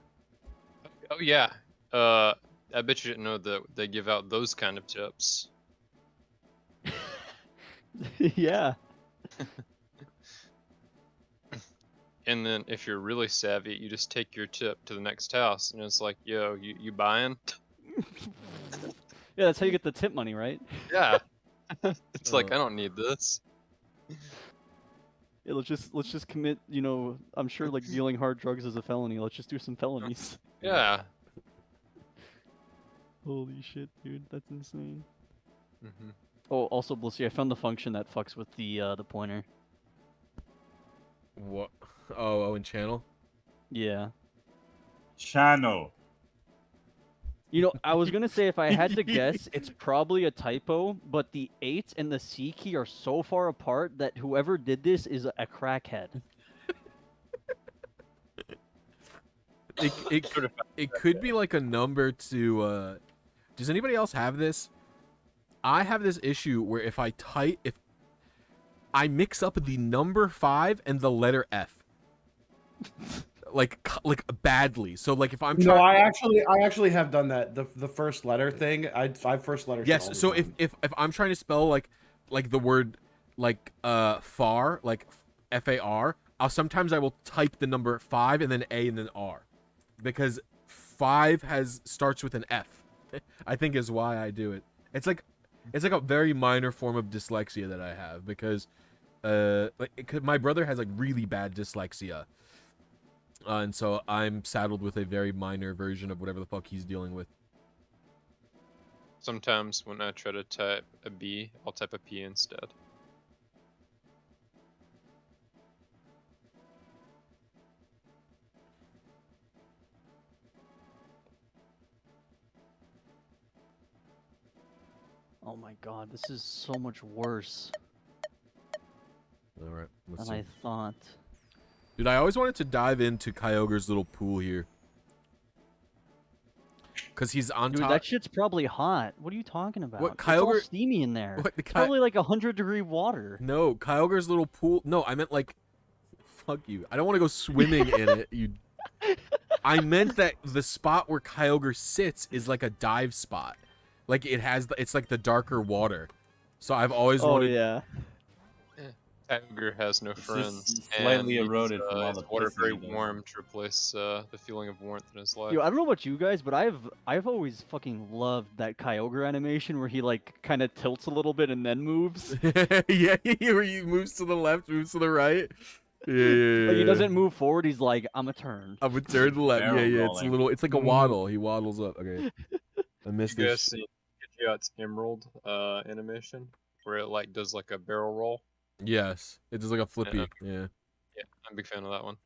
Oh yeah. I bet you didn't know that they give out those kind of tips. Yeah. And then if you're really savvy, you just take your tip to the next house, and it's like, "Yo, you buying?" Yeah, that's how you get the tip money, right? Yeah. It's like, I don't need this. Yeah, let's just commit, I'm sure like dealing hard drugs is a felony. Let's just do some felonies. Yeah. Holy shit, dude, that's insane. Hmm. Oh, also, Blisy, I found the function that fucks with the pointer. What? Oh, in channel? Yeah. Channel. I was gonna say if I had to guess, it's probably a typo, but the 8 and the C key are so far apart that whoever did this is a crackhead. It could be like a number to. Does anybody else have this? I have this issue where if I mix up the number 5 and the letter F. like badly. So like if I'm No, trying. I actually have done that. The first letter thing. I first letters. all Yes. the So time. if I'm trying to spell like the word far, like FAR, sometimes I will type the number 5 and then A and then R, because 5 starts with an F. I think is why I do it. It's like a very minor form of dyslexia that I have, because my brother has like really bad dyslexia. And so I'm saddled with a very minor version of whatever the fuck he's dealing with. Sometimes when I try to type a B, I'll type a P instead. Oh my god, this is so much worse All right, let's than see. I thought. Dude, I always wanted to dive into Kyogre's little pool here. Cause he's on Dude, top. that shit's probably hot. What are you talking about? What, It's all Kyogre- steamy in there. What, the It's probably like 100-degree water. No, Kyogre's little pool. No, I meant like, fuck you. I don't want to go swimming in it. You. I meant that the spot where Kyogre sits is like a dive spot. Like it has, it's like the darker water. So I've always Oh wanted. yeah. Kyogre has no It's just friends. slightly and eroded needs, from all his the water piss very he does. warm to replace the feeling of warmth in his life. Yo, I don't know about you guys, but I've always fucking loved that Kyogre animation where he like kind of tilts a little bit and then moves. Yeah, where he moves to the left, moves to the right. Yeah. Like he doesn't move forward. He's like, I'm a turn. I'm gonna turn to the left. Barrel Yeah, it's a rolling. little. It's like a waddle. He waddles up. Okay. I missed You guys this. seen Pidgeot's Emerald animation where it like does like a barrel roll? Yes, it does like a flippy. Yeah. Yeah. Yeah, I'm a big fan of that one.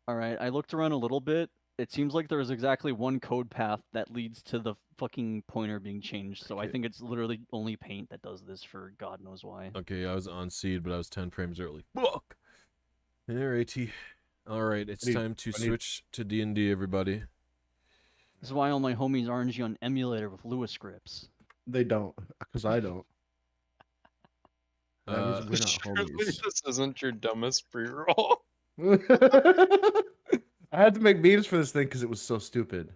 All right, I looked around a little bit. It seems like there's exactly one code path that leads to the fucking pointer being changed. So I Okay. think it's literally only Paint that does this for God knows why. Okay, I was on seed, but I was 10 frames early. Fuck. Alrighty. All right, it's I need- time to I need- switch to D&D, everybody. This is why all my homies RNG on emulator with Lewis scripts. They don't, because I don't. That Uh, means we're not Surely homies. this isn't your dumbest pre-roll. I had to make memes for this thing because it was so stupid.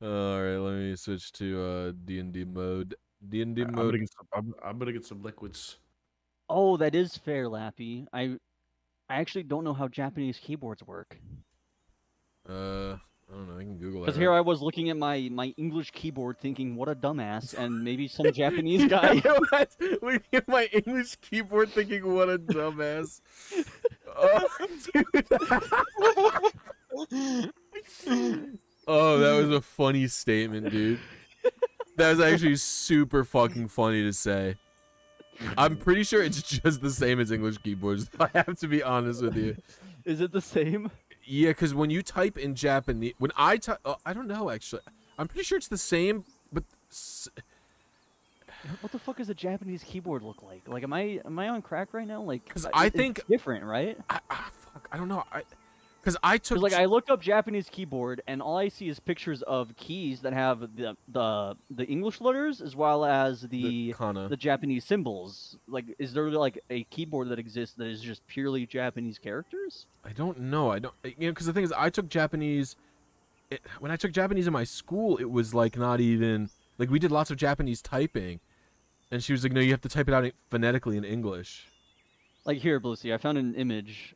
All right, let me switch to D&D mode. D&D I'm mode. gonna get some liquids. Oh, that is fair, Lappy. I actually don't know how Japanese keyboards work. I don't know. I can Google Because that. here I was looking at my English keyboard thinking, what a dumbass, and maybe some Japanese guy. What? Looking at my English keyboard, thinking, "What a dumbass." Oh, dude. Oh, that was a funny statement, dude. That was actually super fucking funny to say. I'm pretty sure it's just the same as English keyboards. I have to be honest with you. Is it the same? Yeah, because when you type in Japanese, when I type, I don't know actually. I'm pretty sure it's the same, but What the fuck does a Japanese keyboard look like? Like, am I on crack right now? Like, 'Cause I it's think- different, right? fuck, I don't know. Because I took Because like I looked up Japanese keyboard, and all I see is pictures of keys that have the English letters as well as the kana. Japanese symbols. Like, is there like a keyboard that exists that is just purely Japanese characters? I don't know. I don't. Because the thing is, I took Japanese. When I took Japanese in my school, it was like not even like we did lots of Japanese typing, and she was like, "No, you have to type it out phonetically in English." Like here, Blisy, I found an image,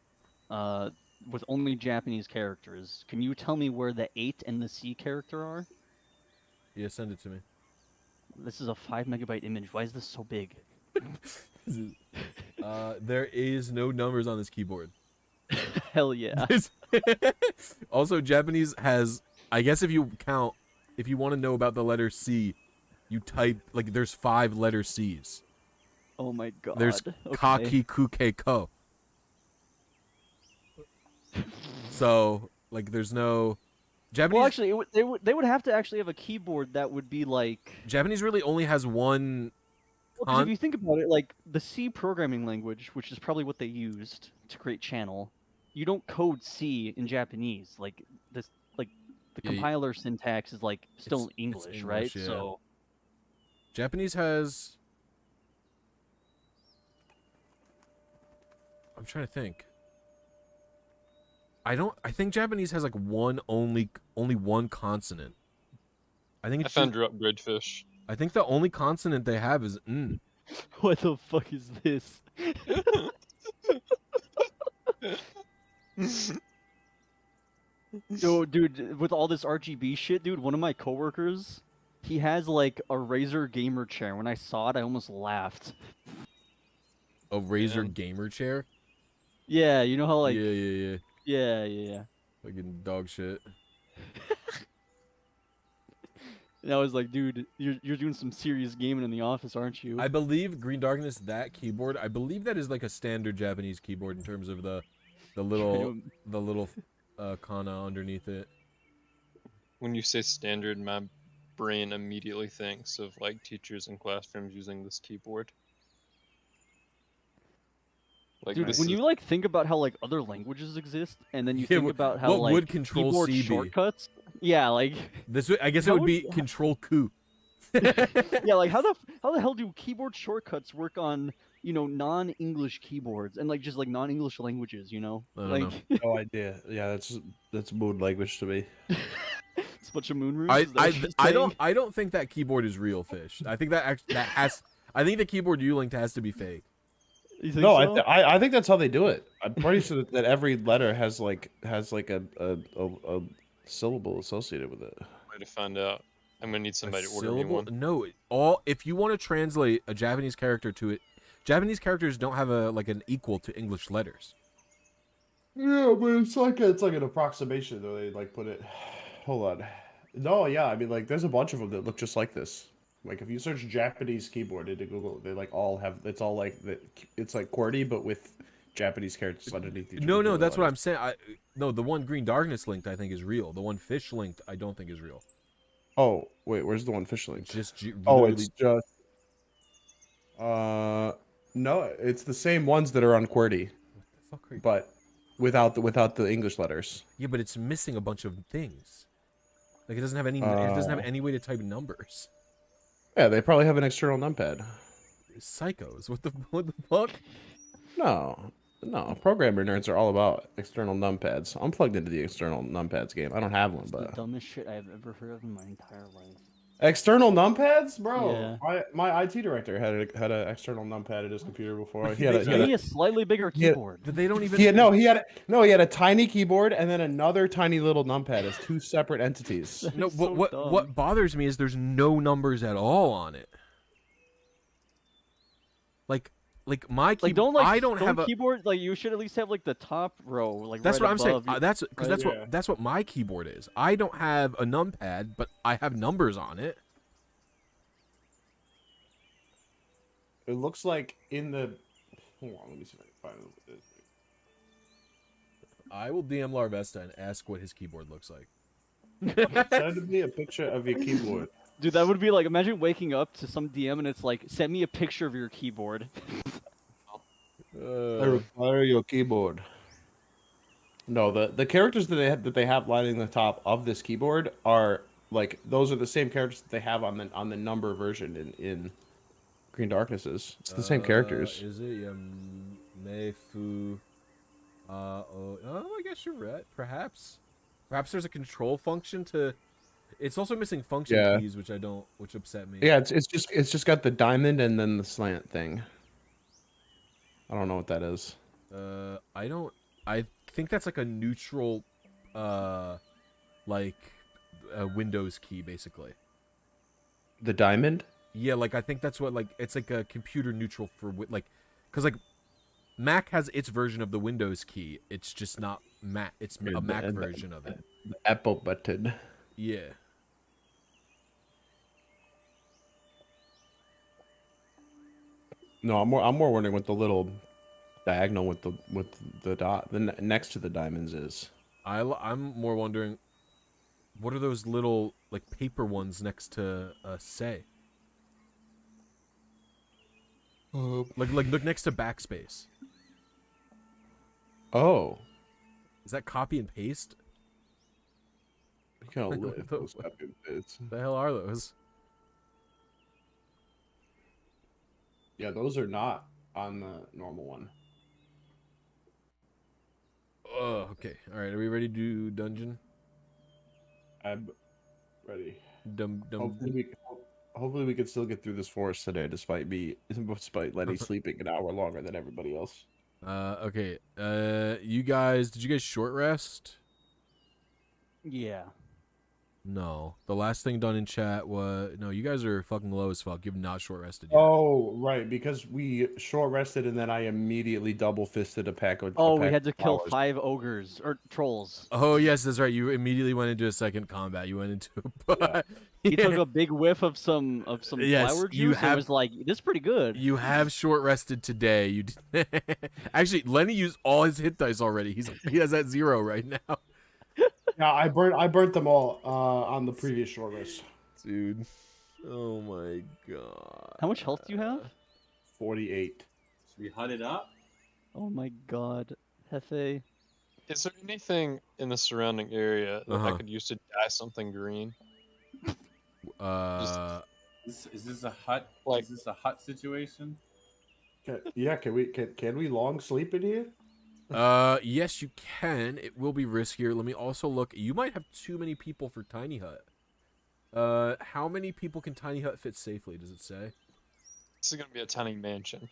with only Japanese characters. Can you tell me where the 8 and the C character are? Yeah, send it to me. This is a 5 megabyte image. Why is this so big? There is no numbers on this keyboard. Hell yeah. Also, Japanese has, I guess if you count, if you want to know about the letter C, you type, like, there's 5 letter C's. Oh my god. There's Okay. Kaki Kuke Ko. So, like, there's no... Japanese, Well, actually, they would have to actually have a keyboard that would be like... Japanese really only has one... Well, 'cause if you think about it, like, the C programming language, which is probably what they used to create channel, you don't code C in Japanese. Like, this, like, the Yeah, compiler syntax is, like, still it's English, English, right? yeah. So... Japanese has... I'm trying to think. I think Japanese has like only one consonant. I think I it's found your upgrade fish. I think the only consonant they have is n. What the fuck is this? Yo, dude, with all this RGB shit, dude, one of my coworkers, he has like a Razer gamer chair. When I saw it, I almost laughed. A Razer Yeah. gamer chair. Yeah, you know how like yeah. yeah. Fucking dog shit. And I was like, dude, you're doing some serious gaming in the office, aren't you? I believe greenDarkness, that keyboard, I believe that is like a standard Japanese keyboard in terms of the little kana underneath it. When you say standard, my brain immediately thinks of like teachers in classrooms using this keyboard. Like Dude, this when is you like think about how like other languages exist, and then you Yeah, think about how what like would Control keyboard C be? shortcuts, yeah, like I guess it How would would- be Control Coup. yeah, like how the hell do keyboard shortcuts work on non-English keyboards and like just like non-English languages? I don't Like No idea. Yeah, that's mood language to me. it's a bunch of moon runes. Is that what you're saying? I don't think that keyboard is real, Fish. I think I think the keyboard you linked has to be fake. You think No, so? I think that's how they do it. I'm pretty sure that every letter has like a syllable associated with it. way to find out. I'm gonna need somebody A to order me syllable? one. No, if you want to translate a Japanese character to it, Japanese characters don't have an equal to English letters. Yeah, but it's like an approximation though. They like put it. Hold on. No, yeah, I mean like there's a bunch of them that look just like this. Like if you search Japanese keyboard into Google, they like all have. It's all like it's like QWERTY, but with Japanese characters underneath each. No, that's what I'm saying. No, the one greenDarkness linked I think is real. The one Fish linked I don't think is real. Oh wait, where's the one Fish linked? Oh, it's just. No, it's the same ones that are on QWERTY, what the fuck are you? but without the English letters. Yeah, but it's missing a bunch of things. Like it doesn't have any. It doesn't have any way to type numbers. Yeah, they probably have an external numpad. Psychos. What the fuck? No, programmer nerds are all about external numpads. I'm plugged into the external numpads game. I don't have one, It's the but dumbest shit I've ever heard of in my entire life. external numpads, bro. Yeah. My IT director had an external numpad at his computer before. He had They- a, Give me a slightly bigger keyboard. But they don't even. he had a tiny keyboard and then another tiny little numpad as two separate entities. No, It's so what dumb. bothers me is there's no numbers at all on it. Like my keyboard, Like don't I don't have a. keyboard. Like you should at least have like the top row. Like That's right what I'm saying. above you. That's because Right, that's what my keyboard is. I don't have a numpad, but I have numbers on it. It looks like in the. Hold on, let me see if I can find it. I will DM Larvesta and ask what his keyboard looks like. Send me a picture of your keyboard. Dude, that would be like imagine waking up to some DM and it's like send me a picture of your keyboard. I require your keyboard. No, the characters that they have lining the top of this keyboard are like those are the same characters that they have on the number version in greenDarknesses. It's the same characters. Is it? Yeah, Meifu. Oh, I guess you're right. Perhaps there's a control function to. It's also missing function keys, which upset me. Yeah, it's just got the diamond and then the slant thing. I don't know what that is. I think that's like a neutral, Windows key basically. The diamond? Yeah, like I think that's what it's like a computer neutral for because like Mac has its version of the Windows key. It's just not Mac. It's a Mac version of it. The Apple button. Yeah. No, I'm more wondering what the little diagonal with the dot next to the diamonds is. I'm more wondering, what are those little like paper ones next to say? Like look next to backspace. Oh, Is that copy and paste? I kind Like, of what lit the- those fucking bits. The hell are those? Yeah, those are not on the normal one. Oh, okay. All right. Are we ready to do dungeon? I'm ready. Dum. Hopefully we can still get through this forest today, despite Lenny sleeping an hour longer than everybody else. Okay. Did you guys short rest? Yeah. No. The last thing done in chat was no. You guys are fucking low as fuck. You've not short rested yet. Oh, right, because we short rested and then I immediately double fisted a pack of. Oh, a we pack had to of kill flowers. 5 ogres or trolls. Oh yes, that's right. You immediately went into a second combat. You went into. He took a big whiff of some Yes, flower you juice and have- was like, "This is pretty good." You have short rested today. You did... Actually, Lenny used all his hit dice already. He has that 0 right now. Yeah, I burnt them all on the previous short rest. Dude. Oh my god. How much health do you have? 48. Should we hut it up? Oh my god, Hefe. Is there anything in the surrounding area that I Uh-huh. could use to dye something green? Is this a hut? Like- Is this a hut situation? Yeah, can we long sleep in here? Yes, you can. It will be riskier. Let me also look. You might have too many people for Tiny Hut. How many people can Tiny Hut fit safely, does it say? This is gonna be a tiny mansion.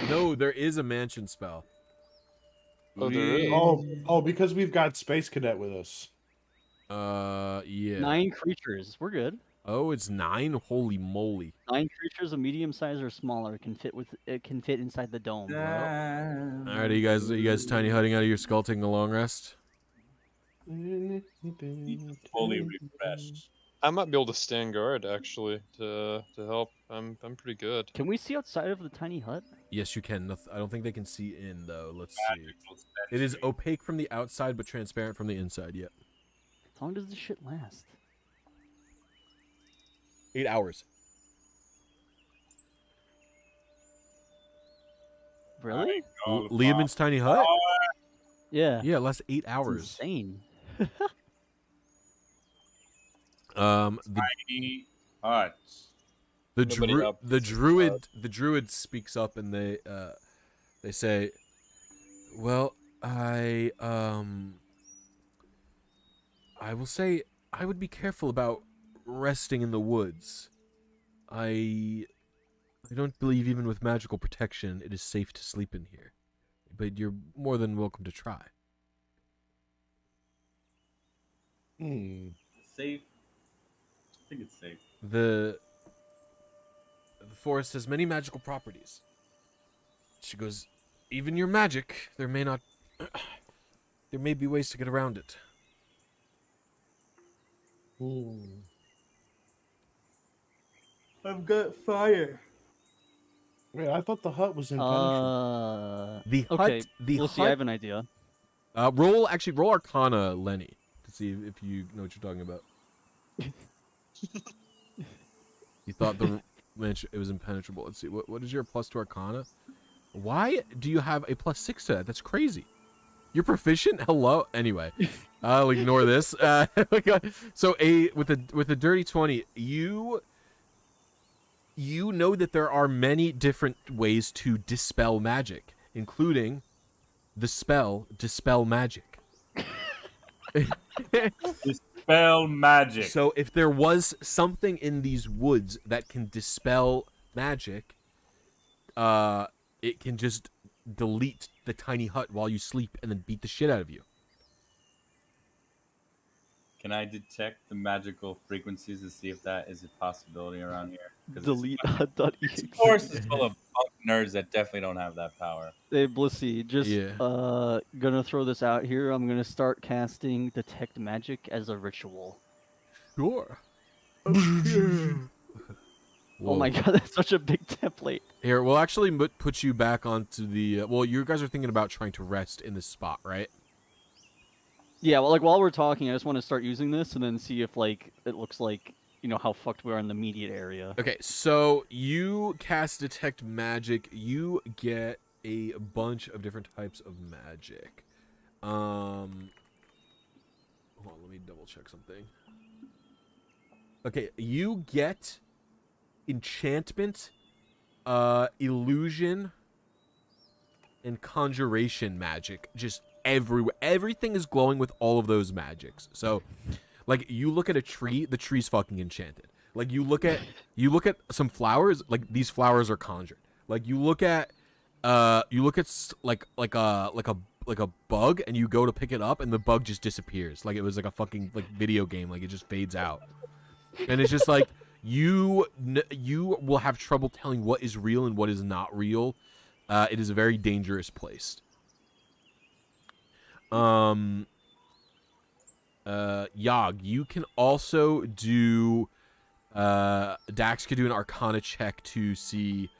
No, there is a mansion spell. Oh, there is. Oh, because we've got Space Cadet with us. Yeah. 9 creatures. We're good. Oh, it's 9? Holy moly. 9 creatures of medium size or smaller can fit inside the dome. Alright, are you guys tiny hutting out of your skull taking a long rest? Fully refreshed. I might be able to stand guard actually to help. I'm pretty good. Can we see outside of the tiny hut? Yes, you can. I don't think they can see in, though. Let's see. It is opaque from the outside, but transparent from the inside, yep. How long does this shit last? 8 hours. Really? Liam's tiny hut? Yeah. Yeah, it lasts 8 That's hours. insane. Tiny hut. Nobody up The this druid speaks up and they say, well, I will say I would be careful about resting in the woods. I don't believe even with magical protection it is safe to sleep in here. But you're more than welcome to try. Safe. I think it's safe. The forest has many magical properties. She goes, even your magic, there may be ways to get around it. I've got fire. Wait, I thought the hut was impenetrable. The hut, Okay, the we'll hut, see. I have an idea. roll Arcana, Lenny, to see if you know what you're talking about. You thought it was impenetrable. Let's see. What is your plus to Arcana? Why do you have a +6 to that? That's crazy. You're proficient? Hello? Anyway, I'll ignore this. So with a dirty 20, you know that there are many different ways to dispel magic, including the spell Dispel Magic. Dispel magic. So if there was something in these woods that can dispel magic, it can just delete the tiny hut while you sleep and then beat the shit out of you. Can I detect the magical frequencies to see if that is a possibility around here? 'Cause Delete This hut.exe. forest is full of punk nerds that definitely don't have that power. Hey, Blissy, just Yeah. gonna throw this out here. I'm gonna start casting Detect Magic as a ritual. Sure. Oh my god, that's such a big template. Here, we'll actually put you back onto the... well, you guys are thinking about trying to rest in this spot, right? Yeah, well, like, while we're talking, I just want to start using this and then see if, like, it looks like, you know, how fucked we are in the immediate area. Okay, so you cast Detect Magic. You get a bunch of different types of magic. Hold on, let me double check something. Okay, you get enchantment, illusion, and conjuration magic just everywhere. Everything is glowing with all of those magics. So, like, you look at a tree, the tree's fucking enchanted. Like, you look at some flowers, like, these flowers are conjured. Like, you look at like a bug, and you go to pick it up, and the bug just disappears. Like, it was like a fucking, like, video game. Like, it just fades out. And it's just like, you will have trouble telling what is real and what is not real. It is a very dangerous place. Yogg, you can also do... Dax could do an Arcana check to see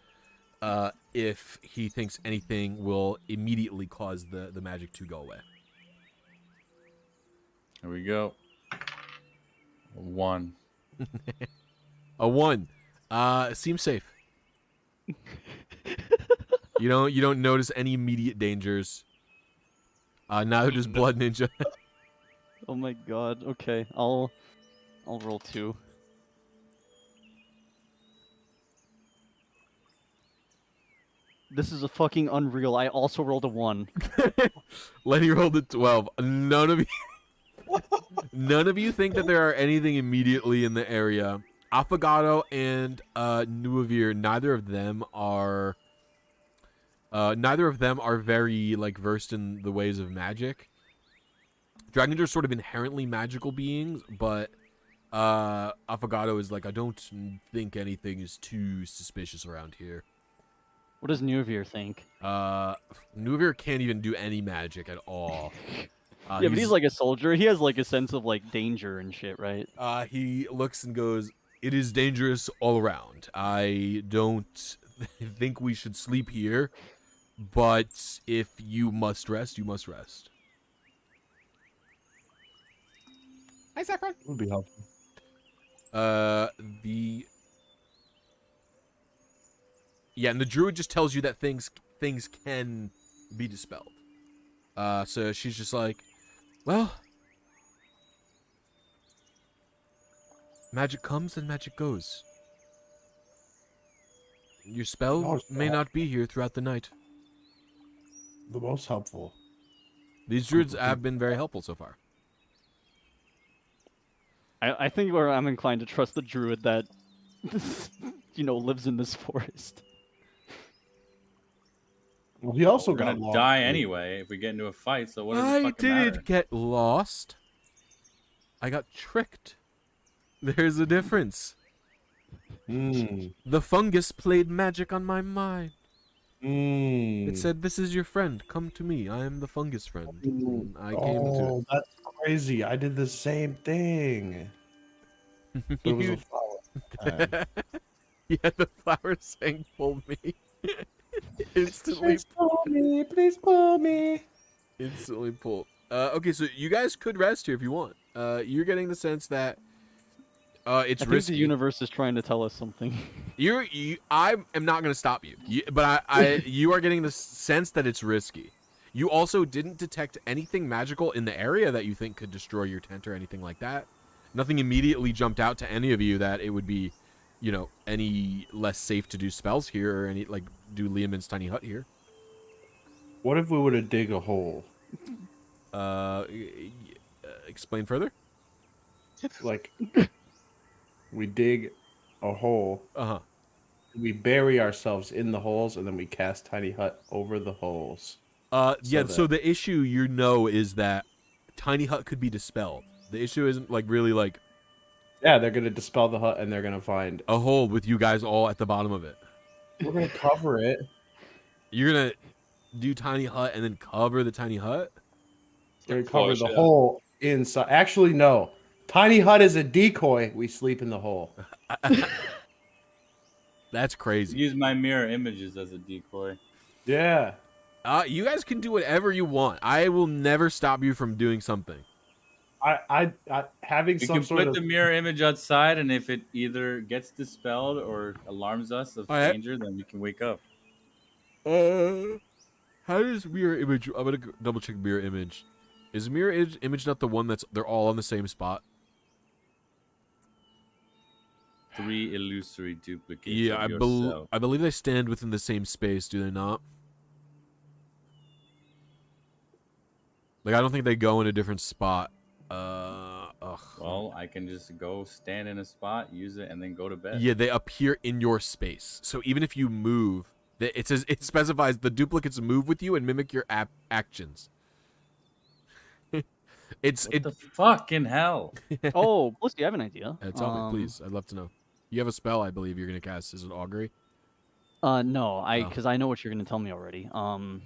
if he thinks anything will immediately cause the magic to go away. Here we go. 1. A 1. Seems safe. You don't notice any immediate dangers. Neither does Blood Ninja. Oh my god. Okay, I'll roll 2. This is a fucking unreal. I also rolled a 1. Lenny rolled a 12. None of you think that there are anything immediately in the area. Affogato and Nuavir, neither of them are very like versed in the ways of magic. Dragons are sort of inherently magical beings, but Affogato is like, I don't think anything is too suspicious around here. What does Nuavir think? Nuavir can't even do any magic at all. Yeah, but he's like a soldier. He has like a sense of like danger and shit, right? He looks and goes, it is dangerous all around. I don't think we should sleep here, but if you must rest, you must rest. Hi, Saffron. Would be helpful. And the druid just tells you that things can be dispelled. So she's just like, well, magic comes and magic goes. Your spell may not be here throughout the night. The most helpful. These druids have been very helpful so far. I think where I'm inclined to trust the druid that, lives in this forest. Well, he also We're got gonna lost. die anyway if we get into a fight. So what does it I fucking matter? did get lost. I got tricked. There's a difference. The fungus played magic on my mind. It said, "This is your friend. Come to me. I am the fungus friend." And I came to it. That's crazy. I did the same thing. But it was a flower. Yeah, the flower sang pull me. Instantly Please pull me. Please pull me. Instantly pulled. Okay, so you guys could rest here if you want. You're getting the sense that it's I think risky. the universe is trying to tell us something. I am not going to stop you. But you are getting the sense that it's risky. You also didn't detect anything magical in the area that you think could destroy your tent or anything like that. Nothing immediately jumped out to any of you that it would be, any less safe to do spells here or any do Liamon's tiny hut here. What if we were to dig a hole? Explain further. Like, we dig a hole. Uh-huh. We bury ourselves in the holes, and then we cast tiny hut over the holes. So the issue is that tiny hut could be dispelled. The issue isn't really Yeah, they're gonna dispel the hut, and they're gonna find. a hole with you guys all at the bottom of it. We're gonna cover it. You're gonna do tiny hut and then cover the tiny hut? We're gonna cover Flush, the yeah. hole inside. Actually, no. Tiny hut is a decoy. We sleep in the hole. That's crazy. Use my mirror images as a decoy. Yeah. You guys can do whatever you want. I will never stop you from doing something. I having We some can sort put of. the mirror image outside, and if it either gets dispelled or alarms us of Alright. danger, then we can wake up. How does mirror image? I'm gonna double check mirror image. Is mirror image not the one they're all on the same spot? 3 illusory duplicates Yeah, of yourself. I believe they stand within the same space. Do they not? I don't think they go in a different spot. Well, I can just go stand in a spot, use it, and then go to bed. Yeah, they appear in your space. So even if you move, it specifies the duplicates move with you and mimic your actions. What the fucking hell? Oh, Blisy, I have an idea. Tell me, please. I'd love to know. You have a spell, I believe you're gonna cast. Is it augury? No, because I know what you're gonna tell me already. Oh,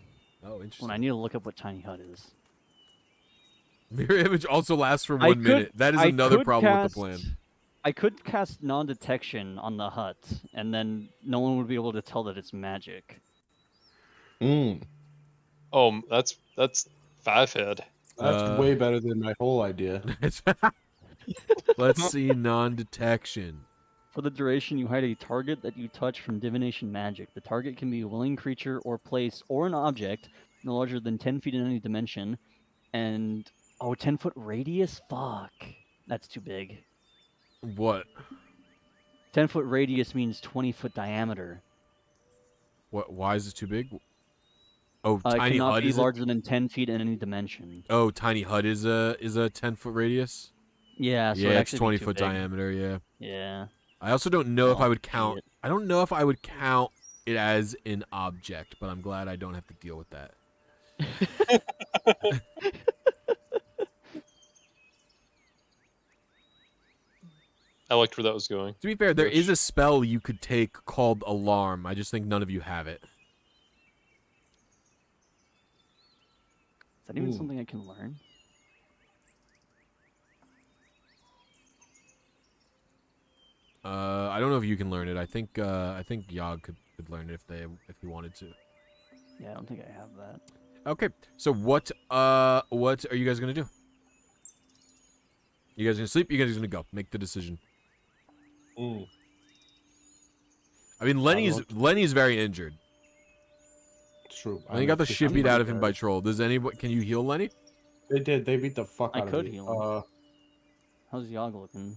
interesting. When I need to look up what tiny hut is. Mirror image also lasts for 1 minute. That is another problem with the plan. I could cast non-detection on the hut, and then no one would be able to tell that it's magic. Oh, that's 5 head. That's way better than my whole idea. Let's see non-detection. For the duration, you hide a target that you touch from divination magic. The target can be a willing creature or place or an object no larger than 10 feet in any dimension. And, 10-foot radius? Fuck. That's too big. What? 10-foot radius means 20-foot diameter. What? Why is it too big? Oh, It tiny cannot HUD be is larger than 10 feet in any dimension. Oh, tiny HUD is a 10-foot radius. Yeah, so Yeah, it'd it's actually be 20-foot too big. diameter. Yeah. Yeah. I also don't know if I would see count. it. I don't know if I would count it as an object, but I'm glad I don't have to deal with that. I liked where that was going. To be fair, there is Which- a spell you could take called Alarm. I just think none of you have it. Is that even Ooh. something I can learn? I don't know if you can learn it. I think Yogg could learn it if he wanted to. Yeah, I don't think I have that. Okay, so what are you guys gonna do? You guys gonna sleep? You guys gonna go? Make the decision. Mm. I mean, Lenny's very injured. True. Lenny got the shit beat out of him by Troll. Does anybody? Can you heal Lenny? They did. They beat the fuck I out could of me. heal him. How's Yogg looking?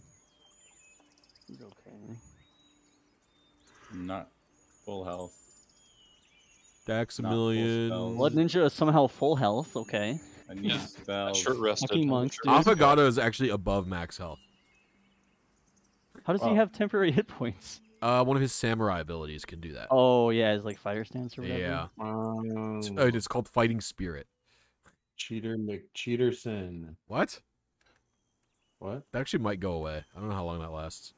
He's okay. Not full health. Dax a Not full million. spells. Blood Ninja is somehow full health. Okay. I need Yeah. spells. Short rested. Fucking monks, dude. Affogato is actually above max health. How does he Oh. have temporary hit points? One of his samurai abilities can do that. Oh yeah, his like fire stance or whatever. Yeah. Oh, It's called Fighting Spirit. Cheater McCheaterson. What? What? That actually might go away. I don't know how long that lasts.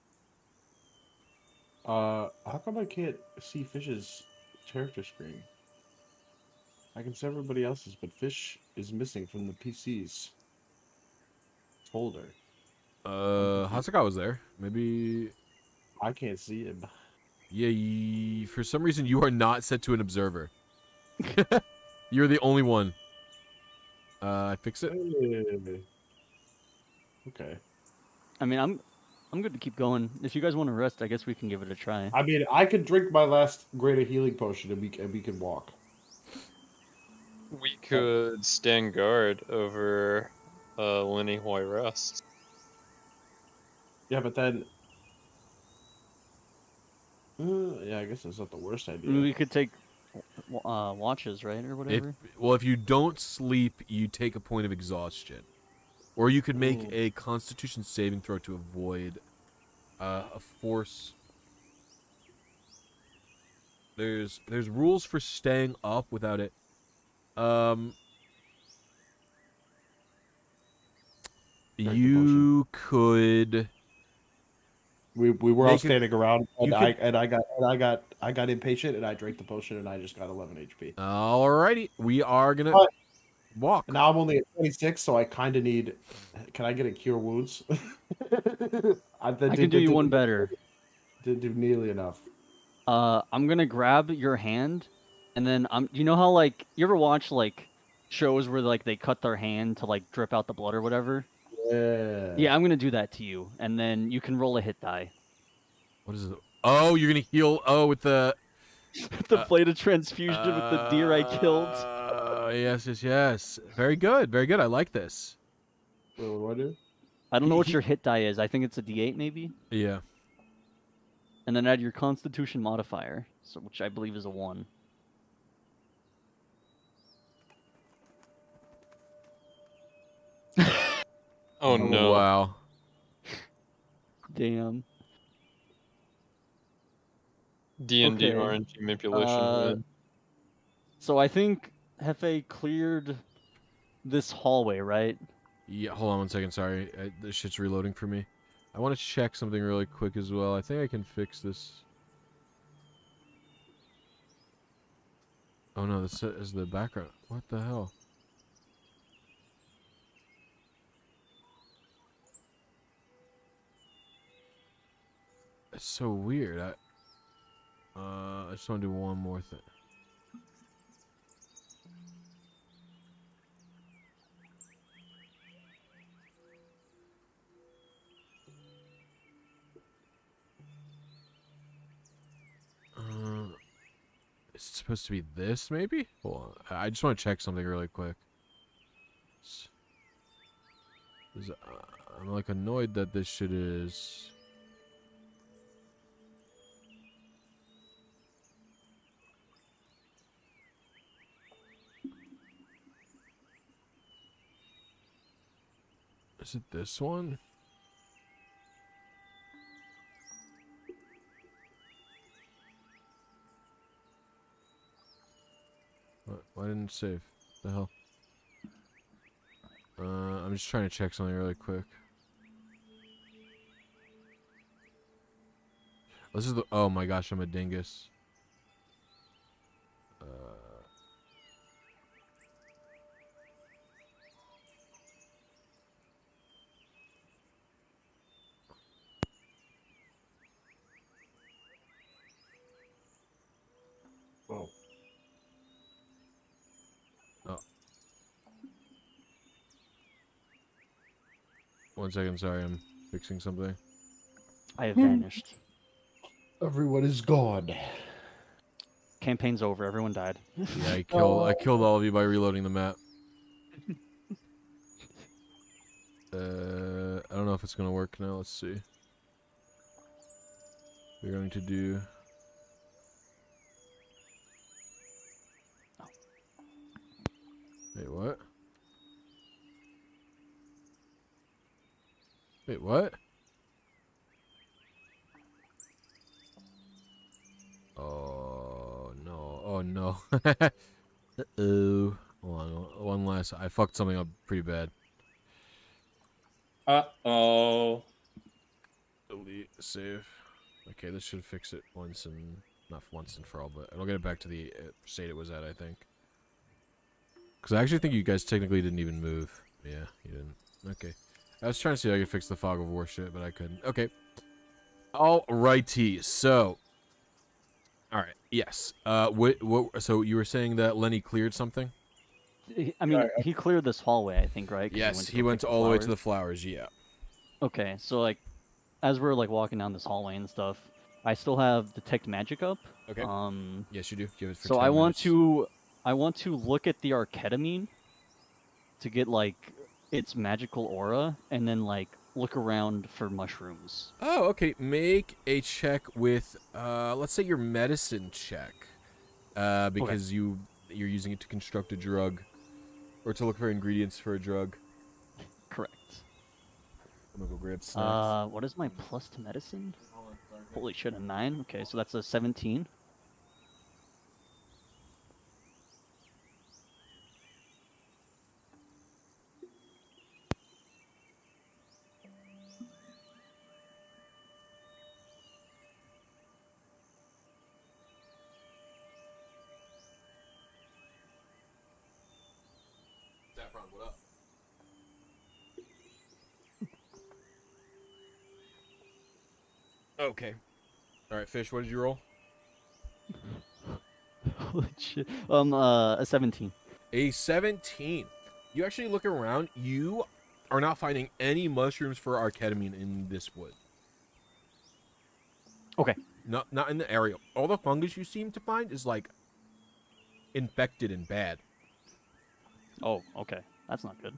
How come I can't see Fish's character screen? I can see everybody else's, but Fish is missing from the PC's folder. Hasaka was there. Maybe. I can't see him. Yeah, for some reason you are not set to an observer. You're the only one. Fix it. Okay. I mean, I'm good to keep going. If you guys want to rest, I guess we can give it a try. I mean, I could drink my last greater healing potion and we can walk. We could stand guard over Lenny while I rest. Yeah, but then. Yeah, I guess that's not the worst I idea. mean, we could take watches, right, or whatever. If you don't sleep, you take a point of exhaustion, or you could make Ooh. a Constitution saving throw to avoid a force. There's rules for staying up without it. You could. We were all Make it- standing around, and you I got impatient, and I drank the potion, and I just got 11 HP. Alrighty, we are gonna But- walk. And now I'm only at 26, so I kind of need. Can I get a cure wounds? I can do you one better. Didn't do nearly enough. I'm gonna grab your hand, and then you know how like you ever watch like shows where like they cut their hand to like drip out the blood or whatever? Yeah. Yeah, I'm gonna do that to you, and then you can roll a hit die. What is it? Oh, you're gonna heal. Oh, with the The plate of transfusion with the deer I killed. Yes. Very good. I like this. What do? I don't know what your hit die is. I think it's a D8 maybe, Yeah. and then add your Constitution modifier, so which I believe is a 1. Oh no! Wow. Damn. D&D Okay. RNG manipulation win. So I think Hefe cleared this hallway, right? Yeah. Hold on one second. Sorry, this shit's reloading for me. I want to check something really quick as well. I think I can fix this. Oh no, this is the background. What the hell? It's so weird. I just want to do one more thing. Is it supposed to be this, maybe? Hold on. I just want to check something really quick. I'm like annoyed that this shit is... Is it this one? What? Why didn't it save? The hell? I'm just trying to check something really quick. This is the... Oh my gosh, I'm a dingus. Oh. Oh. 1 second, sorry, I'm fixing something. I have vanished. Everyone is gone. Campaign's over. Everyone died. Yeah, I killed all of you by reloading the map. I don't know if it's gonna work now. Let's see. We're going to do... Wait, what? Wait, what? Oh, no. Oh, no. Uh-oh. Hold on. One last... I fucked something up pretty bad. Uh-oh. Delete. Save. Okay, this should fix it once and... Not once and for all, but it'll get it back to the state it was at, I think. Because I actually think you guys technically didn't even move. Yeah, you didn't. Okay. I was trying to see if I could fix the fog of war shit, but I couldn't. Okay. Alrighty, so... Alright, yes. So you were saying that Lenny cleared something? I mean, he cleared this hallway, I think, right? 'Cause Yes, to he go went pick all the way to flowers. the flowers, yeah. Okay, so like, as we're like walking down this hallway and stuff, I still have detect magic up. Okay. Yes, you do. Give it for So 10 I want minutes. I want to look at the arketamine to get like its magical aura, and then like look around for mushrooms. Oh, okay. Make a check with, let's say your medicine check, because you're using it to construct a drug, or to look for ingredients for a drug. Correct. I'm gonna go grab snacks. What is my plus to medicine? Holy shit, a 9. Okay, so that's a 17. Saffron, what up? Okay. Alright, Fish, what did you roll? Holy shit. A 17. A 17. You actually look around, you are not finding any mushrooms for arketamine in this wood. Okay. Not in the area. All the fungus you seem to find is like infected and bad. Oh, okay. That's not good.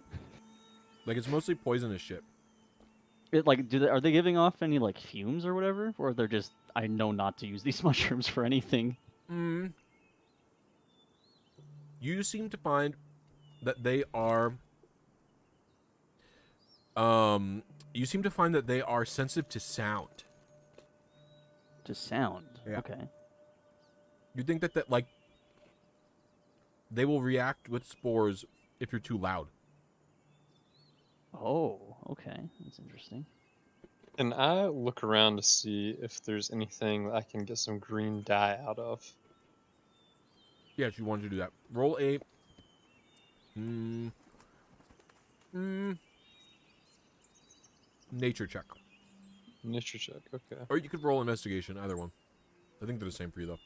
Like it's mostly poisonous shit. It like are they giving off any like fumes or whatever, or they're just I know not to use these mushrooms for anything? You seem to find that they are sensitive to sound. To sound. Yeah. Okay. You think that like they will react with spores if you're too loud. Oh, okay. That's interesting. And I look around to see if there's anything that I can get some green dye out of. Yes, you wanted to do that. Roll a nature check. Nature check, okay. Or you could roll investigation, either one. I think they're the same for you though.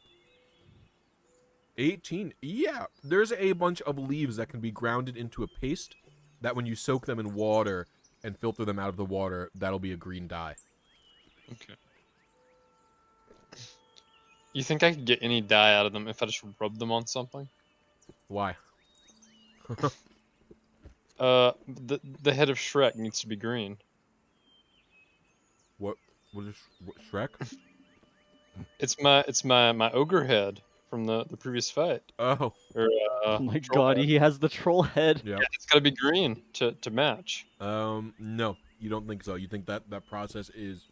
18. Yeah, there's a bunch of leaves that can be grounded into a paste that when you soak them in water and filter them out of the water, that'll be a green dye. Okay. You think I could get any dye out of them if I just rub them on something? Why? The head of Shrek needs to be green. What is Shrek? It's my ogre head from the previous fight. Oh. Or, Oh my troll god, head. he has the troll head. Yeah. Yeah, it's gotta be green to match. No, you don't think so. You think that process is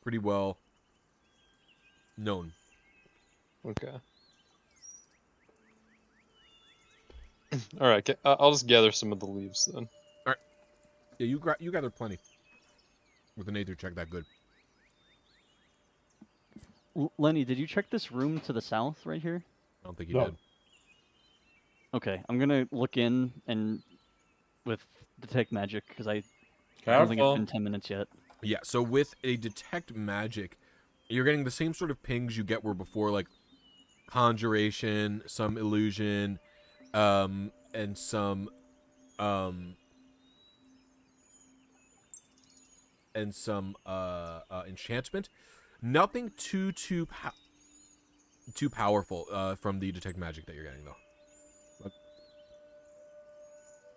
pretty well known. Okay. All right, I'll just gather some of the leaves then. Yeah, you gather plenty. With an nature check that good. Lenny, did you check this room to the south right here? I don't think you No. did. Okay, I'm gonna look in and with detect magic because I don't think it's Careful. been 10 minutes yet. Yeah, so with a detect magic, you're getting the same sort of pings you get were before, like conjuration, some illusion, and some enchantment. Nothing too powerful from the detect magic that you're getting though. But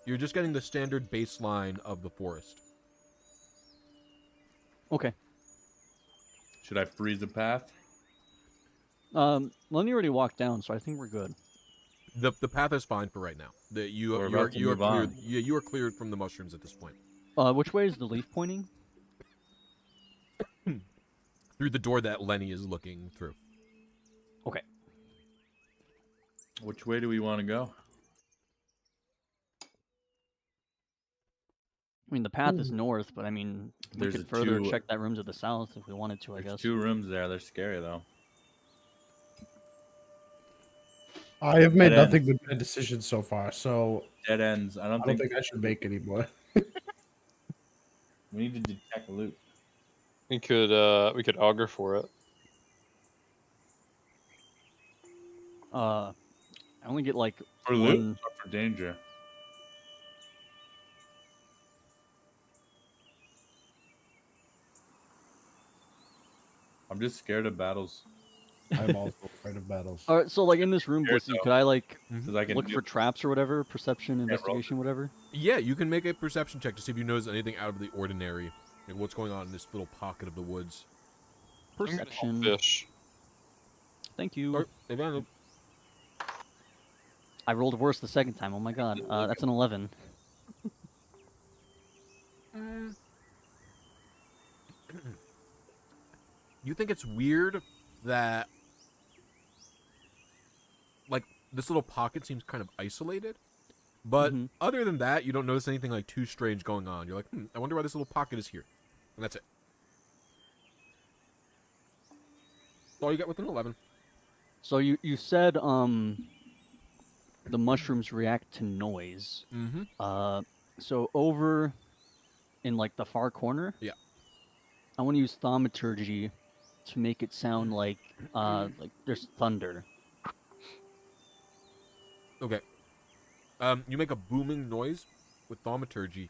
you're just getting the standard baseline of the forest. Okay. Should I freeze the path? Lenny already walked down, so I think we're good. The path is fine for right now. You We're are about to move cleared. on. Yeah, you are cleared from the mushrooms at this point. Which way is the leaf pointing? Through the door that Lenny is looking through. Okay. Which way do we want to go? I mean, the path is north, but I mean, we There's could a further two- check that room to the south if we wanted to, I There's guess. 2 rooms there. They're scary though. I have made Dead nothing ends. but bad decisions so far, so Dead ends. I I don't don't think think I should make any more. we need to detect loot. We could augur for it. I only get like For loot one. or for danger? I'm just scared of battles. I'm also afraid of battles. All right, so like in this room, Here, Blissy, though. could I like 'Cause I can look do- for traps or whatever? Perception, roll. investigation, whatever. Yeah, you can make a perception check to see if you notice anything out of the ordinary. Like what's going on in this little pocket of the woods. I'm gonna help Perception. fish. Thank you. Or, Evan, I rolled worse the second time. Oh my god. That's an 11. you think it's weird that like this little pocket seems kind of isolated, but Mhm. other than that, you don't notice anything like too strange going on. You're like, I wonder why this little pocket is here, and that's it. That's all you got with an 11. So you said the mushrooms react to noise. Mm-hmm. So over in like the far corner. Yeah. I want to use thaumaturgy to make it sound like there's thunder. Okay. You make a booming noise with thaumaturgy.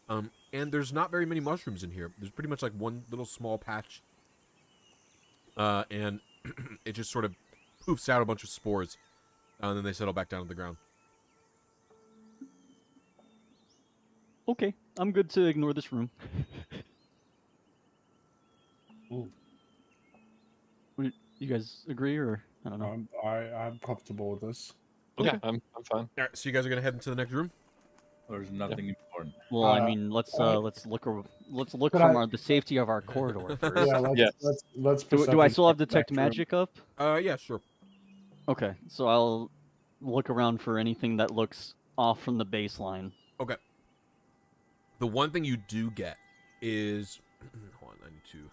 And there's not very many mushrooms in here. There's pretty much like one little small patch. And it just sort of poofs out a bunch of spores. And then they settle back down to the ground. Okay, I'm good to ignore this room. Ooh. You guys agree, or I don't know? I'm comfortable with this. Okay. Yeah, I'm fine. All right, so you guys are gonna head into the next room. There's nothing important. Well, I Uh, mean, let's look Could from I- the safety of our corridor first. Yeah, let's, Yes. let's do I perception still have check detect next room. magic up? Yeah, sure. Okay, so I'll look around for anything that looks off from the baseline. Okay. The one thing you do get is hold on, I need to.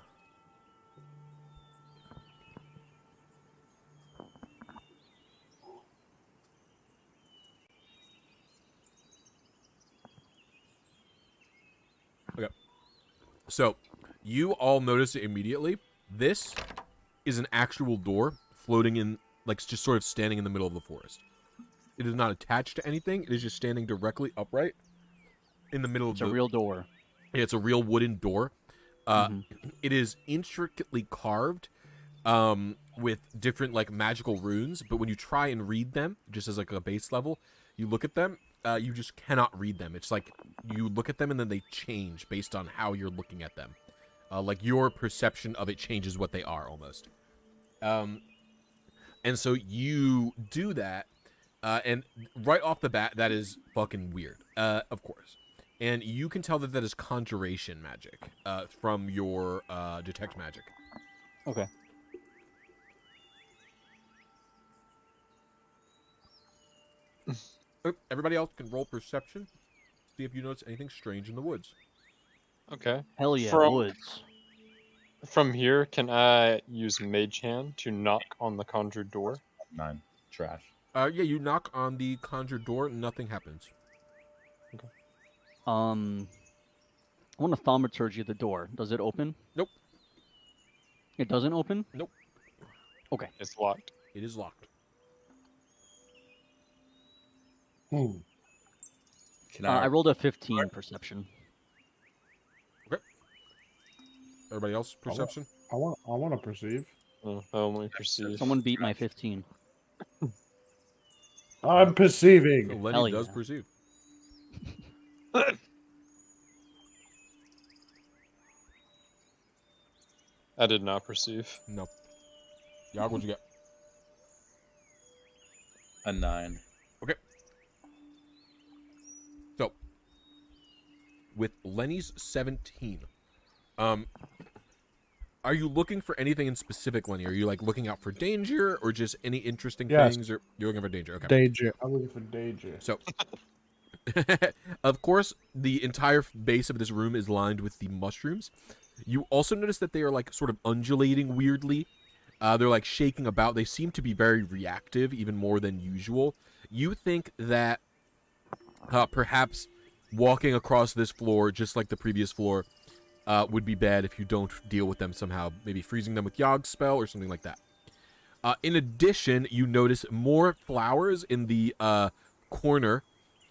Okay. So, you all notice it immediately. This is an actual door floating in, like, just sort of standing in the middle of the forest. It is not attached to anything. It is just standing directly upright in the middle It's of a the... real door. Yeah, it's a real wooden door. Mhm. It is intricately carved with different like magical runes, but when you try and read them, just as like a base level, you look at them, you just cannot read them. It's like you look at them and then they change based on how you're looking at them. Like your perception of it changes what they are almost. And so you do that, and right off the bat, that is fucking weird, of course. And you can tell that that is conjuration magic from your detect magic. Okay. Everybody else can roll perception. See if you notice anything strange in the woods. Okay. Hell yeah, From- woods. From here, can I use Mage Hand to knock on the conjured door? 9. Trash. Yeah, you knock on the conjured door, nothing happens. I want to thaumaturgy the door. Does it open? Nope. It doesn't open? Nope. Okay. It's locked. It is locked. Hmm. Can I rolled a 15 perception. Everybody else, perception? I want to perceive. Oh, I only perceive. Someone beat my 15. I'm So perceiving. Lenny Hell does yeah. perceive. I did not perceive. No. Yogg, what'd you get? a 9. So, with Lenny's 17, are you looking for anything in specific, Lenny? Are you like looking out for danger, or just any interesting Yes. things, or you're looking for danger? Okay. Danger. I'm looking for danger. So, of course, the entire base of this room is lined with the mushrooms. You also notice that they are like sort of undulating weirdly. They're like shaking about. They seem to be very reactive, even more than usual. You think that perhaps walking across this floor, just like the previous floor, would be bad if you don't deal with them somehow. Maybe freezing them with Yoggerzz spell or something like that. In addition, you notice more flowers in the corner.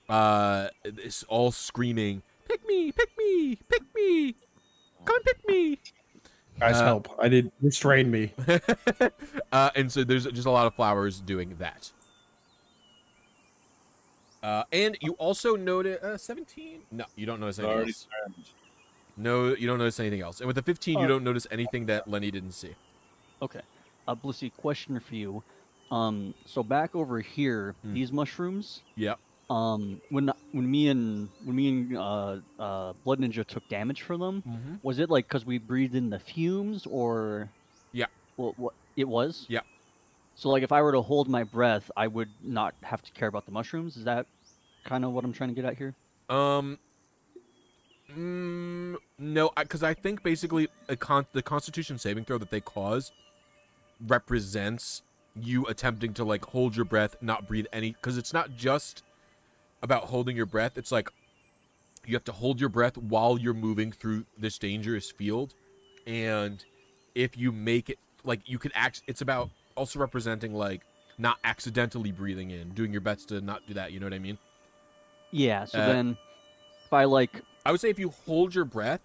It's all screaming, "Pick me! Pick me! Pick me! Come and pick me!" Guys, help! I did restrain me. And so there's just a lot of flowers doing that. And you also notice 17. No, you don't notice anything else. No, you don't notice anything else. And with the 15, you don't notice anything that Lenny didn't see. Okay. Blissy, question for you. So back over here, these mushrooms. Yep. When me and Blood Ninja took damage for them, Mm-hmm. was it like because we breathed in the fumes, or? Yeah. Well, what it was? Yeah. So like, if I were to hold my breath, I would not have to care about the mushrooms. Is that kind of what I'm trying to get at here? No, because I think basically the Constitution saving throw that they cause represents you attempting to like hold your breath, not breathe any, because it's not just about holding your breath. It's like you have to hold your breath while you're moving through this dangerous field, and if you make it, like, you can it's about also representing like not accidentally breathing in, doing your best to not do that. You know what I mean? Yeah. So then, if I like, I would say if you hold your breath,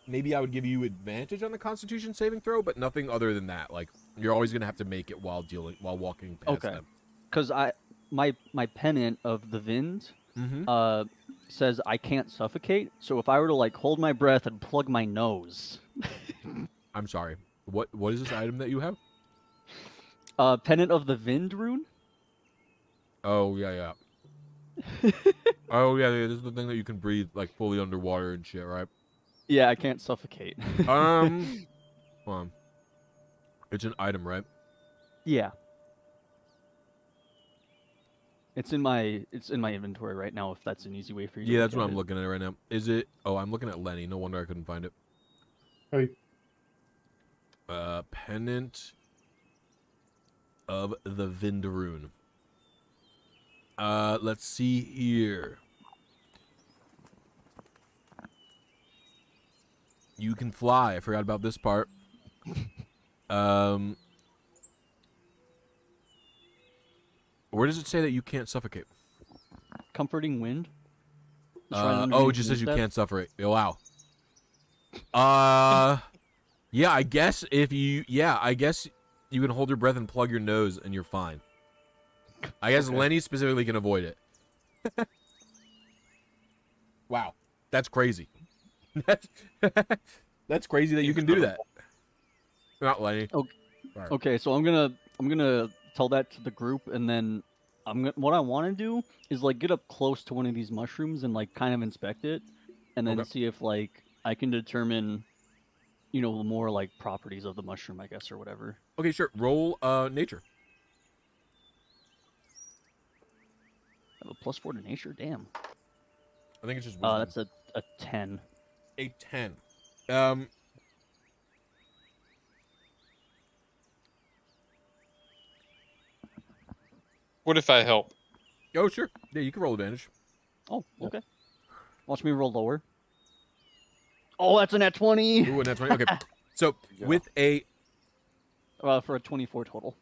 maybe I would give you advantage on the Constitution saving throw, but nothing other than that. Like, you're always gonna have to make it while walking past them. because my pennant of the Vind Mm-hmm. says I can't suffocate. So if I were to like hold my breath and plug my nose, I'm sorry. What is this item that you have? pennant of the Vind rune. Oh yeah. Oh yeah. This is the thing that you can breathe like fully underwater and shit, right? Yeah, I can't suffocate. Hold on. It's an item, right? Yeah. It's in my inventory right now. If that's an easy way for you. Yeah, to that's look what at I'm it. looking at right now. Is it? Oh, I'm looking at Lenny. No wonder I couldn't find it. Hey. Pennant of the Vindaroon. Let's see here. You can fly. I forgot about this part. Where does it say that you can't suffocate? Comforting wind. Oh, it just says you can't suffocate. Oh, wow. Yeah, I guess if you, yeah, I guess You can hold your breath and plug your nose, and you're fine. I guess Okay. Lenny specifically can avoid it. Wow, that's crazy. That's crazy that you can do that. Not Lenny. Okay. Sorry. Okay, so I'm gonna tell that to the group, and then what I want to do is like get up close to one of these mushrooms and like kind of inspect it, and then Okay. see if like I can determine, you know, more like properties of the mushroom, I guess, or whatever. Okay, sure. Roll nature. I have a +4 to nature. Damn. I think it's just wisdom. That's a 10. A 10. What if I help? Oh, sure. Yeah, you can roll advantage. Oh, okay. Watch me roll lower. Oh, that's a nat 20. Ooh, and that's right. Okay. So Yeah. with a For a 24 total.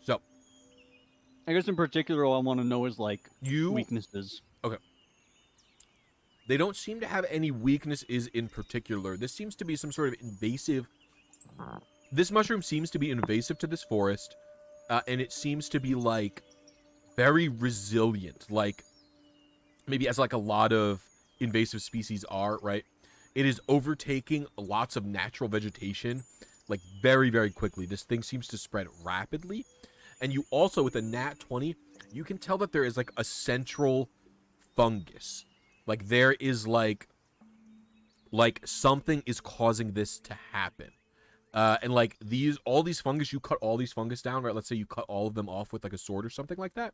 so I guess in particular, all I want to know is like you weaknesses. they don't seem to have any weaknesses in particular. This seems to be some sort of invasive. This mushroom seems to be invasive to this forest, and it seems to be like very resilient, like maybe as like a lot of invasive species are, right? It is overtaking lots of natural vegetation like very, very quickly. This thing seems to spread rapidly. And you also, with a nat 20, you can tell that there is like a central fungus. Like there is like something is causing this to happen. And like all these fungus, you cut all these fungus down, right? Let's say you cut all of them off with like a sword or something like that.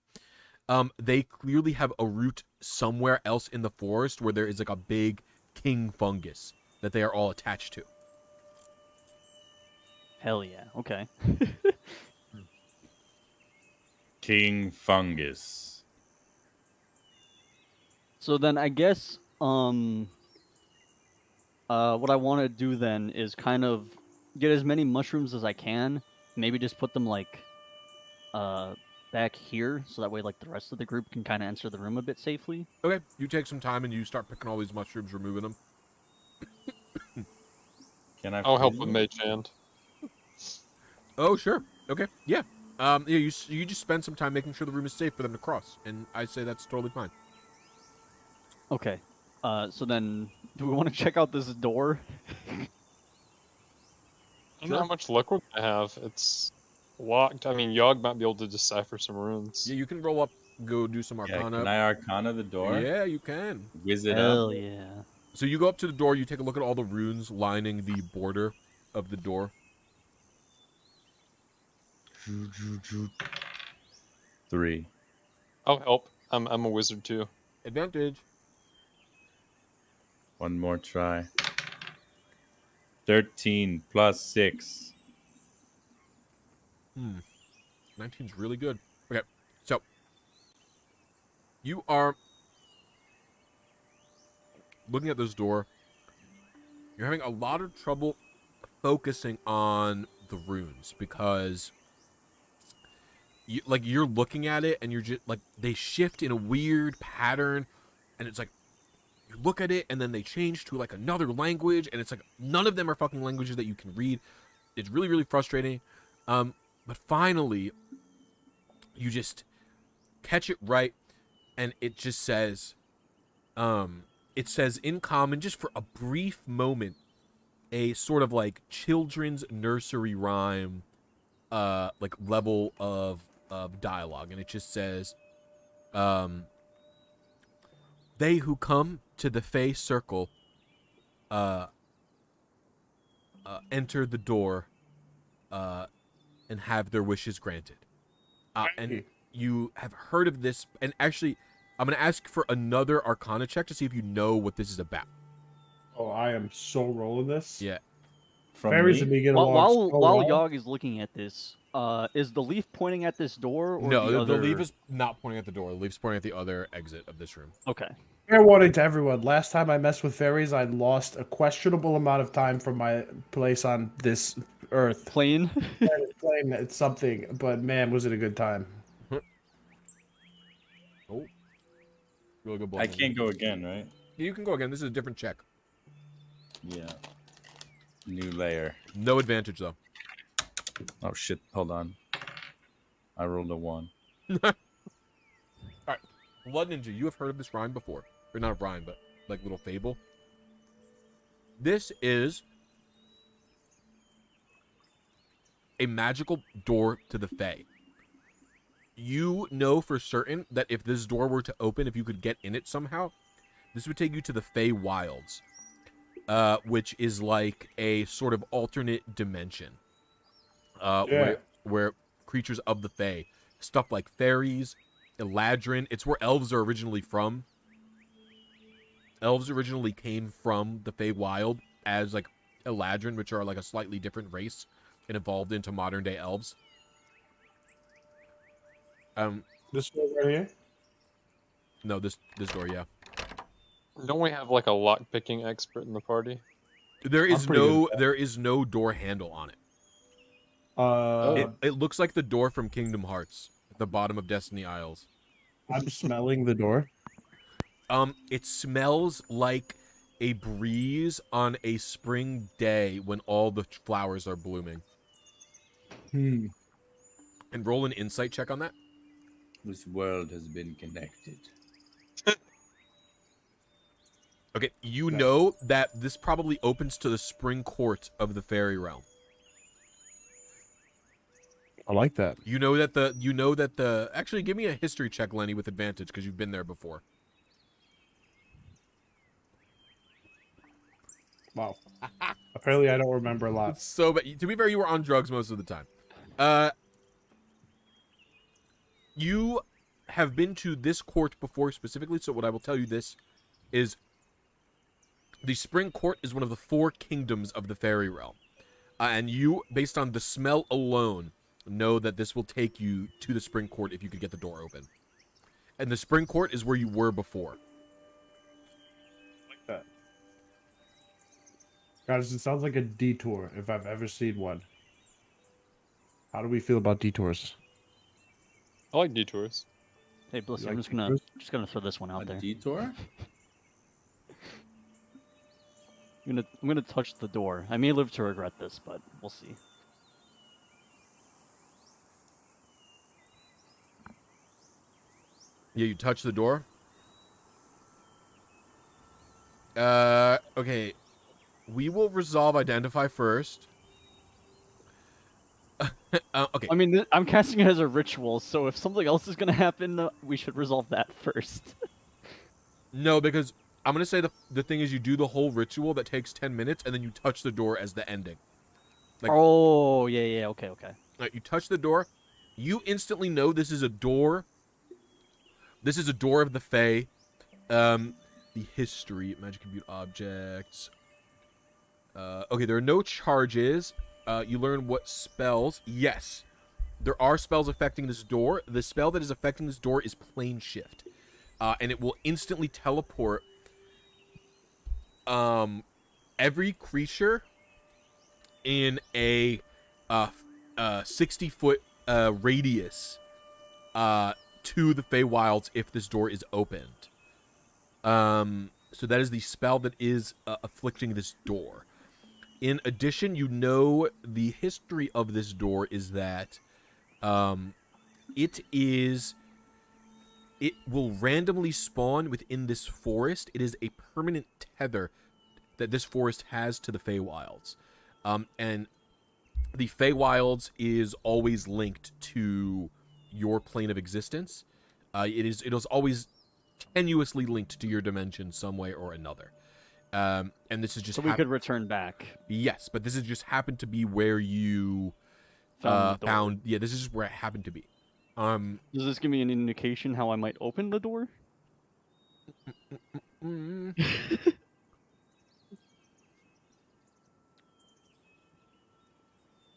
They clearly have a root somewhere else in the forest where there is like a big king fungus that they are all attached to. Hell yeah. Okay. King fungus. So then I guess what I want to do then is kind of get as many mushrooms as I can. Maybe just put them like back here, so that way like the rest of the group can kind of enter the room a bit safely. Okay, you take some time and you start picking all these mushrooms, removing them. Can I? I'll help freeze with it? Mage Hand. Oh, sure. Okay, yeah. Yeah, you just spend some time making sure the room is safe for them to cross, and I say that's totally fine. Okay. So then, do we want to check out this door? I don't know how much luck we're gonna have. It's locked. I mean, Yogg might be able to decipher some runes. Yeah, you can roll up, go do some Yeah, arcana. can I arcana the door? Yeah, you can. Whiz it Hell up. yeah. So you go up to the door, you take a look at all the runes lining the border of the door. 3. I'll help. I'm a wizard too. Advantage. One more try. 13 plus 6. 19's really good. Okay, so you are looking at this door. You're having a lot of trouble focusing on the runes because you're looking at it and you're just like they shift in a weird pattern, and it's like you look at it and then they change to like another language, and it's like none of them are fucking languages that you can read. It's really, really frustrating. But finally, you just catch it right, and it just says, in common, just for a brief moment, a sort of like children's nursery rhyme, like level of dialogue, and it just says, they who come to the Fey Circle, enter the door, and have their wishes granted. And you have heard of this, and actually, I'm going to ask for another Arcana check to see if you know what this is about. Oh, I am so rolling this. Yeah. From Fairies me? and me get While along so while well. Yogg is looking at this, is the leaf pointing at this door or No, the the other? leaf is not pointing at the door. The leaf's pointing at the other exit of this room. Okay. Fair warning to everyone. Last time I messed with fairies, I lost a questionable amount of time from my place on this earth. Plane. It's something, but man, was it a good time. Oh. Really good I blessing. can't go again, right? You can go again. This is a different check. Yeah. New layer. No advantage though. Oh shit! Hold on. I rolled a 1. All right, Blood Ninja. You have heard of this rhyme before, or not a rhyme, but like little fable. This is a magical door to the Fae. You know for certain that if this door were to open, if you could get in it somehow, this would take you to the Feywilds, which is like a sort of alternate dimension, where creatures of the Fae, stuff like fairies, Eladrin, it's where elves are originally from. Elves originally came from the Feywild as like Eladrin, which are like a slightly different race, and evolved into modern day elves. This one right here. No, this door, yeah. Don't we have like a lock picking expert in the party? There is pretty good at that. there is no door handle on it. It looks like the door from Kingdom Hearts at the bottom of Destiny Isles. I'm smelling the door. It smells like a breeze on a spring day when all the flowers are blooming. And roll an insight check on that. This world has been connected. Okay, you know that this probably opens to the spring court of the fairy realm. I like that. You know that the actually give me a history check, Lenny, with advantage because you've been there before. Wow. Apparently, I don't remember a lot. So, but to be fair, you were on drugs most of the time. You have been to this court before specifically, so what I will tell you this is the Spring Court is one of the 4 kingdoms of the fairy realm. And you, based on the smell alone, know that this will take you to the Spring Court if you could get the door open. And the Spring Court is where you were before. Like that. Guys, it sounds like a detour if I've ever seen one. How do we feel about detours? I like detours. Hey, Blisy, You I'm like just gonna throw this one out A there. detour? I'm gonna touch the door. I may live to regret this, but we'll see. Yeah, you touch the door. Okay. We will resolve identify first. Okay. I mean, I'm casting it as a ritual, so if something else is gonna happen, we should resolve that first. No, because I'm going to say the thing is you do the whole ritual that takes 10 minutes, and then you touch the door as the ending. Like, oh, yeah, okay. Right, you touch the door. You instantly know this is a door. This is a door of the Fae. The history, magic compute objects. Okay, there are no charges. You learn what spells. Yes, there are spells affecting this door. The spell that is affecting this door is Plane Shift. And it will instantly teleport every creature in a 60-foot radius to the Feywilds if this door is opened. So that is the spell that is afflicting this door. In addition, you know the history of this door is that it will randomly spawn within this forest. It is a permanent tether that this forest has to the Feywilds. And the Feywilds is always linked to your plane of existence. It is always tenuously linked to your dimension some way or another. And this is just So we could return back. Yes, but this has just happened to be where you Found. Yeah, this is just where it happened to be. Does this give me an indication how I might open the door?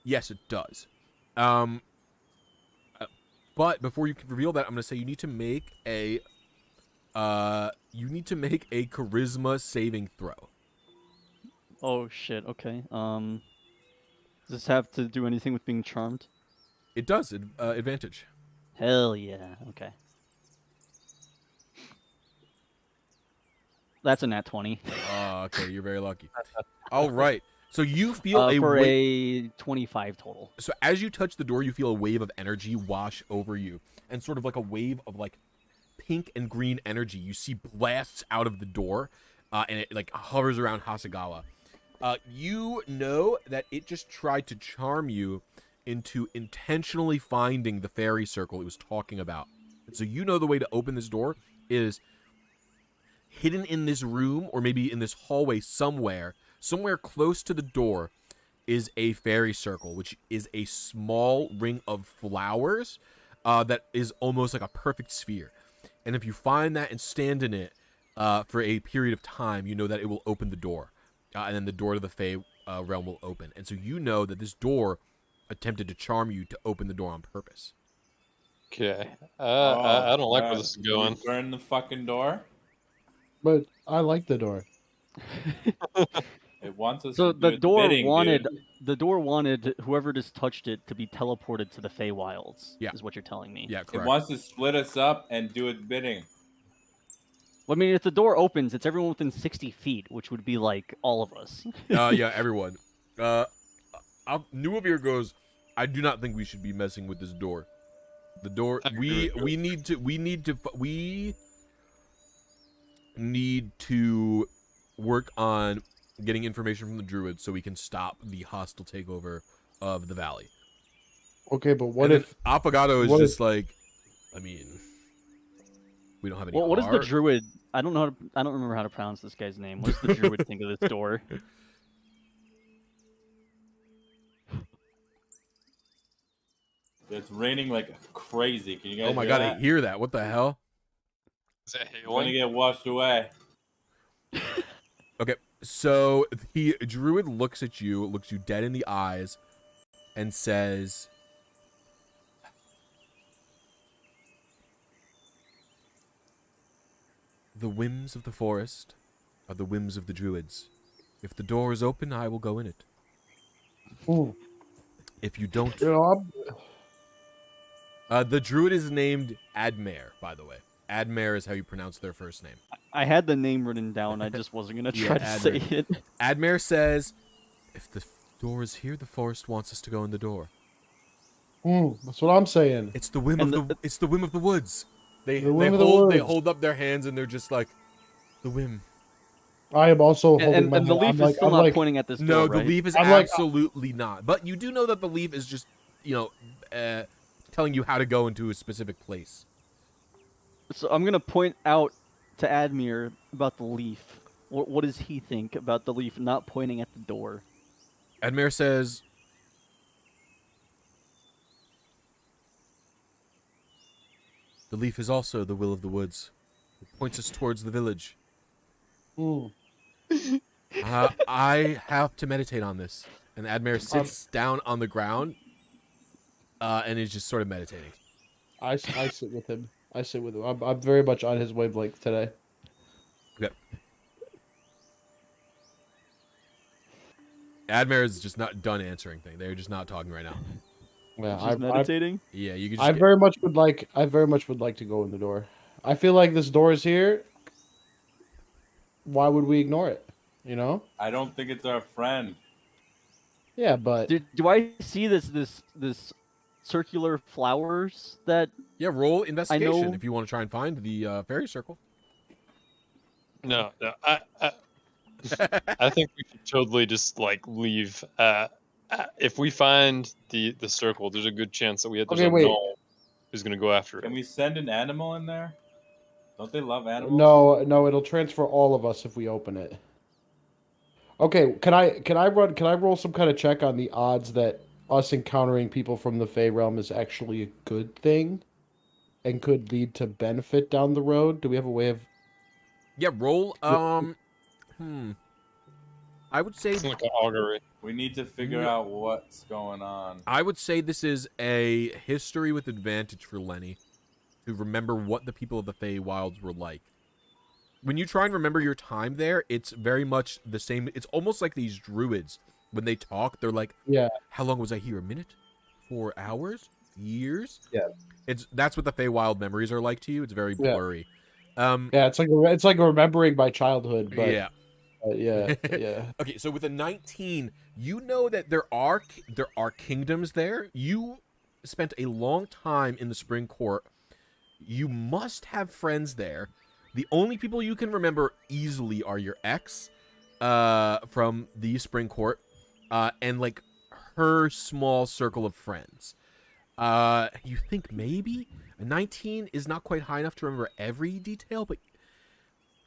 Yes, it does. But before you can reveal that, I'm gonna say you need to make a charisma saving throw. Oh shit. Okay. Does this have to do anything with being charmed? It does. Advantage. Hell yeah. Okay. That's a nat 20. Okay, you're very lucky. All right. So you feel For a 25 total. So as you touch the door, you feel a wave of energy wash over you, and sort of like a wave of like pink and green energy. You see blasts out of the door, and it like hovers around Hasagawa. You know that it just tried to charm you into intentionally finding the fairy circle it was talking about. And so you know the way to open this door is hidden in this room, or maybe in this hallway somewhere close to the door is a fairy circle, which is a small ring of flowers that is almost like a perfect sphere. And if you find that and stand in it for a period of time, you know that it will open the door. And then the door to the Fey realm will open. And so you know that this door attempted to charm you to open the door on purpose. Okay. I don't like where this is going. Burn the fucking door. But I like the door. It wants us. So to the do its door bidding, wanted dude. the door wanted whoever just touched it to be teleported to the Feywilds. Yeah. Is what you're telling me. Yeah, It correct. wants to split us up and do its bidding. Well, I mean, if the door opens, it's everyone within 60 feet, which would be like all of us. Yeah, everyone. Nuavir goes, I do not think we should be messing with this door. The door, we need to work on getting information from the druids so we can stop the hostile takeover of the valley. Okay, but what And if then Affogato is what just like, I mean, we don't have any. Well, what does the heart. druid? I don't know. I don't remember how to pronounce this guy's name. What does the druid think of this door? It's raining like crazy. Can you guys? Oh my hear god, that? I hear that. What the hell? Is that It's gonna hailing? get washed away. Okay, so the druid looks at you, looks you dead in the eyes, and says, "The whims of the forest are the whims of the druids. If the door is open, I will go in it. Ooh, If you don't..." you know, The druid is named Admir, by the way. Admir is how you pronounce their first name. I had the name written down. I just wasn't gonna Yeah, try to say Admir. it. Admir says, "If the door is here, the forest wants us to go in the door. that's what I'm saying. It's the whim And of the it's the whim of the woods." They The whim of the hold woods. hold up their hands and they're just like, "The whim." I am also holding And my the leaf I'm is like, still I'm not like, pointing at this door, No, right? the leaf is I'm like- absolutely not. But you do know that the leaf is just, telling you how to go into a specific place. So I'm gonna point out to Admir about the leaf. What does he think about the leaf not pointing at the door? Admir says, "The leaf is also the will of the woods. It points us towards the village. I have to meditate on this." And Admir sits down on the ground and is just sort of meditating. I sit with him. I sit with him. I'm very much on his wavelength today. Okay. Admir is just not done answering things. They're just not talking right now. Yeah, Just meditating. Yeah, you can just I very much would like to go in the door. I feel like this door is here. Why would we ignore it? You know? I don't think it's our friend. Yeah, but Do I see this circular flowers that? roll investigation know- if you want to try and find the fairy circle. No. I think we should totally just like leave. If we find the circle, there's a good chance that there's Okay, a wait. gnome who's gonna go after it. Can we send an animal in there? Don't they love animals? no, it'll transfer all of us if we open it. Okay, can I roll some kind of check on the odds that us encountering people from the Fey realm is actually a good thing and could lead to benefit down the road? Do we have a way of Yeah, roll. I would say It's like an augury. We need to figure Yeah. out what's going on. I would say this is a history with advantage for Lenny to remember what the people of the Feywilds were like. When you try and remember your time there, it's very much the same. It's almost like these druids. When they talk, they're like, Yeah. how long was I here? A minute? 4 hours? Years? Yeah. That's what the Feywild memories are like to you. It's very Yeah. blurry. Yeah, it's like remembering my childhood, but yeah. yeah. Okay, so with a 19, you know that there are kingdoms there. You spent a long time in the Spring Court. You must have friends there. The only people you can remember easily are your ex from the Spring Court and like her small circle of friends. You think maybe a 19 is not quite high enough to remember every detail, but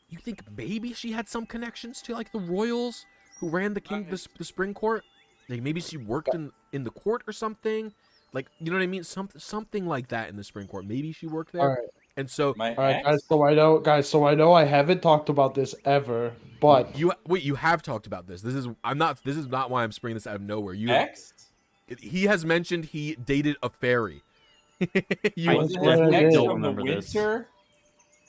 you think maybe she had some connections to like the royals who ran the Spring Court? Like maybe she worked in the court or something. Like, you know what I mean? Something like that in the Spring Court. Maybe she worked there. All right. And so My All right, ex? so I know I haven't talked about this ever, but you have talked about this. This is not why I'm springing this out of nowhere. Ex? He has mentioned he dated a fairy. I Was it definitely his ex don't from the remember this. winter?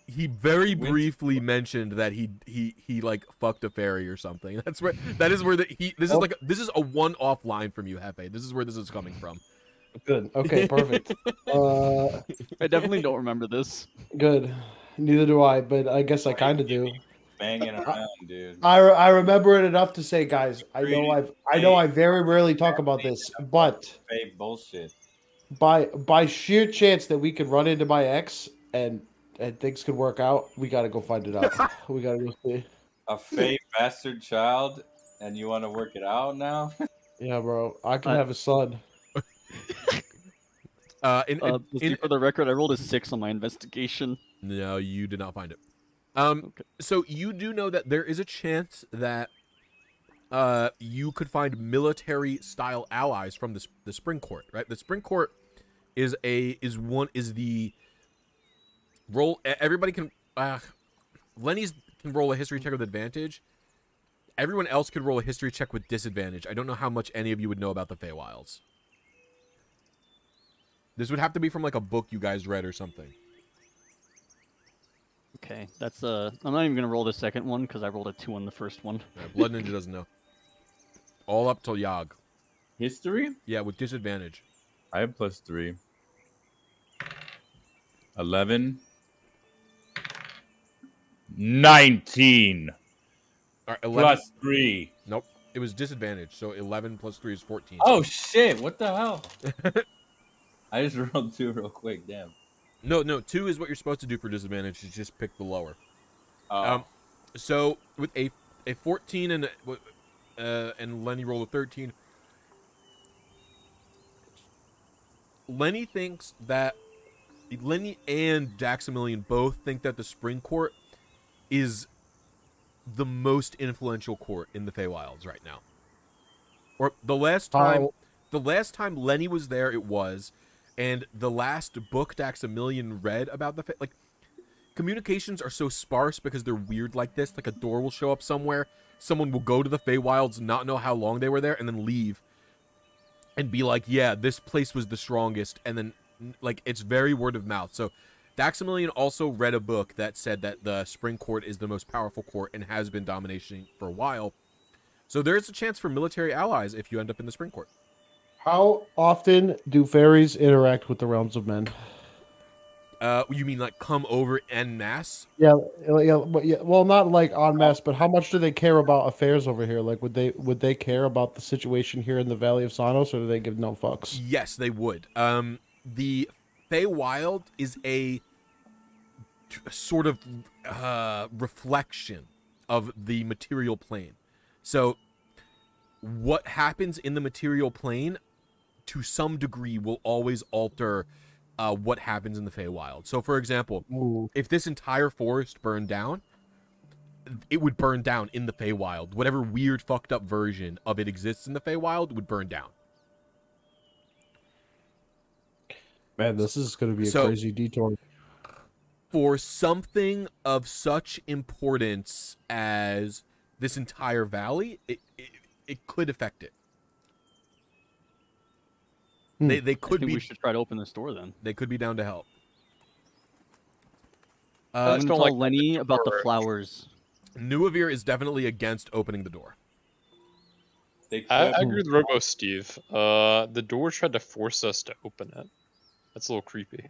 He very briefly mentioned that he like fucked a fairy or something. This is a one-off line from you, Hefe. This is where this is coming from. good. Okay, perfect. I definitely don't remember this. Good. Neither do I, but I guess I kind of do. Banging around, dude. I remember it enough to say, guys. I know I very rarely talk about this, but Fake bullshit. by sheer chance that we could run into my ex and things could work out, we gotta go find it out. We gotta go see. A fake bastard child, and you want to work it out now? Yeah, bro. I can have a son. For the record, I rolled a 6 on my investigation. No, you did not find it. Okay. So you do know that there is a chance that you could find military style allies from the Spring Court, right? The Spring Court is the roll. Everybody can. Lenny's can roll a history check with advantage. Everyone else could roll a history check with disadvantage. I don't know how much any of you would know about the Feywilds. This would have to be from like a book you guys read or something. Okay, that's I'm not even gonna roll the second one because I rolled a 2 on the first one. Yeah, Blood Ninja doesn't know. All up till Yogg. History? Yeah, with disadvantage. I have +3. 11. 19. All right, 11. +3. Nope, it was disadvantage. So 11 plus 3 is 14. Oh shit! What the hell? I just rolled 2 real quick. Damn. No, 2 is what you're supposed to do for disadvantage. You just pick the lower. Oh. So with a 14 and Lenny rolled a 13. Lenny thinks that Lenny and Daxamillion both think that the Spring Court is the most influential court in the Feywilds right now. Or the last time Lenny was there, it was, and the last book Daxamillion read about the communications are so sparse because they're weird like this. Like a door will show up somewhere, someone will go to the Feywilds, not know how long they were there, and then leave, and be like, "Yeah, this place was the strongest," and then like it's very word of mouth. So Daxamillion also read a book that said that the Spring Court is the most powerful court and has been dominating for a while. So there's a chance for military allies if you end up in the Spring Court. How often do fairies interact with the realms of men? You mean like come over en masse? Yeah. Well, not like en masse, but how much do they care about affairs over here? Like, would they care about the situation here in the Valley of Sonos, or do they give no fucks? Yes, they would. The Feywild is a sort of reflection of the material plane. So what happens in the material plane, to some degree, will always alter what happens in the Feywild. So, for example, if this entire forest burned down, it would burn down in the Feywild. Whatever weird, fucked up version of it exists in the Feywild would burn down. Man, this is going to be a crazy detour. For something of such importance as this entire valley, it could affect it. They could be. We should try to open this door then. They could be down to help. I'm gonna tell Lenny about the flowers. Nuavir is definitely against opening the door. I agree with Robo Steve. The door tried to force us to open it. That's a little creepy.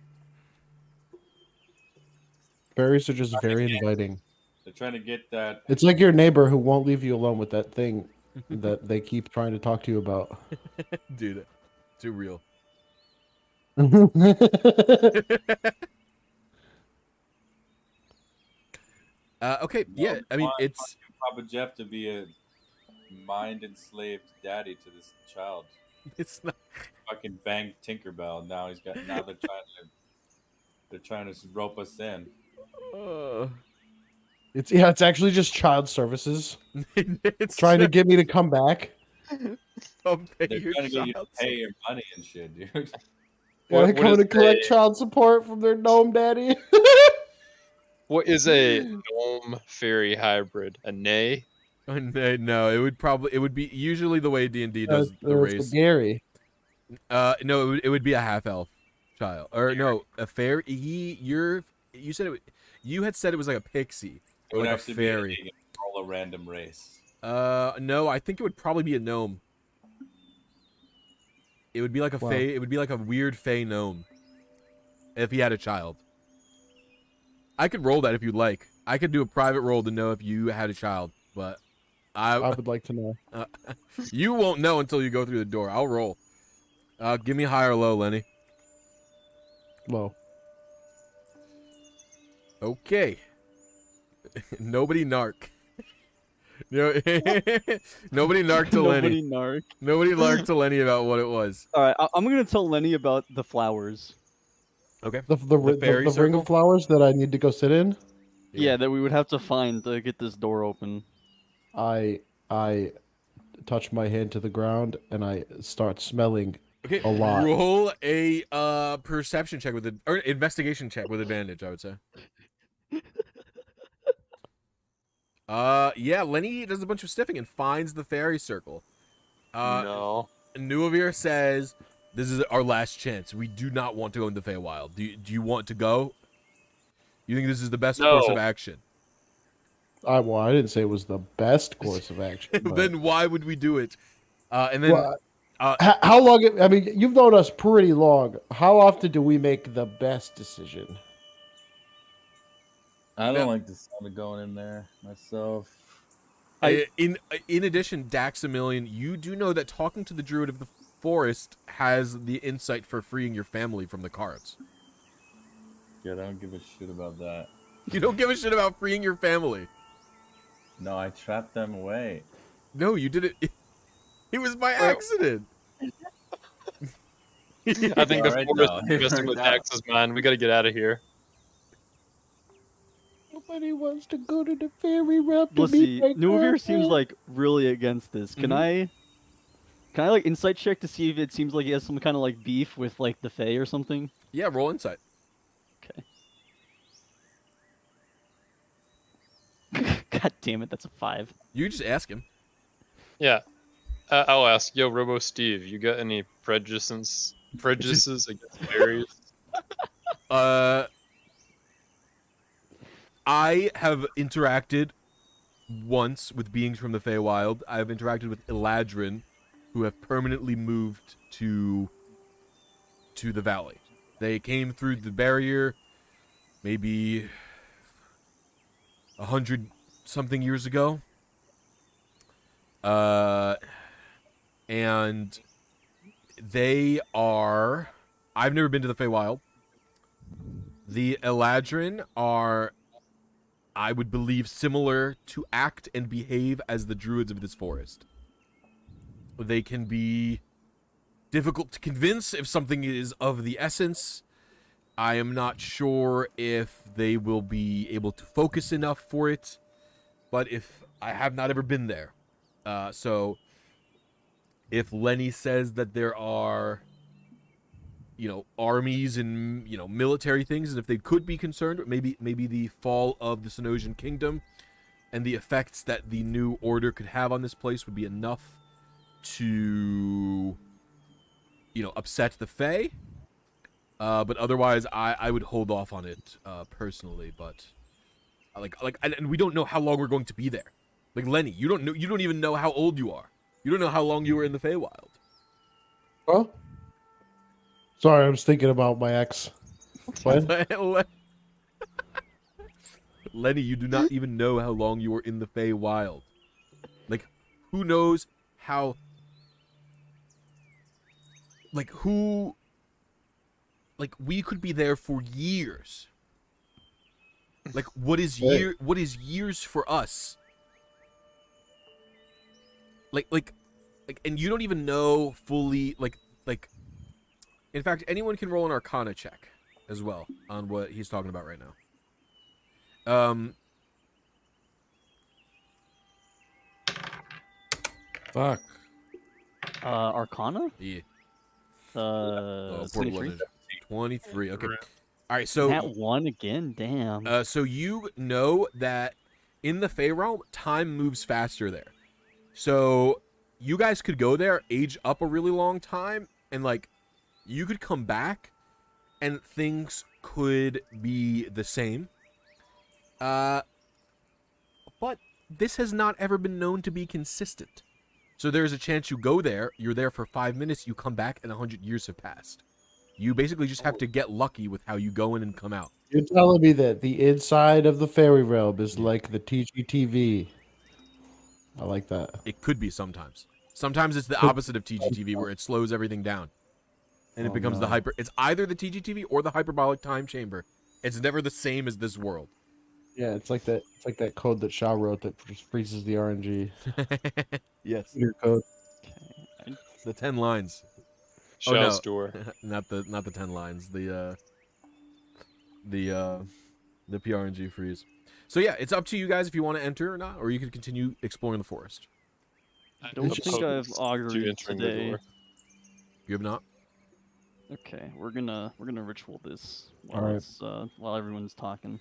Fairies are just Trying to very get- inviting. They're trying to get that. It's like your neighbor who won't leave you alone with that thing that they keep trying to talk to you about. Dude, too real. Okay, yeah. I mean, it's Papa Jeff to be a mind enslaved daddy to this child. it's not. Fucking banged Tinkerbell. Now they're trying to rope us in. It's actually just child services It's trying to get me to come back. Don't pay They're your trying to get you to child pay your money and shit, dude. Yeah, What- they're what coming is to collect a- child support from their gnome daddy. What is a gnome fairy hybrid? A nay? Oh, no, it would be usually the way D&D does the race. Gary. No, it would be a half elf child, or no, a fairy. You said you had said it was like a pixie It or would like a actually fairy. be roll a random race. No, I think it would probably be a gnome. It would be like a Wow. fey. It would be like a weird fey gnome. If he had a child, I could roll that if you'd like. I could do a private roll to know if you had a child, but I would like to know. you won't know until you go through the door. I'll roll. Give me high or low, Lenny. Low. Okay. Nobody narc. No, nobody narc to Lenny. Nobody narc. Nobody narc to Lenny about what it was. All right, I'm gonna tell Lenny about the flowers. Okay. The fairy ring circle? of flowers that I need to go sit in. Yeah, that we would have to find to get this door open. I touch my hand to the ground and I start smelling. Okay. A lot. Roll a perception check or investigation check with advantage, I would say. Yeah, Lenny does a bunch of sniffing and finds the fairy circle. No. Nuavir says, "This is our last chance. We do not want to go into Feywild. Do you want to go? You think this is the best course of No. action? I didn't say it was the best course of action. but- Then why would we do it? And then Well, how long? I mean, you've known us pretty long. How often do we make the best decision? I don't Yeah. like the sound of going in there myself. in addition, Daxamillion, you do know that talking to the Druid of the Forest has the insight for freeing your family from the cards. Yeah, I don't give a shit about that. You don't give a shit about freeing your family. No, I trapped them away. No, you did it. It was by accident. I think the Alright, forest no. is messing with No. Dax's mind. We gotta get out of here. Nobody wants to go to the fairy realm to Blisy, meet my Nuavir seems girlfriend. like really against this. Can I like insight check to see if it seems like he has some kind of like beef with like the Fae or something? Yeah, roll insight. God damn it, that's a 5. You just ask him. Yeah. I'll ask. Yo, Robo Steve, you got any prejudices against fairies? I have interacted once with beings from the Feywild. I have interacted with Eladrin, who have permanently moved to the valley. They came through the barrier maybe 100-something years ago. And they are... I've never been to the Feywild. The Eladrin are, I would believe, similar to act and behave as the druids of this forest. They can be difficult to convince if something is of the essence. I am not sure if they will be able to focus enough for it, but if I have not ever been there. So if Lenny says that there are, armies and, military things, and if they could be concerned, maybe the fall of the Senosian Kingdom and the effects that the new order could have on this place would be enough to, upset the Fae. But otherwise, I would hold off on it personally. But and we don't know how long we're going to be there. Like Lenny, you don't even know how old you are. You don't know how long you were in the Feywild. Well, sorry, I was thinking about my ex. What? Lenny, you do not even know how long you were in the Feywild. Like, who knows how... Like, who... Like, we could be there for years. Like, what is years for us? Like, and you don't even know fully, like, in fact, anyone can roll an Arcana check as well on what he's talking about right now. Fuck. Arcana? Yeah. Uh, Poor 23. Blender. 23. Okay. All right. So That one again. Damn. so you know that in the Fey realm, time moves faster there. So you guys could go there, age up a really long time, and like you could come back, and things could be the same. But this has not ever been known to be consistent. So there's a chance you go there, you're there for 5 minutes, you come back, and 100 years have passed. You basically just have to get lucky with how you go in and come out. You're telling me that the inside of the fairy realm is like the TGTV. I like that. It could be sometimes. Sometimes it's the opposite of TGTV, where it slows everything down. And it becomes the hyper... It's either the TGTV or the hyperbolic time chamber. It's never the same as this world. Yeah, it's like that. It's like that code that Shaw wrote that just freezes the RNG. Yes. Your code. The 10 lines. Shell's no. door. not the 10 lines. The PRNG freeze. So yeah, it's up to you guys if you want to enter or not, or you can continue exploring the forest. I don't think I've augured entering the today. door. You have not? Okay, we're gonna ritual this while Alright. it's, while everyone's talking.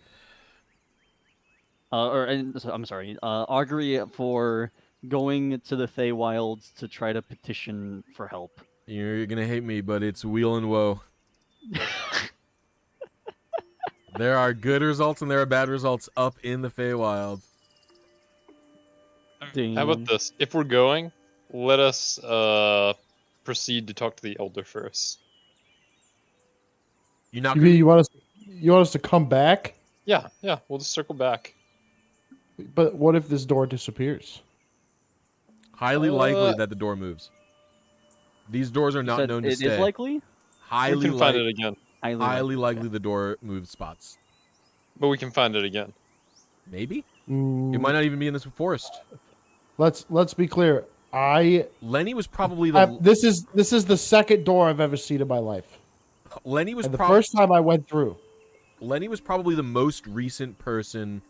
I'm sorry. Augury for going to the Feywilds to try to petition for help. You're gonna hate me, but it's wheel and woe. There are good results and there are bad results up in the Feywild. Ding. How about this? If we're going, let us proceed to talk to the elder first. You're not You gonna... mean you want us to come back? Yeah, we'll just circle back. But what if this door disappears? Highly likely that the door moves. These doors are not Said known to it stay. is likely? We Highly can find it again. highly likely the door moves spots. But we can find it again. Maybe? It Mm, might not even be in this forest. let's be clear. Lenny was probably the This is the second door I've ever seen in my life. Lenny was And the probably first time I went through. Lenny was probably the most recent person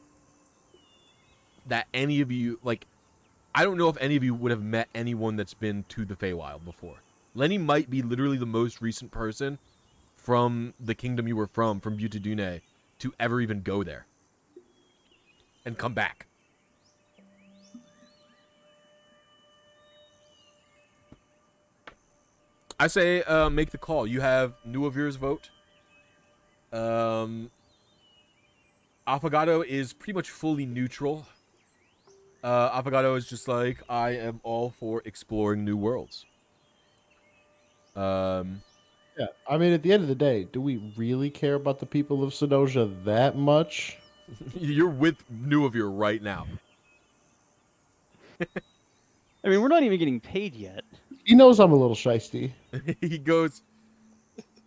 that any of you, like, I don't know if any of you would have met anyone that's been to the Feywild before. Lenny might be literally the most recent person from the kingdom you were from Buta Dune, to ever even go there. And come back. I say make the call. You have Nuavir's vote. Affogato is pretty much fully neutral. Affogato is just like, I am all for exploring new worlds. Yeah, I mean, at the end of the day, do we really care about the people of Sonoja that much? You're with Nuavir right now. I mean, we're not even getting paid yet. He knows I'm a little shisty. He goes,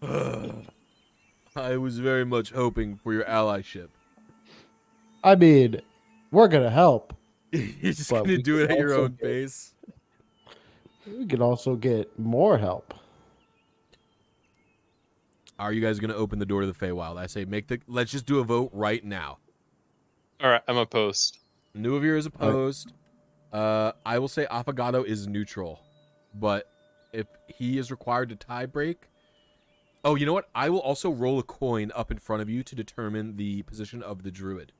I was very much hoping for your allyship. I mean, we're gonna help. You're just But going to we do it can at your also own get- pace. We could also get more help. Are you guys going to open the door to the Feywild? I say let's just do a vote right now. Alright, I'm opposed. Nuavir is opposed. I will say Affogato is neutral. But if he is required to tie break... Oh, you know what? I will also roll a coin up in front of you to determine the position of the druid.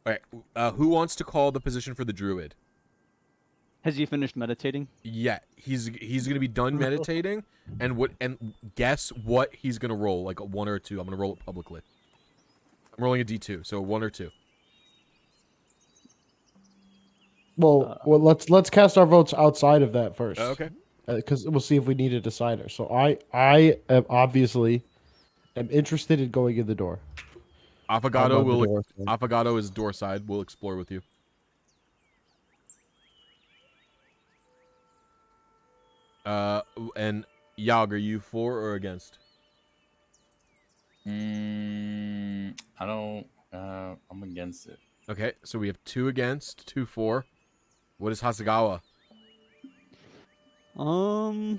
Alright, who wants to call the position for the druid? Has he finished meditating? Yeah, he's gonna be done meditating, and guess what he's gonna roll, like a 1 or a 2. I'm gonna roll it publicly. I'm rolling a D2, so 1 or 2. Well, let's cast our votes outside of that first. Okay. Because we'll see if we need a decider. So I am obviously interested in going in the door. Affogato on the will. door, so- Affogato is door side. We'll explore with you. And Yogg, are you for or against? I don't. I'm against it. Okay, so we have 2 against, 2 for. What is Hasagawa? I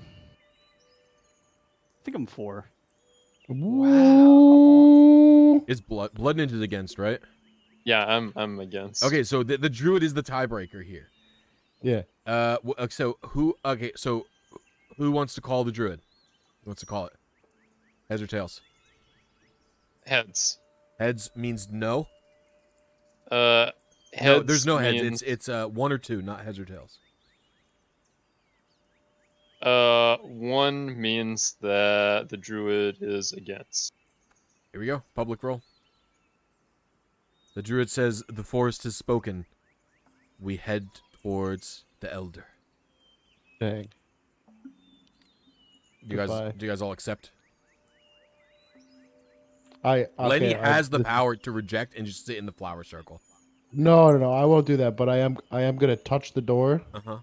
think I'm 4. Wow. Is Blood Ninja's against, right? Yeah, I'm against. Okay, so the druid is the tiebreaker here. Yeah. So who? Okay, so who wants to call the druid? Who wants to call it? Heads or tails? Heads. Heads means no. Heads. No, there's no heads. means- It's 1 or 2, not heads or tails. 1 means that the druid is against. Here we go. Public roll. The druid says, "The forest has spoken. We head towards the elder." Dang. Do Goodbye. you guys all accept? Okay, Lenny has the power to reject and just sit in the flower circle. No, I won't do that. But I am gonna touch the door, Uh-huh.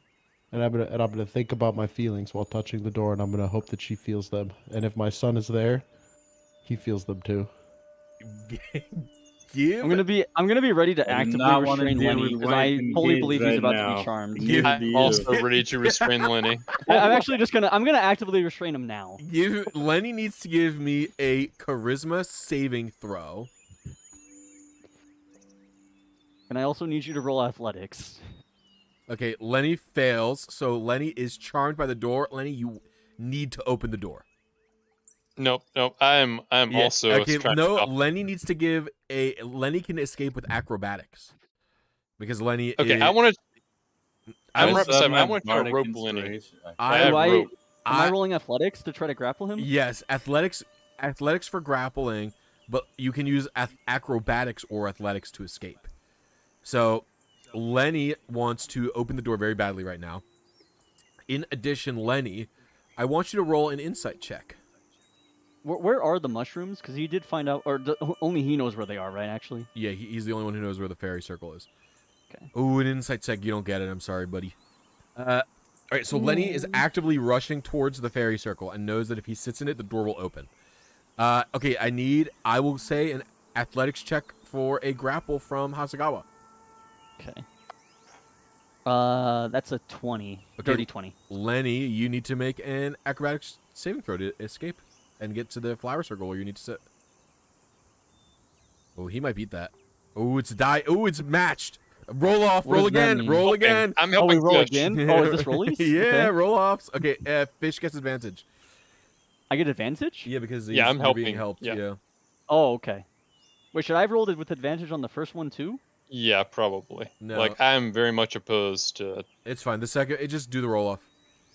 and I'm gonna think about my feelings while touching the door, and I'm gonna hope that she feels them. And if my son is there, he feels them too. Give I'm gonna be ready to I do actively not wanna restrain deal Lenny with because wife I fully and believe kids he's right about to now. be charmed. Give- I'm also ready to restrain Lenny. I'm actually just gonna actively restrain him now. Lenny needs to give me a charisma saving throw. And I also need you to roll athletics. Okay, Lenny fails, so Lenny is charmed by the door. Lenny, you need to open the door. Nope. I'm Yeah, also okay. trying No, to Lenny needs to give a. Lenny can escape with acrobatics because Lenny. Okay, is, I want to. I'm right also have beside him. my I want to try to bardic rope Lenny. inspiration. I- have Do I- rope. Am I rolling athletics to try to grapple him? Yes, athletics for grappling, but you can use acrobatics or athletics to escape. So, Lenny wants to open the door very badly right now. In addition, Lenny, I want you to roll an insight check. Where are the mushrooms? Because he did find out, or only he knows where they are, right? Actually. Yeah, he's the only one who knows where the fairy circle is. Okay. Ooh, an insight check. You don't get it. I'm sorry, buddy. All right, so Lenny is actively rushing towards the fairy circle and knows that if he sits in it, the door will open. Okay, I will say an athletics check for a grapple from Hasagawa. Okay. That's a 20. Okay. Dirty 20. Lenny, you need to make an acrobatics saving throw to escape and get to the flower circle where you need to sit. Oh, he might beat that. Oh, it's a die. Oh, it's matched. Roll off. What Roll does that again. mean? Roll Okay, again. I'm Oh, we helping roll Fish. again? Oh, is this rollies? Yeah, Okay. roll offs. Okay, Fish gets advantage. I get advantage? Yeah, because Yeah, I'm you're helping. being helped. Yeah. Yeah. Oh, okay. Wait, should I have rolled it with advantage on the first one too? Yeah, probably. No. Like I'm very much opposed to. It's fine. The second, just do the roll off.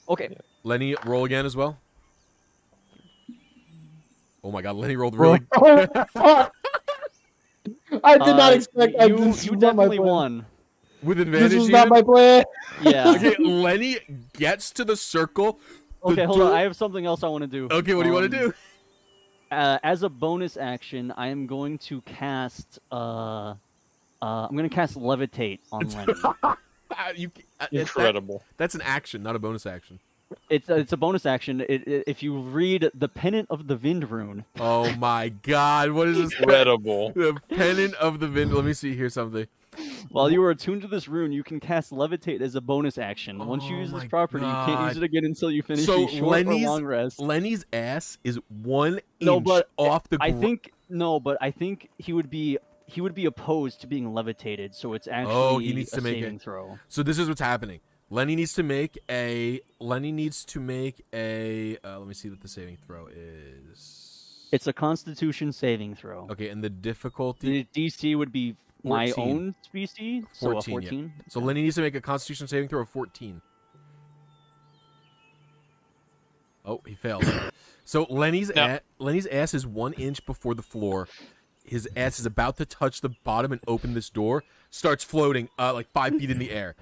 Okay. Yeah. Lenny, roll again as well. Oh my God, Lenny rolled really. I did not expect. You definitely won. With advantage. This was not even? my plan. Yeah. Okay, Lenny gets to the circle. The Okay, hold on. door- I have something else I want to do. Okay, what do you want to do? As a bonus action, I am going to cast. I'm going to cast Levitate on Lenny. Incredible. That's an action, not a bonus action. It's a bonus action. If you read the Pennant of the Vind rune, Oh my God, what is this? Incredible. The pennant of the Vind. Let me see here something. while you are attuned to this rune, you can cast Levitate as a bonus action. Once you Oh use this my property, you can't God. use it again until you finish So a short or Lenny's- long rest. Lenny's ass is 1 No, inch but off the. I think he would be opposed to being levitated, so it's actually he needs to a make it. saving throw. So this is what's happening. Lenny needs to make a. Let me see what the saving throw is. It's a Constitution saving throw. Okay, and the difficulty. The DC would be my 14. own species, so a 14, yeah. 14. So Lenny needs to make a Constitution saving throw of 14. Oh, he fails. So Lenny's No. Lenny's ass is 1 inch before the floor. His ass is about to touch the bottom and open this door. Starts floating like 5 feet in the air.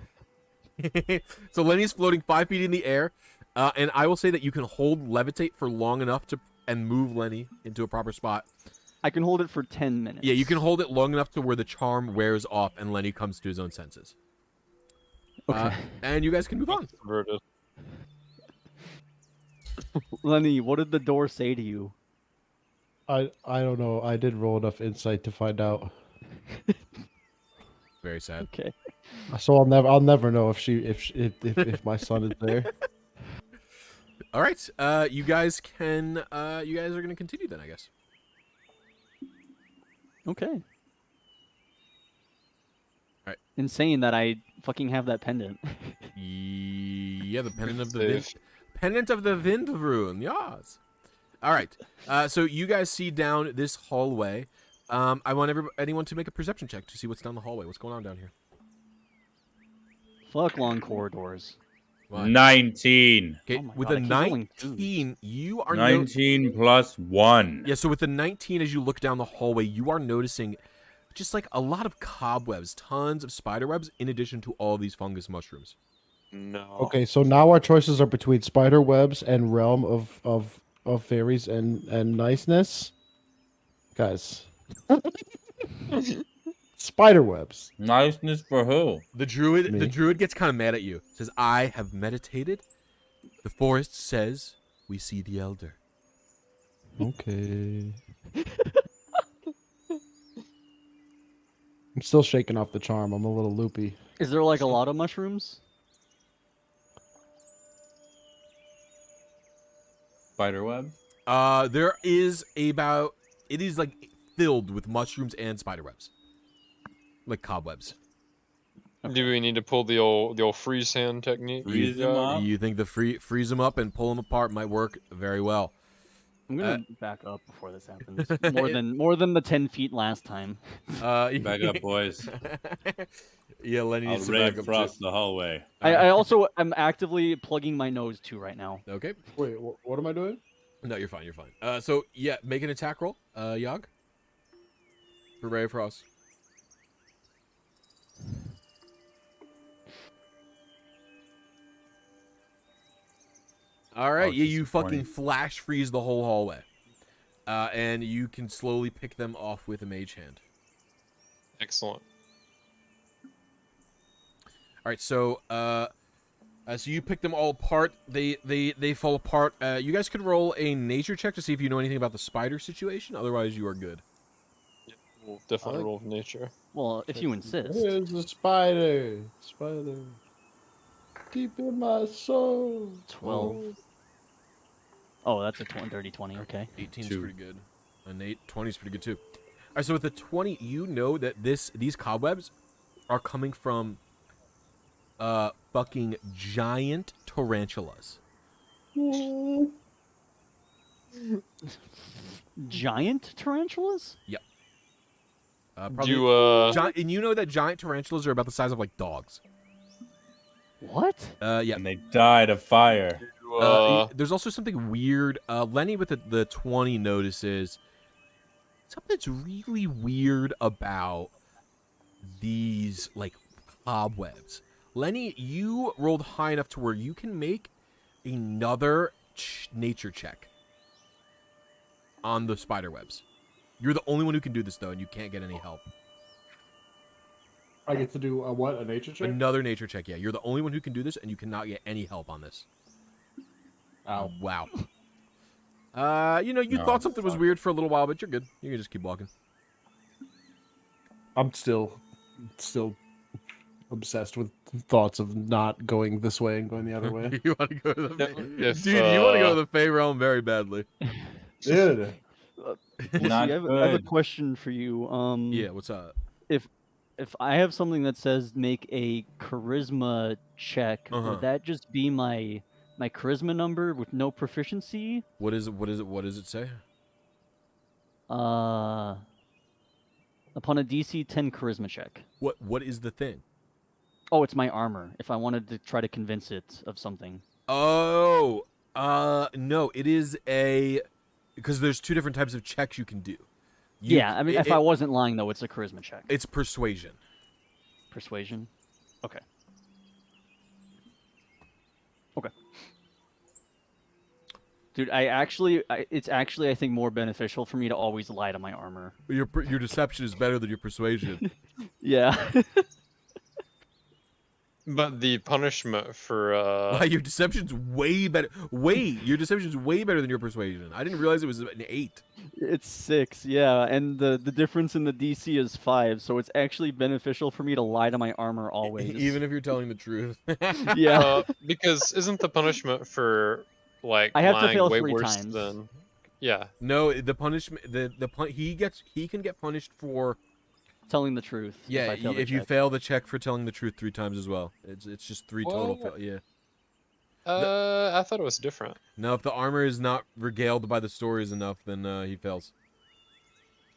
So Lenny's floating 5 feet in the air, and I will say that you can hold levitate for long enough to and move Lenny into a proper spot. I can hold it for 10 minutes. Yeah, you can hold it long enough to where the charm wears off and Lenny comes to his own senses. Okay. And you guys can move on. Converted. Lenny, what did the door say to you? I don't know. I didn't roll enough insight to find out. Very sad. Okay. So I'll never know if my son is there. All right. You guys are gonna continue then, I guess. Okay. Alright. Insane that I fucking have that pendant. Yeah, the pendant of the Save. pendant of the wind rune. Yes. All right. So you guys see down this hallway. I want anyone to make a perception check to see what's down the hallway. What's going on down here? Fuck long corridors. One. 19. Okay, Oh my with God, a I keep rolling 19, you are 19 plus 1. Yeah, so with the 19, as you look down the hallway, you are noticing just like a lot of cobwebs, tons of spider webs, in addition to all these fungus mushrooms. No. Okay, so now our choices are between spider webs and realm of fairies and niceness. Guys. Spider webs. Niceness for who? The druid Me. gets kind of mad at you. Says, "I have meditated. The forest says we see the elder." Okay. I'm still shaking off the charm. I'm a little loopy. Is there like a lot of mushrooms? Spiderweb? There is about it is like filled with mushrooms and spider webs, like cobwebs. Do we need to pull the old freeze hand technique? Freeze them up? You think the freeze them up and pull them apart might work very well? I'm gonna back up before this happens. More than the 10 feet last time. Back up, boys. Yeah, Lenny I'll needs to rave back up across too. the hallway. I also am actively plugging my nose too right now. Okay. Wait, what am I doing? No, you're fine. You're fine. So yeah, make an attack roll, Yogg. For Ray of Frost. All right, Oh, yeah, just you a fucking 20. flash freeze the whole hallway, and you can slowly pick them off with a mage hand. Excellent. All right, so so you pick them all apart. They fall apart. You guys could roll a nature check to see if you know anything about the spider situation. Otherwise, you are good. We'll definitely like- roll with nature. Well, if you insist. Here's the spider. Spider. Deep in my soul. 12. Oh, that's a dirty 20. Okay. 18 is 2. pretty good. And 20 is pretty good too. All right, so with the 20, you know that these cobwebs are coming from fucking giant tarantulas. Giant tarantulas? Probably, and you know that giant tarantulas are about the size of like dogs. What? Yeah. And they died of fire. There's also something weird. Lenny with the 20 notices something that's really weird about these like cobwebs. Lenny, you rolled high enough to where you can make another nature check on the spider webs. You're the only one who can do this though, and you can't get any help. I get to do a what? A nature check? Another nature check, yeah. You're the only one who can do this, and you cannot get any help on this. Ow. Wow. You No, thought something was fuck. weird for a little while, but you're good. You can just keep walking. I'm still obsessed with thoughts of not going this way and going the other way. You want to go to the If, dude? You want to go to the Fey realm very badly. Dude. Lucy, Not I have a good. question for you. Yeah, what's up? If I have something that says make a charisma check, Uh-huh. would that just be my charisma number with no proficiency? What is it say? Upon a DC 10 charisma check. What is the thing? Oh, it's my armor. If I wanted to try to convince it of something. Oh, no, it is because there's two different types of checks you can do. Yeah, I mean, if I wasn't lying though, it's a charisma check. It's persuasion. Persuasion. Okay. Okay. Dude, it's actually I think more beneficial for me to always lie to my armor. Your deception is better than your persuasion. Yeah. But the punishment for Wow, your deception's way better. Your deception's way better than your persuasion. I didn't realize it was an 8. It's 6, yeah, and the difference in the DC is 5, so it's actually beneficial for me to lie to my armor always. Even if you're telling the truth. Yeah. Because isn't the punishment for like I have to lying fail way 3 worse times. than? Yeah. No, the punishment he can get punished for Telling the truth. yeah, if I fail the if you check. fail the check for telling the truth 3 times as well. It's just 3 total What? yeah. I thought it was different. No, if the armor is not regaled by the stories enough, then he fails.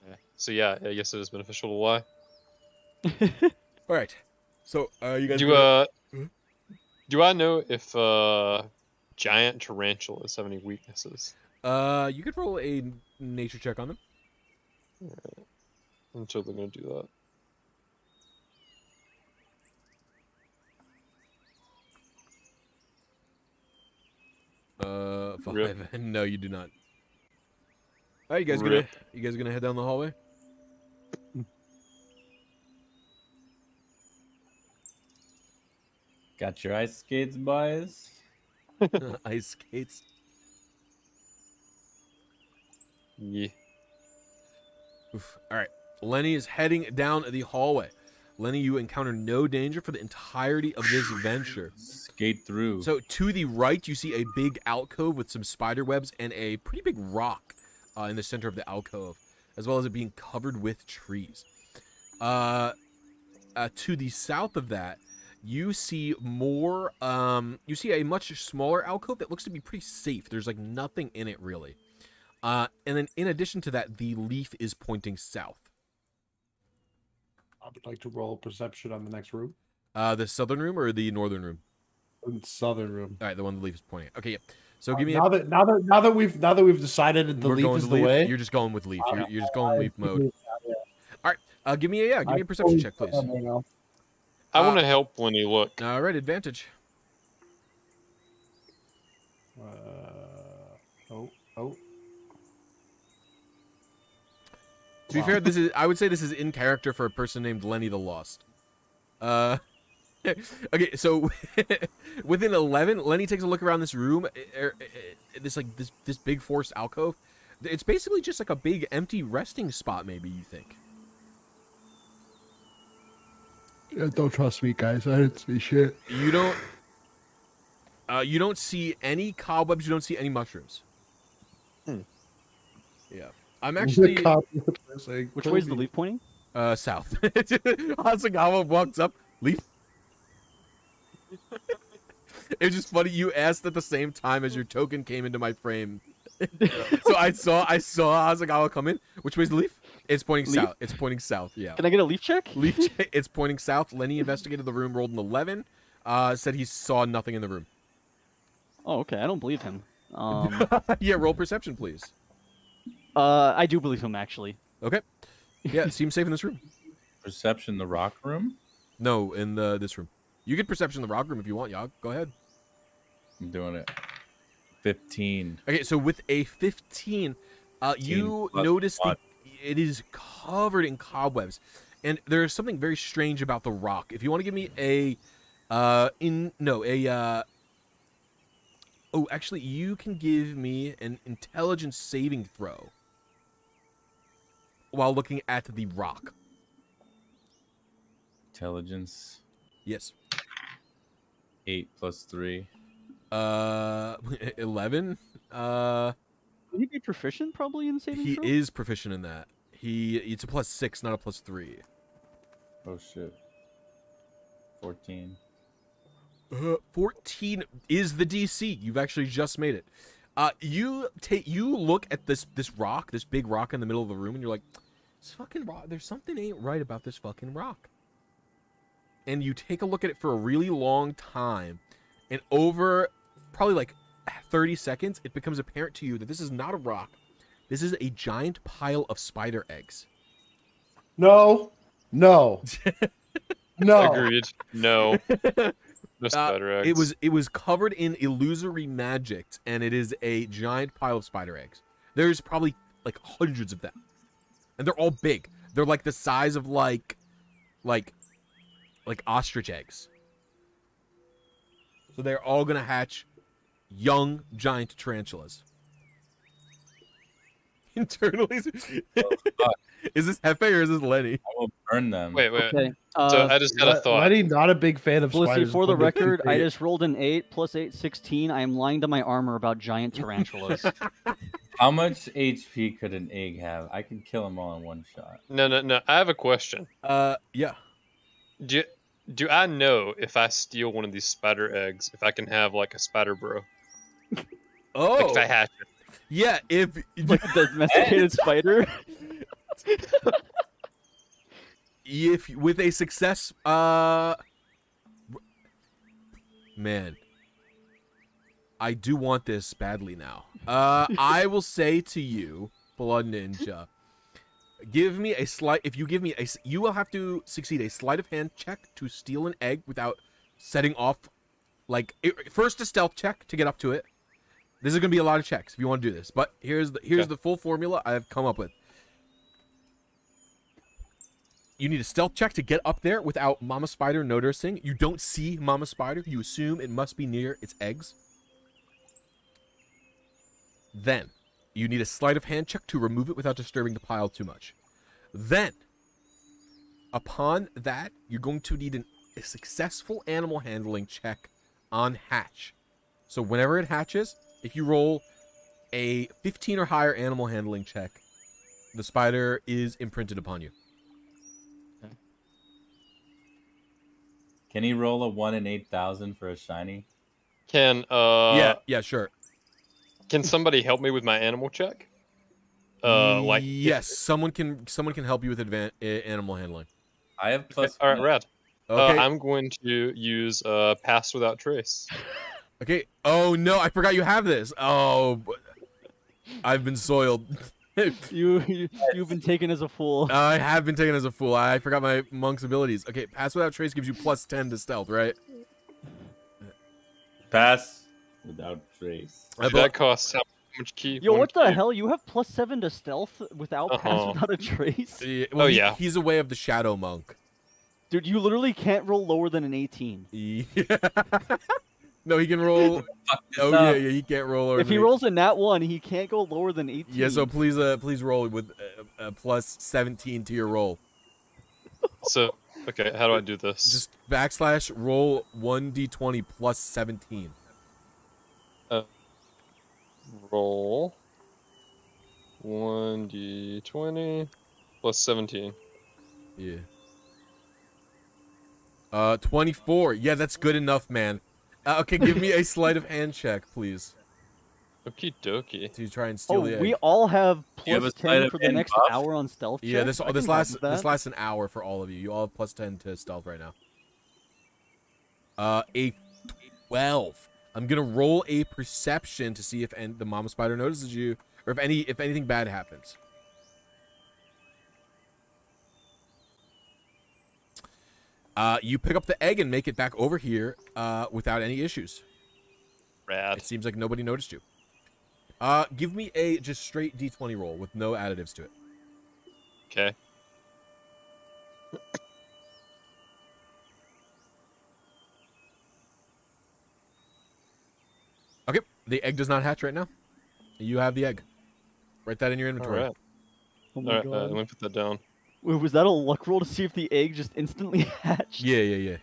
Yeah. So yeah, I guess it is beneficial to lie. All right. So, you guys Do I know if giant tarantulas have any weaknesses? you could roll a nature check on them. I'm totally gonna do that. Five. Rip. No, you do not. All right, you guys Rip. gonna head down the hallway? Got your ice skates, boys? Ice skates. Yeah. Oof. All right. Lenny is heading down the hallway. Lenny, you encounter no danger for the entirety of this venture. Skate through. So to the right, you see a big alcove with some spider webs and a pretty big rock in the center of the alcove, as well as it being covered with trees. To the south of that, you see more. You see a much smaller alcove that looks to be pretty safe. There's like nothing in it really. And then in addition to that, the leaf is pointing south. I would like to roll perception on the next room. The southern room or the northern room? Southern room. All right, the one the leaf is pointing at. Okay, yeah. So give me now that we've decided that the we're leaf going is to the leaf. way. You're just going with leaf. You're just going leaf mode. All right. Give me a perception check, please. I want to help when you look. All right, advantage. Oh. To be fair, I would say this is in character for a person named Lenny the Lost. Okay, so within 11, Lenny takes a look around this room, this big forced alcove. It's basically just like a big empty resting spot, maybe you think. Yeah, don't trust me, guys. I didn't see shit. You don't see any cobwebs. You don't see any mushrooms. Yeah, I'm actually. Which way is the leaf pointing? South. Hasagawa walks up. Leaf. It's just funny you asked at the same time as your token came into my frame. So I saw Hasagawa come in. Which way's the leaf? It's pointing Leaf? south. It's pointing south. Yeah. Can I get a leaf check? Leaf. It's pointing south. Lenny investigated the room, rolled an 11. Said he saw nothing in the room. Oh, okay. I don't believe him. Yeah. Roll perception, please. I do believe him actually. Okay. Yeah. Seems safe in this room. Perception, the rock room? No, in this room. You get perception in the rock room if you want, Yogg. Go ahead. I'm doing it. 15. Okay, so with a 15, you notice it is covered in cobwebs, and there's something very strange about the rock. If you want to give me actually, you can give me an intelligence saving throw while looking at the rock. Intelligence. Yes. 8 plus 3. 11. Would he be proficient probably in saving He throw? is proficient in that. It's a +6, not a +3. Oh shit. 14. 14 is the DC. You've actually just made it. You look at this rock, this big rock in the middle of the room, and you're like, this fucking rock. There's something ain't right about this fucking rock. And you take a look at it for a really long time, and over probably like 30 seconds, it becomes apparent to you that this is not a rock. This is a giant pile of spider eggs. No. Agreed. No. No spider eggs. It was covered in illusory magic, and it is a giant pile of spider eggs. There's probably like hundreds of them, and they're all big. They're like the size of like ostrich eggs. So they're all gonna hatch young giant tarantulas. Internally, is this Hefe or is this Lenny? I will burn them. Wait. Okay. So I just got a thought. Lenny, not a big fan of Blissy, spiders. for the but they're record, I great. just rolled an 8 plus 8, 16. I am lying to my armor about giant tarantulas. How much HP could an egg have? I could kill them all in one shot. No. I have a question. Yeah. Do I know if I steal one of these spider eggs, if I can have like a spider bro? Oh. Like if I hatch it. Yeah, if Like a domesticated spider. if with a success, man, I do want this badly now. I will say to you, Blood Ninja, give me a sleight. If you give me a, you will have to succeed a sleight of hand check to steal an egg without setting off. Like first a stealth check to get up to it. This is gonna be a lot of checks if you want to do this. But here's the full formula I've come up with. You need a stealth check to get up there without Mama Spider noticing. You don't see Mama Spider. You assume it must be near its eggs. Then, you need a sleight of hand check to remove it without disturbing the pile too much. Then, upon that, you're going to need a successful animal handling check on hatch. So whenever it hatches, if you roll a 15 or higher animal handling check, the spider is imprinted upon you. Can he roll a 1 in 8,000 for a shiny? Can Yeah, sure. Can somebody help me with my animal check? Yes, someone can help you with animal handling. I have plus. All right, rad. Okay. I'm going to use pass without trace. Okay. Oh no, I forgot you have this. Oh, I've been soiled. You've been taken as a fool. I have been taken as a fool. I forgot my monk's abilities. Okay, pass without trace gives you plus 10 to stealth, right? Pass without trace. That costs how much key? Yo, One what the key? hell? You have plus 7 to stealth without pass Uh-huh. without a trace? Well, Oh, yeah. He's a way of the shadow monk. Dude, you literally can't roll lower than an 18. Yeah. No, he can roll. Oh up. yeah, he can't roll. Over If he rolls a nat 1, he can't go lower than 18. Yeah, so please roll with a plus 17 to your roll. So, okay, how do I do this? Just backslash roll 1d20 plus 17. Roll 1d20 plus 17. Yeah. 24. Yeah, that's good enough, man. Okay, give me a sleight of hand check, please. Okie dokie. To try and steal Oh, the egg. we all have you have plus a sleight 10 of for the hand next buff? hour on stealth check. Yeah, I this can help with that. lasts an hour for all of you. You all have plus 10 to stealth right now. A 12. I'm gonna roll a perception to see if the mama spider notices you, or if anything bad happens. You pick up the egg and make it back over here without any issues. Rad. It seems like nobody noticed you. Give me a just straight D20 roll with no additives to it. Okay. Okay, the egg does not hatch right now. You have the egg. Write that in your inventory. Alright. Oh my Alright, god. let me put that down. Wait, was that a luck roll to see if the egg just instantly hatched? Yeah.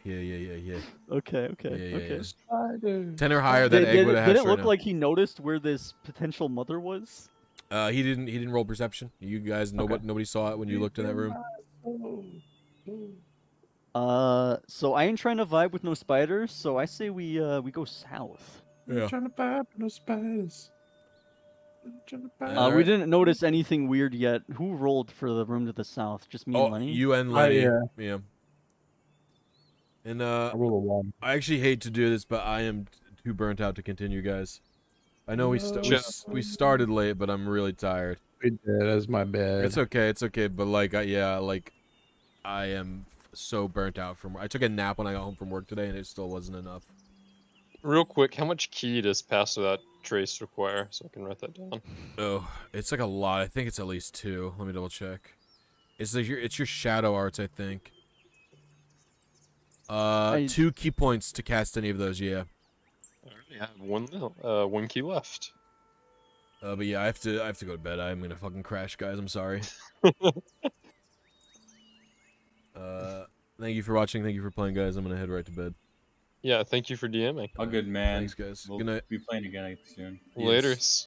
Okay. Yeah. Spider. 10 or higher, that egg would have hatched Did it right look now. like he noticed where this potential mother was? He didn't roll perception. You guys know what nobody saw it when you looked in that room. So I ain't trying to vibe with no spiders, so I say we go south. Yeah. Trying to vibe with no spiders. Trying to vibe. All We right. didn't notice anything weird yet. Who rolled for the room to the south? Just me and Oh, Lenny? you and Lenny. Yeah. And I roll a 1. I actually hate to do this, but I am too burnt out to continue, guys. I know we started late, but I'm really tired. We did. That's my bad. It's okay, but like, I am so burnt out from. I took a nap when I got home from work today, and it still wasn't enough. Real quick, how much key does pass without trace require? So I can write that down. Oh, it's like a lot. I think it's at least 2. Let me double check. It's your shadow arts, I think. 2 key points to cast any of those. Yeah. I have one key left. But yeah, I have to go to bed. I'm gonna fucking crash, guys. I'm sorry. Thank you for watching. Thank you for playing, guys. I'm gonna head right to bed. Yeah, thank you for DMing. All good, man. Thanks, guys. We'll Good night. be playing again soon. Yes. Laters.